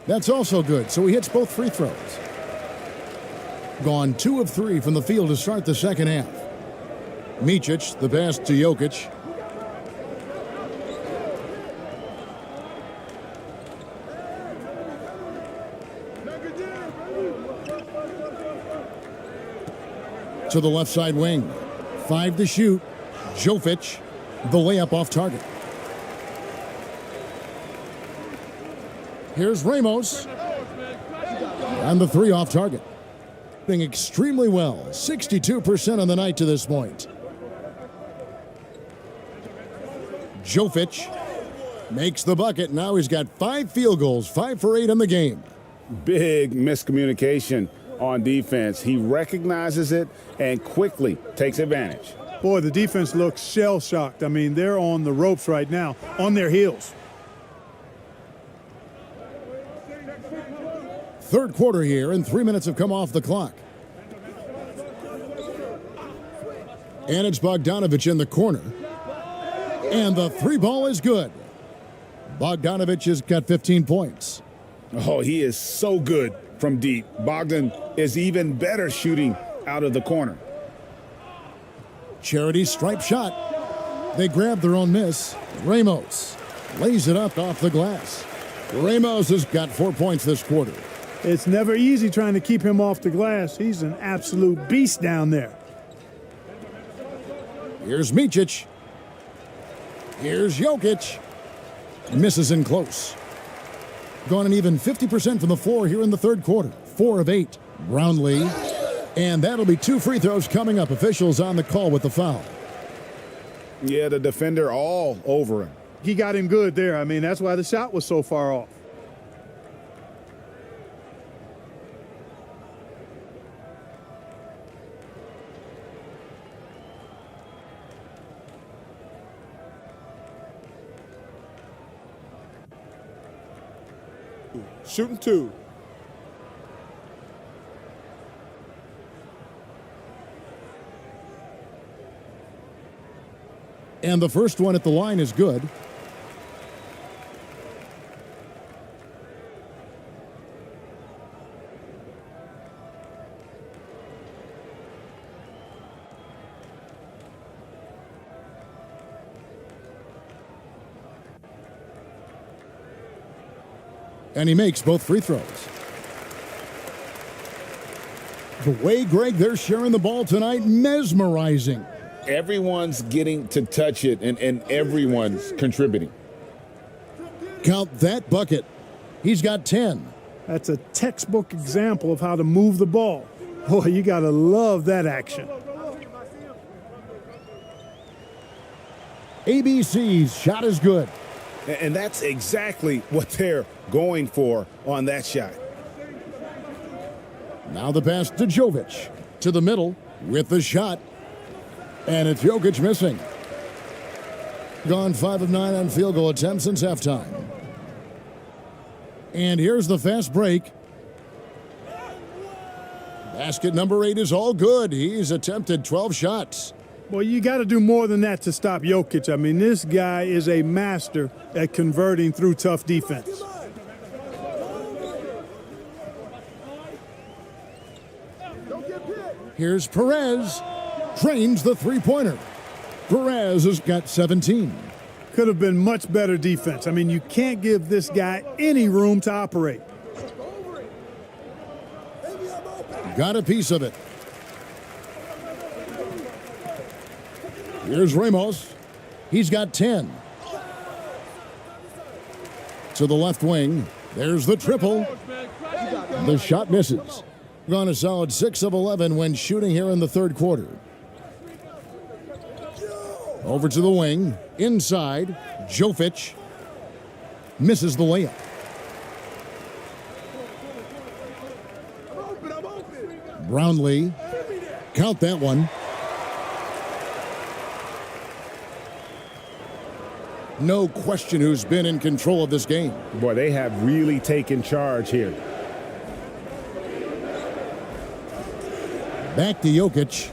That's also good, so he hits both free throws. Gone 2 of 3 from the field to start the second half. Micic, the pass to Jokic. To the left side wing. 5 to shoot. Jovic, the layup off target. Here's Ramos. And the 3 off target. Doing extremely well. 62% on the night to this point. Jovic makes the bucket. Now he's got 5 field goals, 5 for 8 in the game. Big miscommunication on defense. He recognizes it and quickly takes advantage. Boy, the defense looks shell-shocked. I mean, they're on the ropes right now, on their heels. Third quarter here, and 3 minutes have come off the clock. And it's Bogdanovich in the corner. And the 3 ball is good. Bogdanovich has got 15 points. Oh, he is so good from deep. Bogdan is even better shooting out of the corner. Charity stripe shot. They grab their own miss. Ramos lays it up off the glass. Ramos has got 4 points this quarter. It's never easy trying to keep him off the glass. He's an absolute beast down there. Here's Micic. Here's Jokic. Misses in close. Gone an even 50% from the floor here in the third quarter. 4 of 8. Brownlee. And that'll be 2 free throws coming up. Officials on the call with the foul. Yeah, the defender all over him. He got him good there. I mean, that's why the shot was so far off. Shooting 2. And the first one at the line is good. And he makes both free throws. The way, Greg, they're sharing the ball tonight, mesmerizing. Everyone's getting to touch it, and everyone's contributing. Count that bucket. He's got 10. That's a textbook example of how to move the ball. Boy, you got to love that action. ABC's shot is good. And that's exactly what they're going for on that shot. Now the pass to Jovic. To the middle with the shot. And it's Jokic missing. Gone 5 of 9 on field goal attempts since halftime. And here's the fast break. Basket number 8 is all good. He's attempted 12 shots. Well, you got to do more than that to stop Jokic. I mean, this guy is a master at converting through tough defense. Here's Perez. Drains the three-pointer. Perez has got 17. Could have been much better defense. I mean, you can't give this guy any room to operate. Got a piece of it. Here's Ramos. He's got 10. To the left wing. There's the triple. The shot misses. Gone a solid 6 of 11 when shooting here in the third quarter. Over to the wing. Inside. Jovic. Misses the layup. Brownlee. Count that one. No question who's been in control of this game. Boy, they have really taken charge here. Back to Jokic.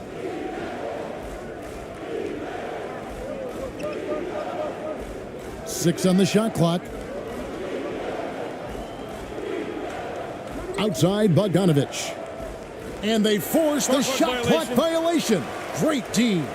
Six on the shot clock. Outside Bogdanovich. And they force the shot clock violation. Great team.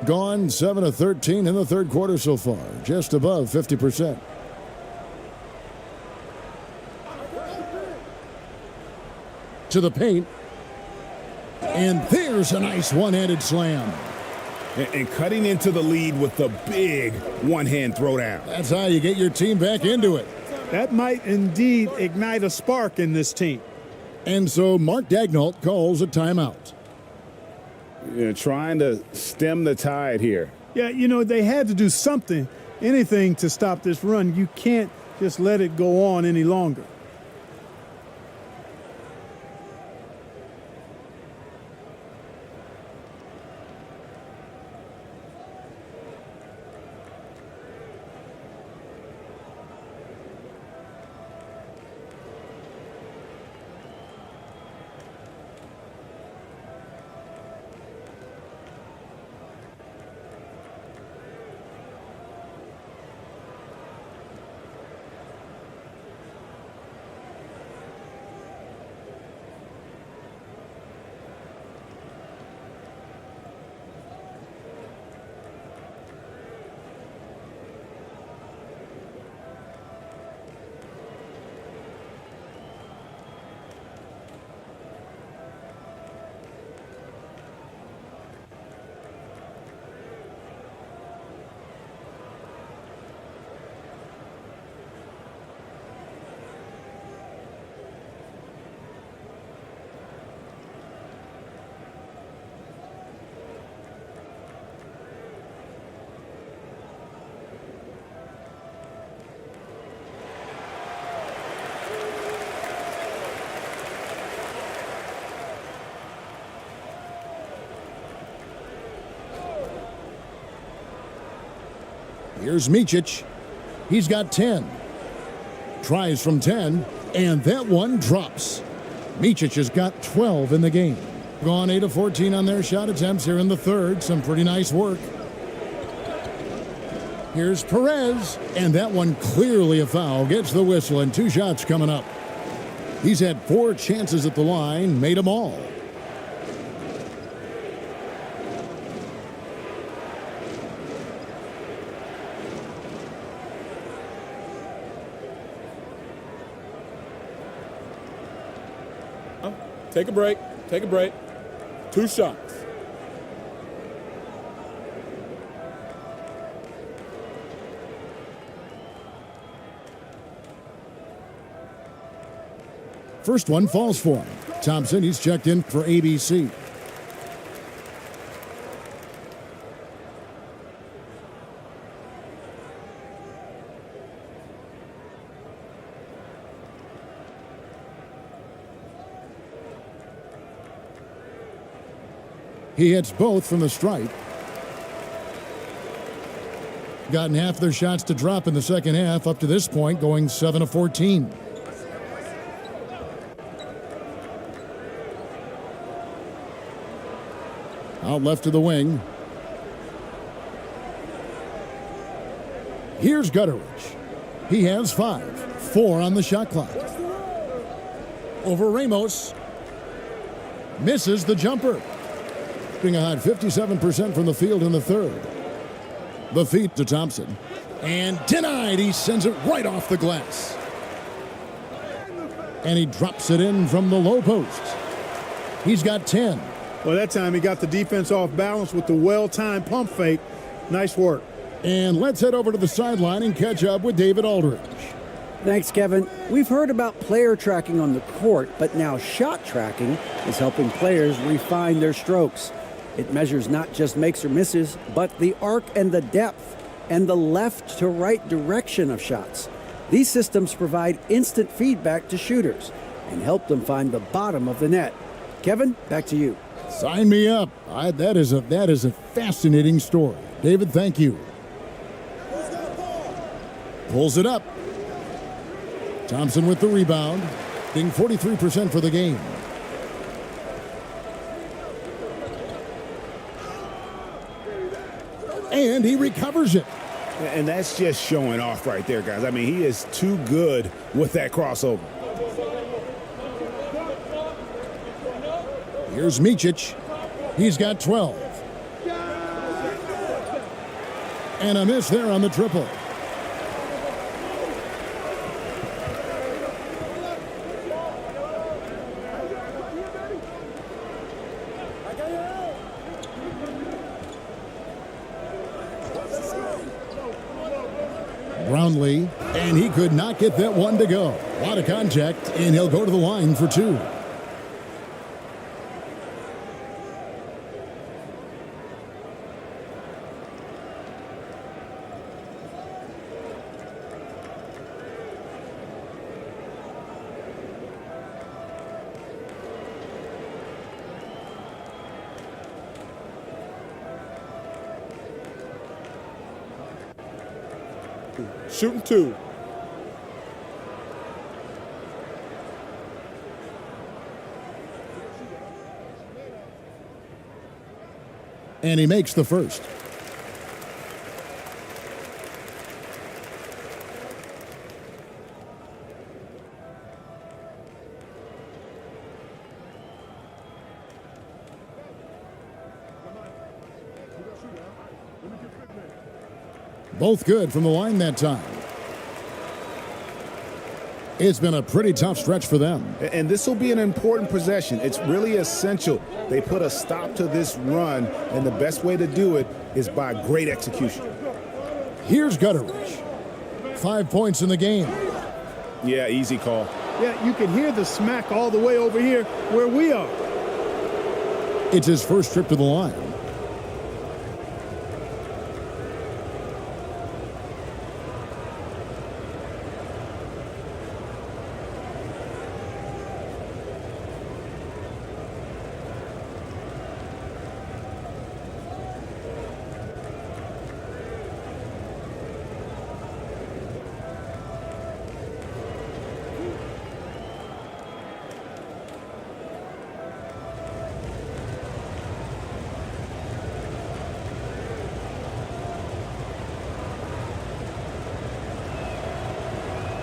Gone 7 of 13 in the third quarter so far, just above 50%. To the paint. And there's a nice one-handed slam. And cutting into the lead with the big one-hand throwdown. That's how you get your team back into it. That might indeed ignite a spark in this team. And so Mark Daigneault calls a timeout. Trying to stem the tide here. Yeah, they had to do something, anything to stop this run. You can't just let it go on any longer. Here's Micic. He's got 10. Tries from 10, and that one drops. Micic has got 12 in the game. Gone 8 of 14 on their shot attempts here in the third. Some pretty nice work. Here's Perez, and that one clearly a foul. Gets the whistle, and 2 shots coming up. He's had 4 chances at the line, made them all. Take a break. Take a break. 2 shots. First one falls for him. Thompson, he's checked in for ABC. He hits both from the stripe. Gotten half their shots to drop in the second half up to this point, going 7 of 14. Out left to the wing. Here's Gutteridge. He has 5. 4 on the shot clock. Over Ramos. Misses the jumper. Being a hot 57% from the field in the third. The feed to Thompson. And denied. He sends it right off the glass. And he drops it in from the low post. He's got 10. Well, that time he got the defense off balance with the well-timed pump fake. Nice work. And let's head over to the sideline and catch up with David Aldridge. Thanks, Kevin. We've heard about player tracking on the court, but now shot tracking is helping players refine their strokes. It measures not just makes or misses, but the arc and the depth and the left to right direction of shots. These systems provide instant feedback to shooters and help them find the bottom of the net. Kevin, back to you. Sign me up. That is a fascinating story. David, thank you. Pulls it up. Thompson with the rebound, being 43% for the game. And he recovers it. And that's just showing off right there, guys. I mean, he is too good with that crossover. Here's Micic. He's got 12. And a miss there on the triple. Brownlee, and he could not get that one to go. A lot of contact, and he'll go to the line for two. Shooting two. And he makes the first. Both good from the line that time. It's been a pretty tough stretch for them. And this will be an important possession. It's really essential they put a stop to this run, and the best way to do it is by great execution. Here's Gutteridge. 5 points in the game. Yeah, easy call. Yeah, you can hear the smack all the way over here where we are. It's his first trip to the line.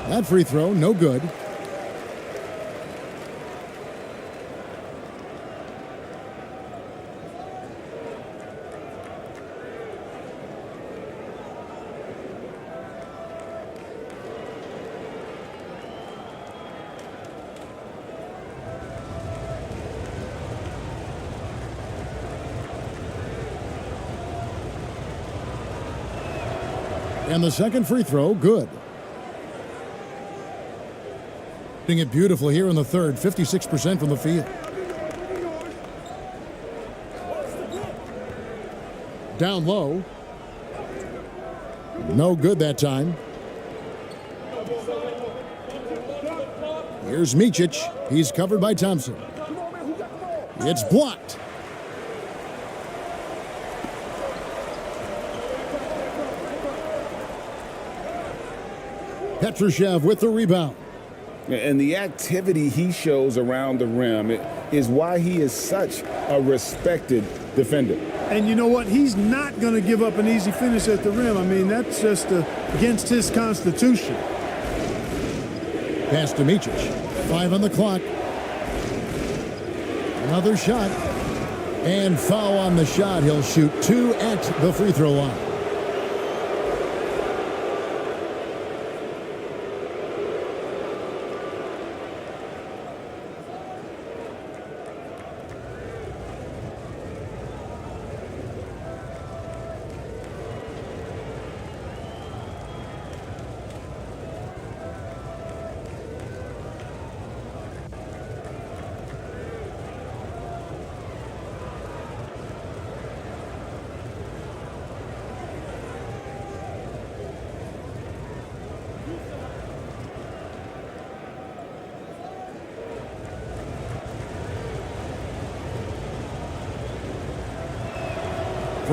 That free throw, no good. And the second free throw, good. Doing it beautiful here in the third, 56% from the field. Down low. No good that time. Here's Micic. He's covered by Thompson. It's blocked. Petrushev with the rebound. And the activity he shows around the rim is why he is such a respected defender. And you know what? He's not going to give up an easy finish at the rim. I mean, that's just against his constitution. Pass to Micic. 5 on the clock. Another shot. And foul on the shot. He'll shoot 2 at the free throw line.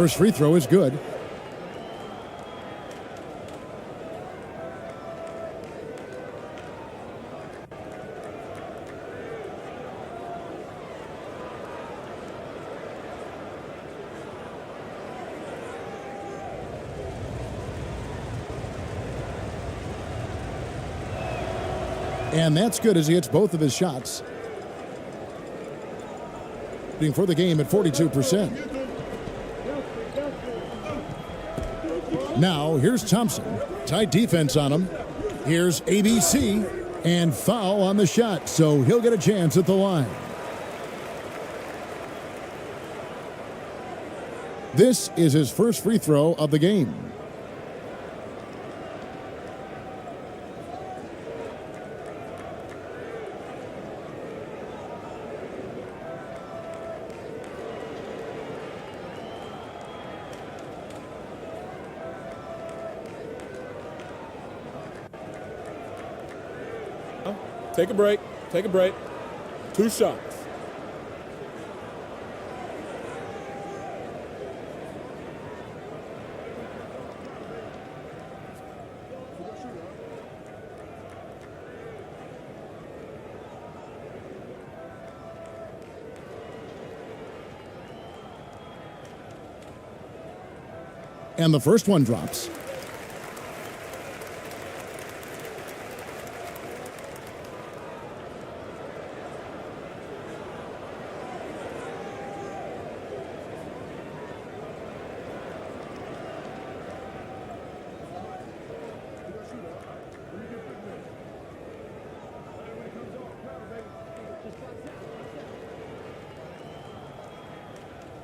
First free throw is good. And that's good as he hits both of his shots. Shooting for the game at 42%. Now, here's Thompson. Tight defense on him. Here's ABC. And foul on the shot, so he'll get a chance at the line. This is his first free throw of the game. Take a break. Take a break. 2 shots. And the first one drops.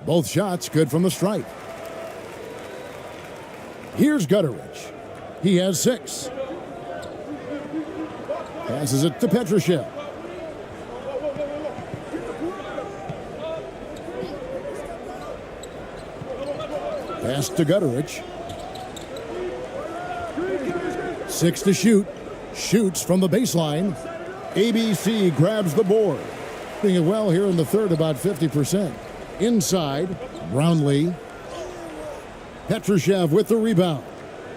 Both shots good from the stripe. Here's Gutteridge. He has 6. Passes it to Petrushev. Pass to Gutteridge. 6 to shoot. Shoots from the baseline. ABC grabs the board. Doing it well here in the third, about 50%. Inside, Brownlee. Petrushev with the rebound.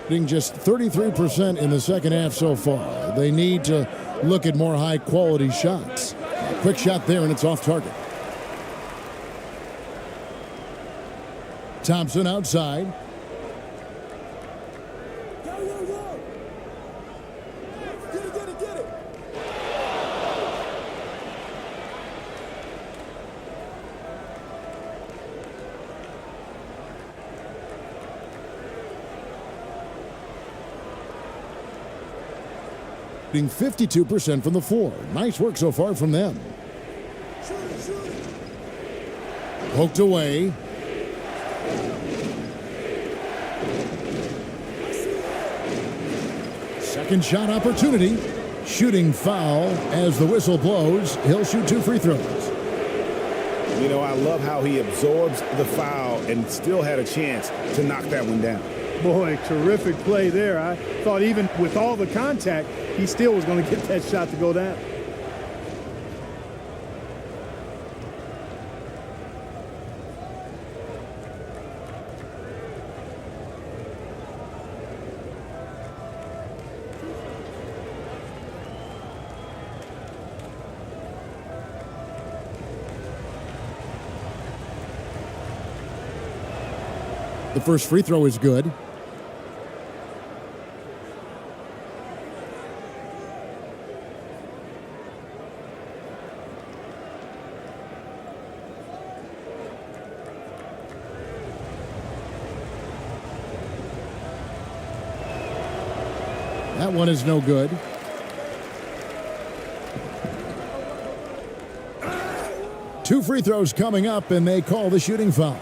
Hitting just 33% in the second half so far. They need to look at more high-quality shots. A quick shot there, and it's off target. Thompson outside. Being 52% from the floor. Nice work so far from them. Poked away. Second shot opportunity. Shooting foul as the whistle blows. He'll shoot 2 free throws. You know, I love how he absorbs the foul and still had a chance to knock that one down. Boy, terrific play there. I thought even with all the contact, he still was going to get that shot to go down. The first free throw is good. That one is no good. Two free throws coming up, and they call the shooting foul.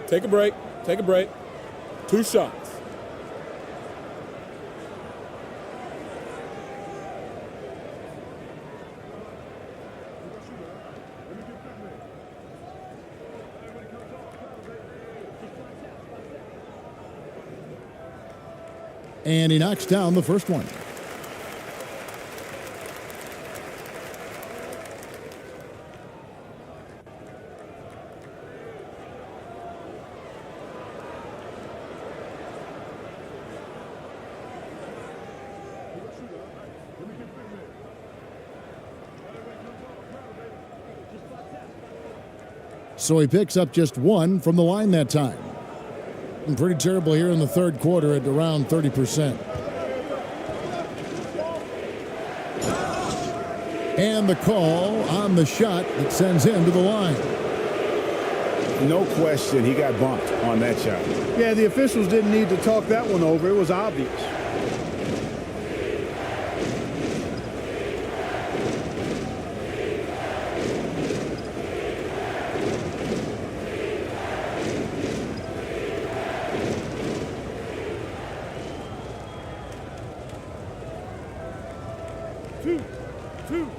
Take a break. Take a break. 2 shots. And he knocks down the first one. So he picks up just one from the line that time. And pretty terrible here in the third quarter at around 30%. And the call on the shot that sends him to the line. No question, he got bumped on that shot. Yeah, the officials didn't need to talk that one over. It was obvious. Two.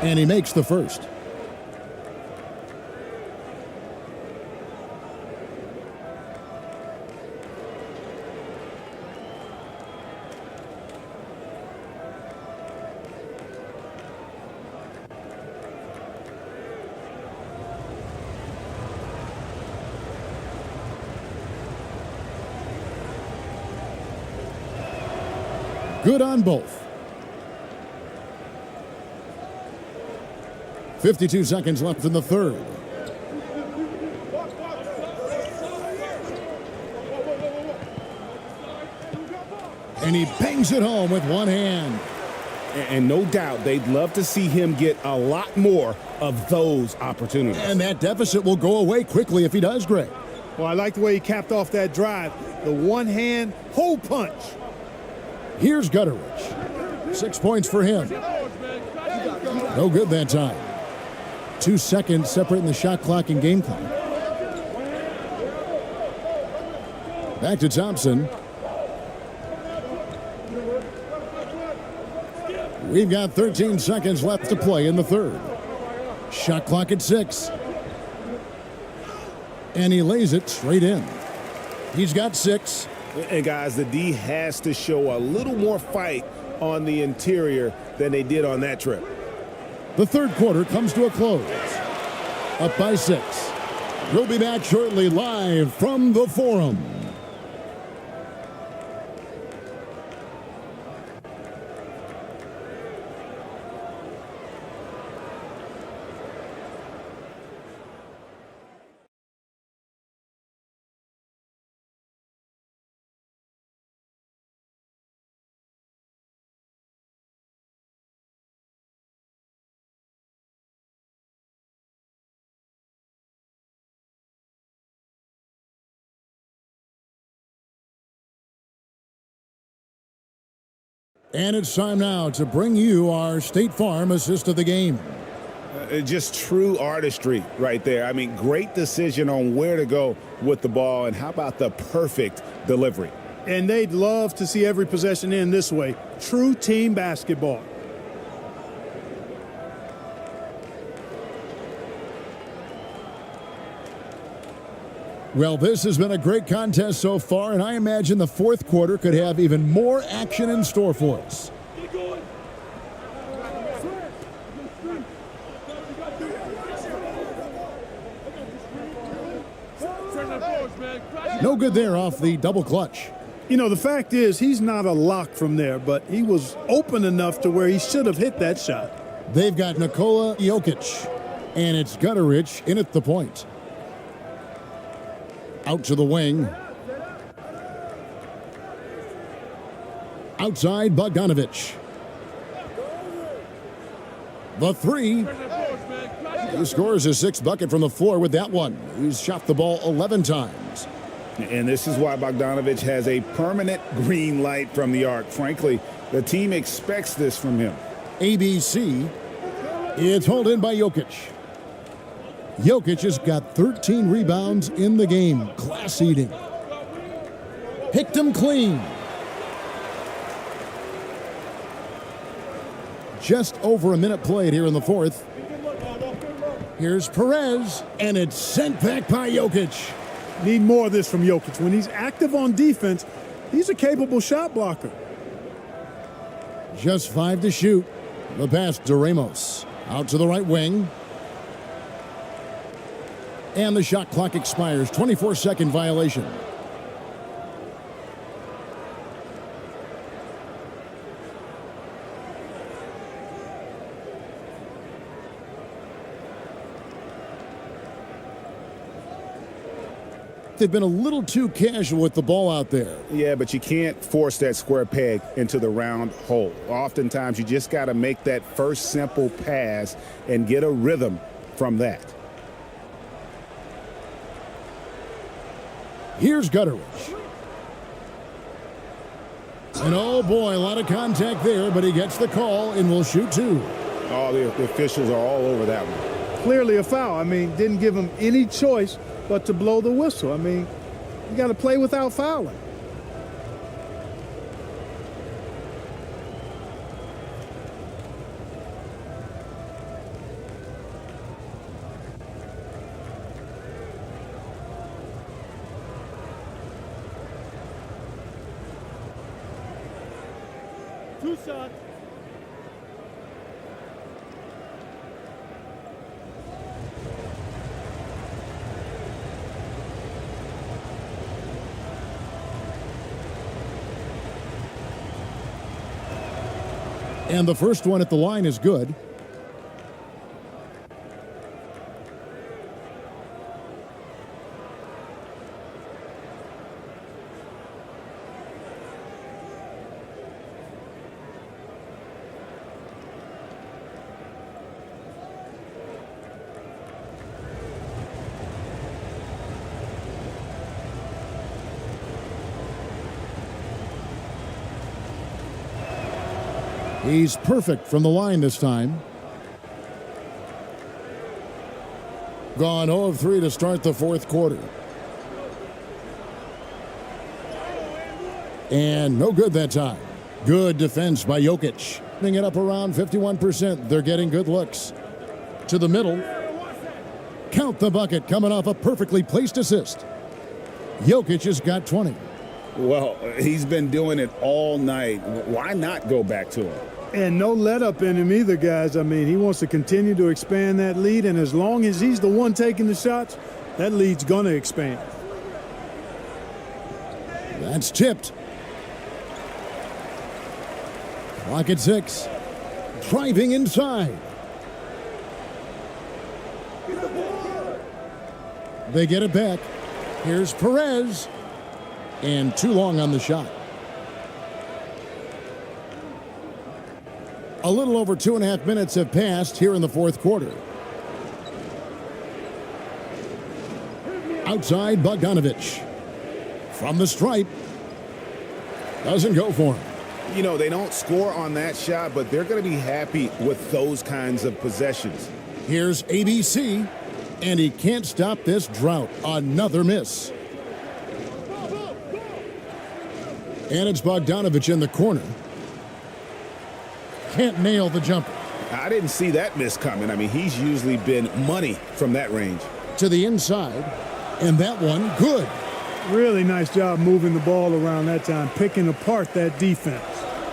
And he makes the first. Good on both. 52 seconds left in the third. And he bangs it home with one hand. And no doubt they'd love to see him get a lot more of those opportunities. And that deficit will go away quickly if he does, Greg. Well, I like the way he capped off that drive. The one-hand hole punch. Here's Gutteridge. 6 points for him. No good that time. 2 seconds separating the shot clock and game clock. Back to Thompson. We've got 13 seconds left to play in the third. Shot clock at 6. And he lays it straight in. He's got 6. And guys, the D has to show a little more fight on the interior than they did on that trip. The third quarter comes to a close. Up by 6. We'll be back shortly live from the Forum. And it's time now to bring you our State Farm assist of the game. Just true artistry right there. I mean, great decision on where to go with the ball, and how about the perfect delivery? And they'd love to see every possession end this way. True team basketball. Well, this has been a great contest so far, and I imagine the fourth quarter could have even more action in store for us. No good there off the double clutch. You know, the fact is he's not a lock from there, but he was open enough to where he should have hit that shot. They've got Nikola Jokic, and it's Gutteridge in at the point. Out to the wing. Outside Bogdanovich. The three. He scores his 6th bucket from the floor with that one. He's shot the ball 11 times. And this is why Bogdanovich has a permanent green light from the arc. Frankly, the team expects this from him. ABC. It's hauled in by Jokic. Jokic has got 13 rebounds in the game. Class eating. Picked him clean. Just over a minute played here in the fourth. Here's Perez, and it's sent back by Jokic. Need more of this from Jokic. When he's active on defense, he's a capable shot blocker. Just 5 to shoot. The pass to Ramos. Out to the right wing. And the shot clock expires. 24-second violation. They've been a little too casual with the ball out there. Yeah, but you can't force that square peg into the round hole. Oftentimes, you just got to make that first simple pass and get a rhythm from that. Here's Gutteridge. And oh boy, a lot of contact there, but he gets the call and will shoot 2. Oh, the officials are all over that one. Clearly a foul. I mean, didn't give him any choice but to blow the whistle. I mean, you got to play without fouling. Two shots. And the first one at the line is good. He's perfect from the line this time. Gone 0 of 3 to start the fourth quarter. And no good that time. Good defense by Jokic. Putting it up around 51%. They're getting good looks. To the middle. Count the bucket coming off a perfectly placed assist. Jokic has got 20. Well, he's been doing it all night. Why not go back to him? And no let up in him either, guys. I mean, he wants to continue to expand that lead, and as long as he's the one taking the shots, that lead's going to expand. That's tipped. Clock at 6. Driving inside. They get it back. Here's Perez. And too long on the shot. A little over 2.5 minutes have passed here in the fourth quarter. Outside, Bogdanovich. From the stripe. Doesn't go for him. You know, they don't score on that shot, but they're going to be happy with those kinds of possessions. Here's ABC, and he can't stop this drought. Another miss. And it's Bogdanovich in the corner. Can't nail the jumper. I didn't see that miss coming. I mean, he's usually been money from that range. To the inside, and that one good. Really nice job moving the ball around that time, picking apart that defense.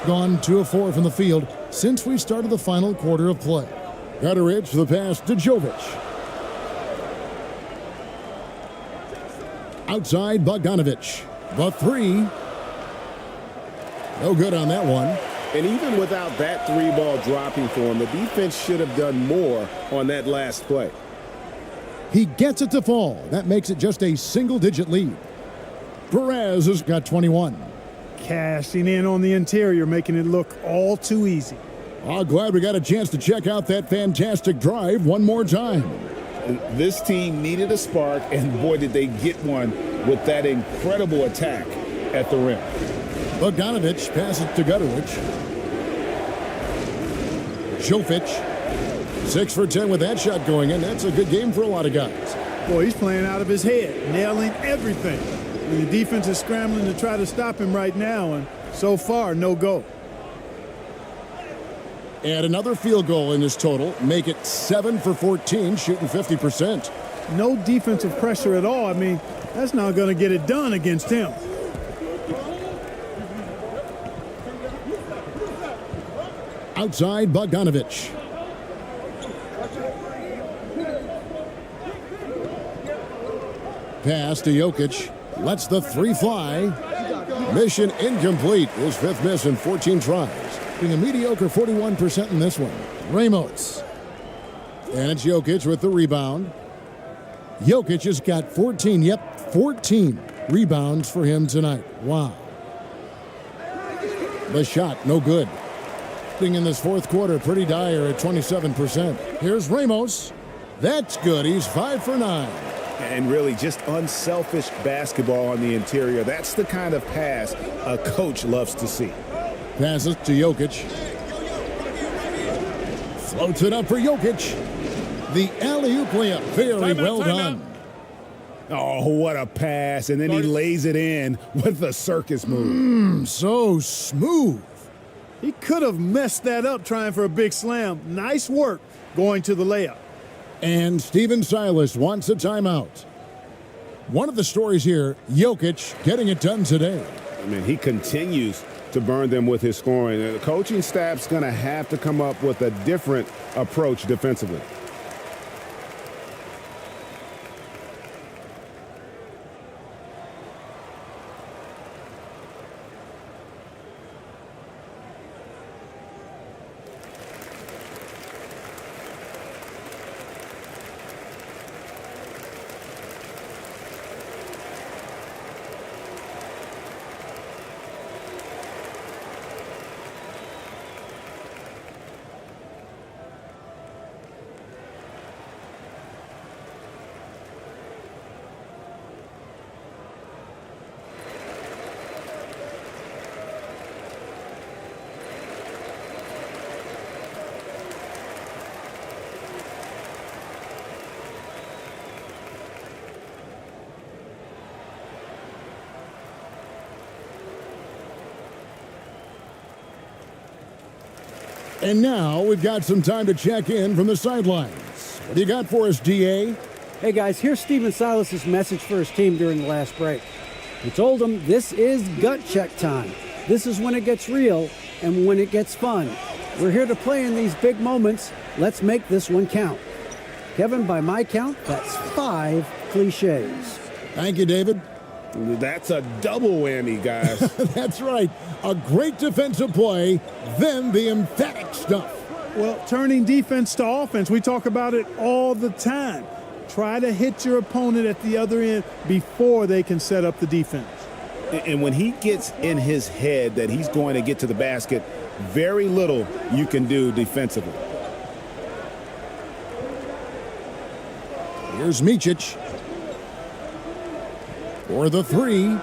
Gone 2 of 4 from the field since we started the final quarter of play. Gutteridge, the pass to Jovic. Outside, Bogdanovich. The 3. No good on that one. And even without that 3 ball dropping for him, the defense should have done more on that last play. He gets it to fall. That makes it just a single-digit lead. Perez has got 21. Cashing in on the interior, making it look all too easy. Oh, glad we got a chance to check out that fantastic drive one more time. This team needed a spark, and boy, did they get one with that incredible attack at the rim. Bogdanovich passes to Gutteridge. Jovic, 6 for 10 with that shot going in. That's a good game for a lot of guys. Boy, he's playing out of his head, nailing everything. And the defense is scrambling to try to stop him right now, and so far, no go. Add another field goal in his total. Make it 7 for 14, shooting 50%. No defensive pressure at all. I mean, that's not going to get it done against him. Outside Bogdanovich. Pass to Jokic. Lets the three fly. Mission incomplete. His fifth miss in 14 tries. Being a mediocre 41% in this one. Ramos. And it's Jokic with the rebound. Jokic has got 14 rebounds for him tonight. Wow. The shot, no good. Thing in this fourth quarter, pretty dire at 27%. Here's Ramos. That's good. He's 5 for 9. And really just unselfish basketball on the interior. That's the kind of pass a coach loves to see. Passes to Jokic. Floats it up for Jokic. The alley-oop layup. Very well done. Oh, what a pass. And then he lays it in with the circus move. So smooth. He could have messed that up trying for a big slam. Nice work going to the layup. And Steven Silas wants a timeout. One of the stories here, Jokic getting it done today. I mean, he continues to burn them with his scoring. The coaching staff's going to have to come up with a different approach defensively. And now we've got some time to check in from the sidelines. What do you got for us, DA? Hey guys, here's Steven Silas' message for his team during the last break. He told them this is gut check time. This is when it gets real and when it gets fun. We're here to play in these big moments. Let's make this one count. Kevin, by my count, that's 5 cliches. Thank you, David. That's a double whammy, guys. That's right. A great defensive play, then the emphatic stuff. Well, turning defense to offense, we talk about it all the time. Try to hit your opponent at the other end before they can set up the defense. And when he gets in his head that he's going to get to the basket, very little you can do defensively. Here's Micic. For the three.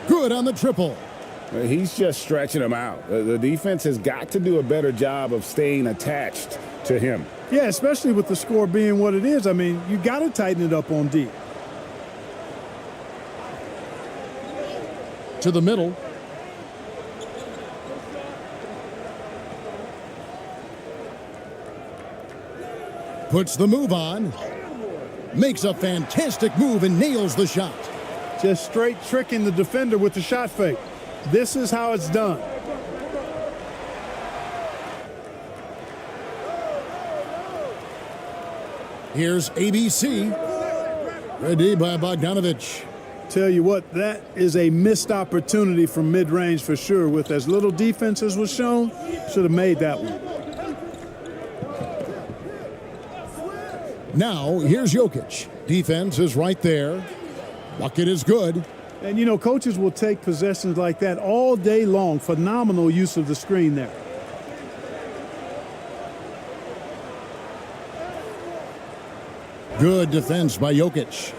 Good on the triple. He's just stretching him out. The defense has got to do a better job of staying attached to him. Yeah, especially with the score being what it is. I mean, you got to tighten it up on D. To the middle. Puts the move on. Makes a fantastic move and nails the shot. Just straight tricking the defender with the shot fake. This is how it's done. Here's ABC. Ready by Bogdanovich. Tell you what, that is a missed opportunity from mid-range for sure. With as little defense as was shown, should have made that one. Now, here's Jokic. Defense is right there. Bucket is good. And, you know, coaches will take possessions like that all day long. Phenomenal use of the screen there. Good defense by Jokic.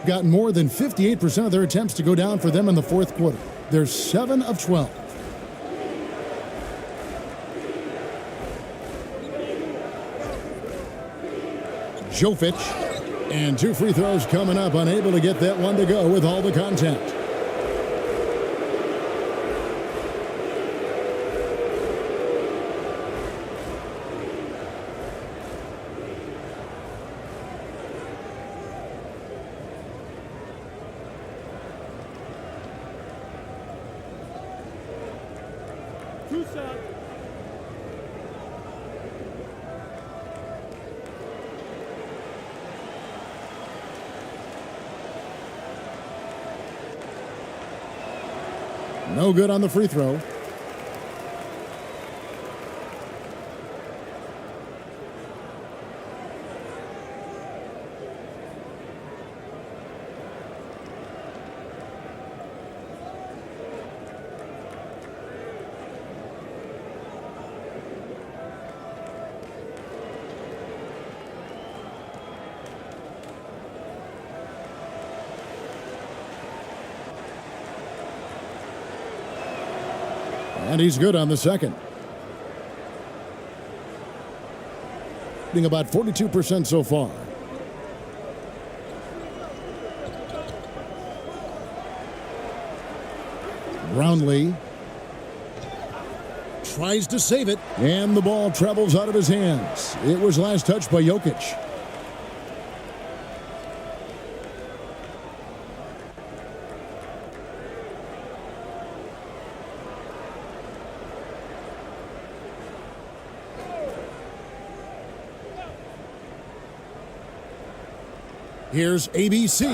Got more than 58% of their attempts to go down for them in the fourth quarter. They're 7 of 12. Jovic. And 2 free throws coming up. Unable to get that one to go with all the contact. No good on the free throw. And he's good on the second. Being about 42% so far. Brownlee tries to save it, and the ball travels out of his hands. It was last touched by Jokic. Here's ABC,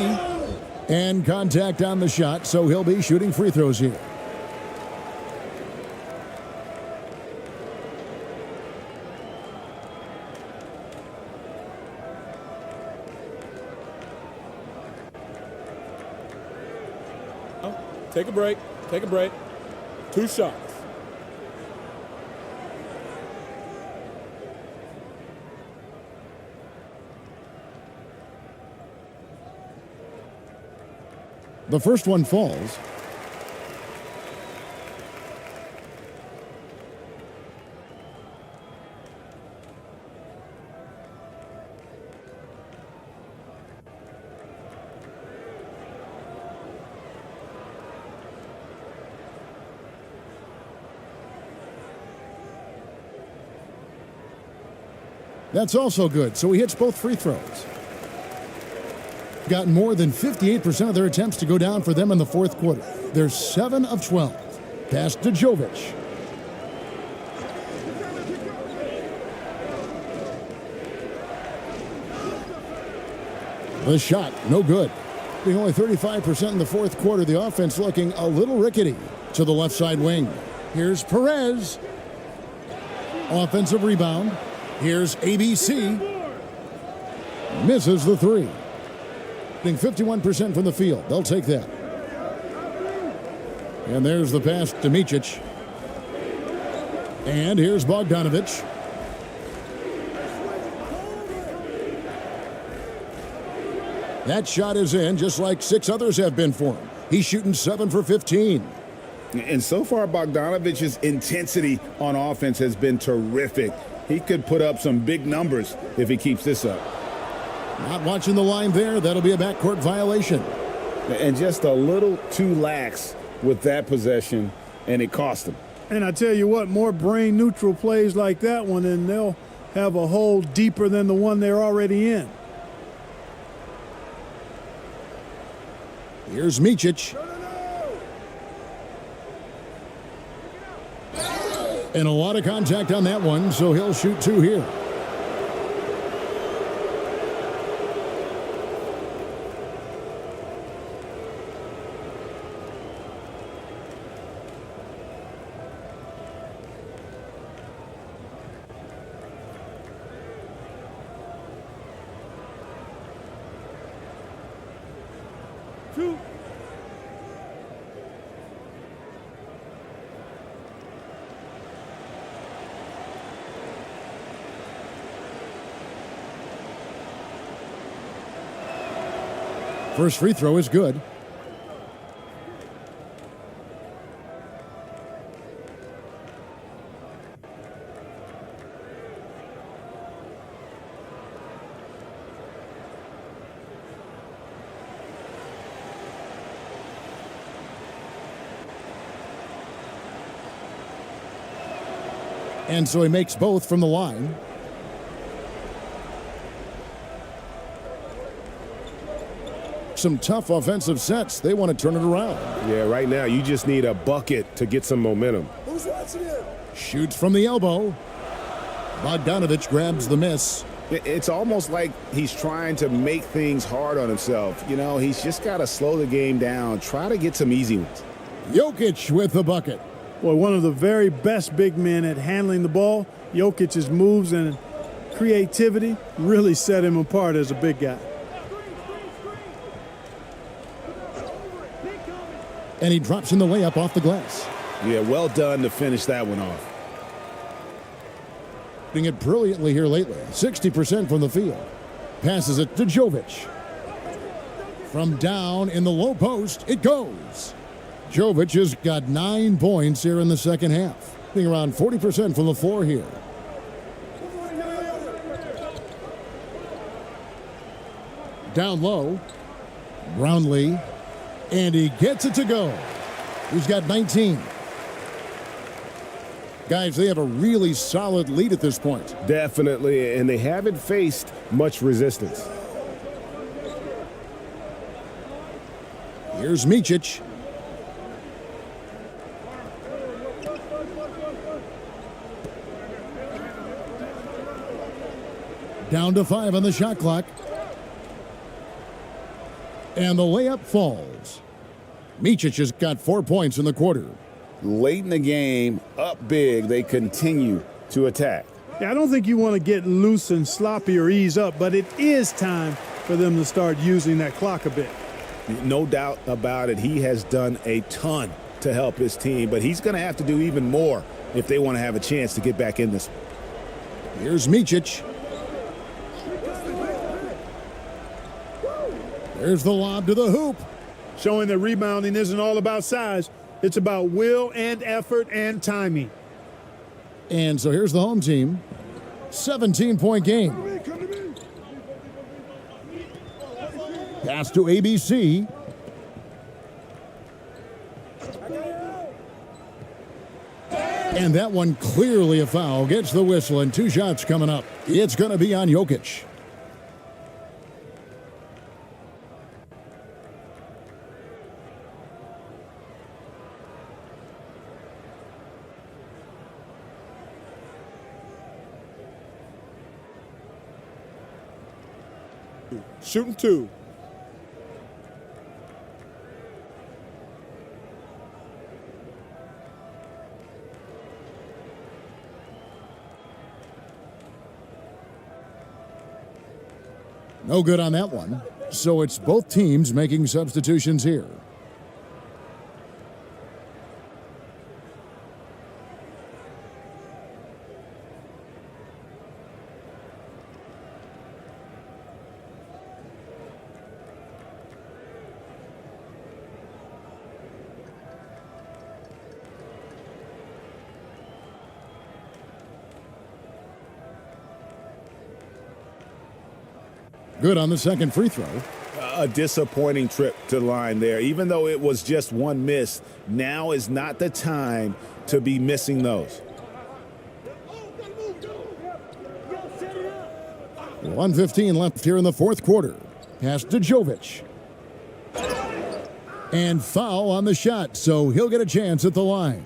and contact on the shot, so he'll be shooting free throws here. Take a break. Take a break. 2 shots. The first one falls. That's also good, so he hits both free throws. Got more than 58% of their attempts to go down for them in the fourth quarter. They're 7 of 12. Pass to Jovic. The shot, no good. Being only 35% in the fourth quarter, the offense looking a little rickety to the left side wing. Here's Perez. Offensive rebound. Here's ABC. Misses the three. 51% from the field. They'll take that. And there's the pass to Micic. And here's Bogdanovic. That shot is in, just like 6 others have been for him. He's shooting 7 for 15. And so far, Bogdanovic's intensity on offense has been terrific. He could put up some big numbers if he keeps this up. Not watching the line there. That'll be a backcourt violation. And just a little too lax with that possession, and it cost him. And I tell you what, more brain-neutral plays like that one, and they'll have a hole deeper than the one they're already in. Here's Micic. And a lot of contact on that one, so he'll shoot 2 here. First free throw is good. And so he makes both from the line. Some tough offensive sets. They want to turn it around. Yeah, right now you just need a bucket to get some momentum. Shoots from the elbow. Bogdanovich grabs the miss. It's almost like he's trying to make things hard on himself. You know, he's just got to slow the game down, try to get some easy ones. Jokic with the bucket. Boy, one of the very best big men at handling the ball. Jokic's moves and creativity really set him apart as a big guy. And he drops in the layup off the glass. Yeah, well done to finish that one off. Doing it brilliantly here lately. 60% from the field. Passes it to Jovic. From down in the low post, it goes. Jovic has got 9 points here in the second half. Being around 40% from the floor here. Down low. Brownlee. And he gets it to go. He's got 19. Guys, they have a really solid lead at this point. Definitely, and they haven't faced much resistance. Here's Micic. Down to 5 on the shot clock. And the layup falls. Micic has got 4 points in the quarter. Late in the game, up big, they continue to attack. Yeah, I don't think you want to get loose and sloppy or ease up, but it is time for them to start using that clock a bit. No doubt about it. He has done a ton to help his team, but he's going to have to do even more if they want to have a chance to get back in this. Here's Micic. There's the lob to the hoop. Showing that rebounding isn't all about size. It's about will and effort and timing. And so here's the home team. 17-point game. Pass to ABC. And that one clearly a foul. Gets the whistle and 2 shots coming up. It's going to be on Jokic. Shooting 2. No good on that one. So it's both teams making substitutions here. Good on the second free throw. A disappointing trip to the line there. Even though it was just one miss, now is not the time to be missing those. 1:15 left here in the fourth quarter. Pass to Jovic. And foul on the shot, so he'll get a chance at the line.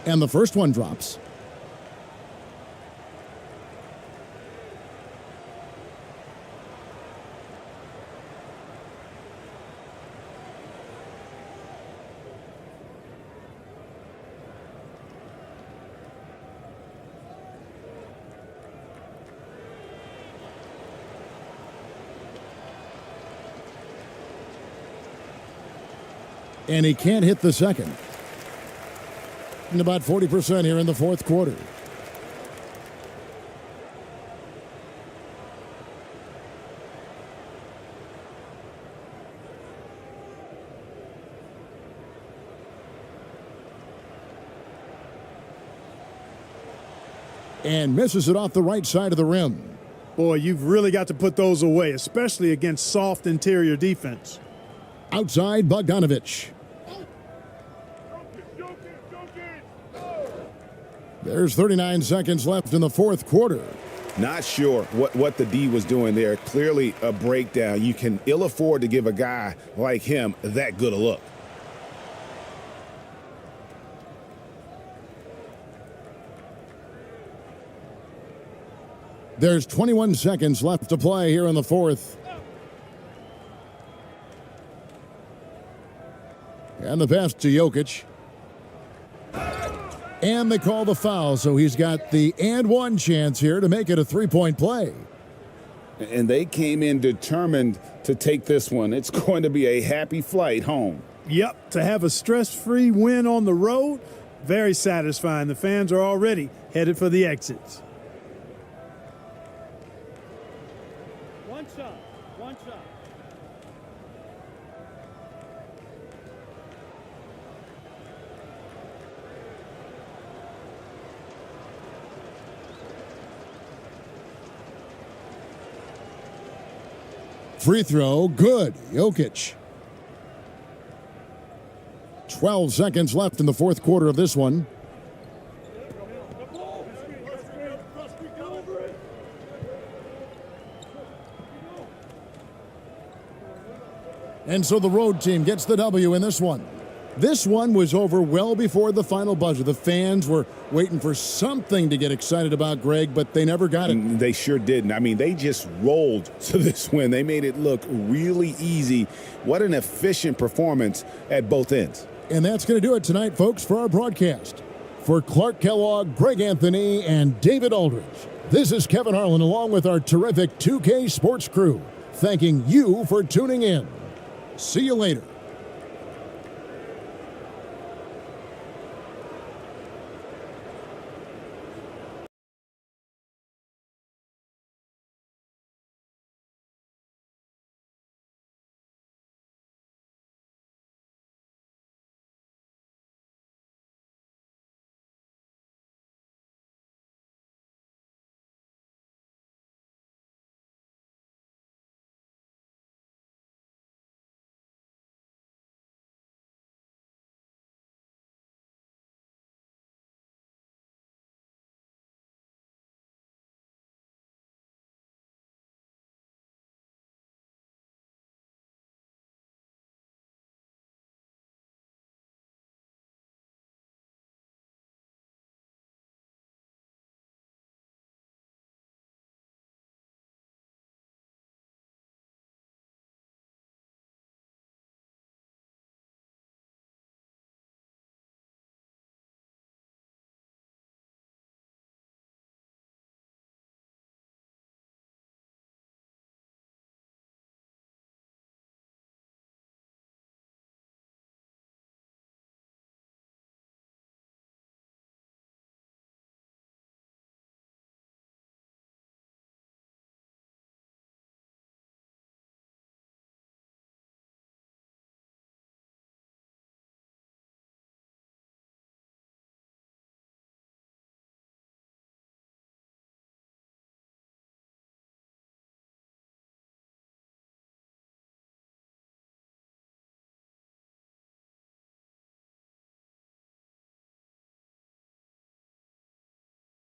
And the first one drops. And he can't hit the second. And about 40% here in the fourth quarter. and misses it off the right side of the rim. Boy, you've really got to put those away, especially against soft interior defense. Outside, Bogdanovich. There's 39 seconds left in the fourth quarter. Not sure what the D was doing there. Clearly a breakdown. You can ill afford to give a guy like him that good a look. There's 21 seconds left to play here in the fourth. And the pass to Jokic. And they call the foul, so he's got the and one chance here to make it a three-point play. And they came in determined to take this one. It's going to be a happy flight home. Yep, to have a stress-free win on the road, very satisfying. The fans are already headed for the exits. One shot. Free throw, good. Jokic. 12 seconds left in the fourth quarter of this one. And so the road team gets the W in this one. This one was over well before the final buzzer. The fans were waiting for something to get excited about, Greg, but they never got it. They sure didn't. I mean, they just rolled to this win. They made it look really easy. What an efficient performance at both ends. And that's going to do it tonight, folks, for our broadcast. For Clark Kellogg, Greg Anthony, and David Aldridge, this is Kevin Harlan along with our terrific 2K Sports crew, thanking you for tuning in. See you later.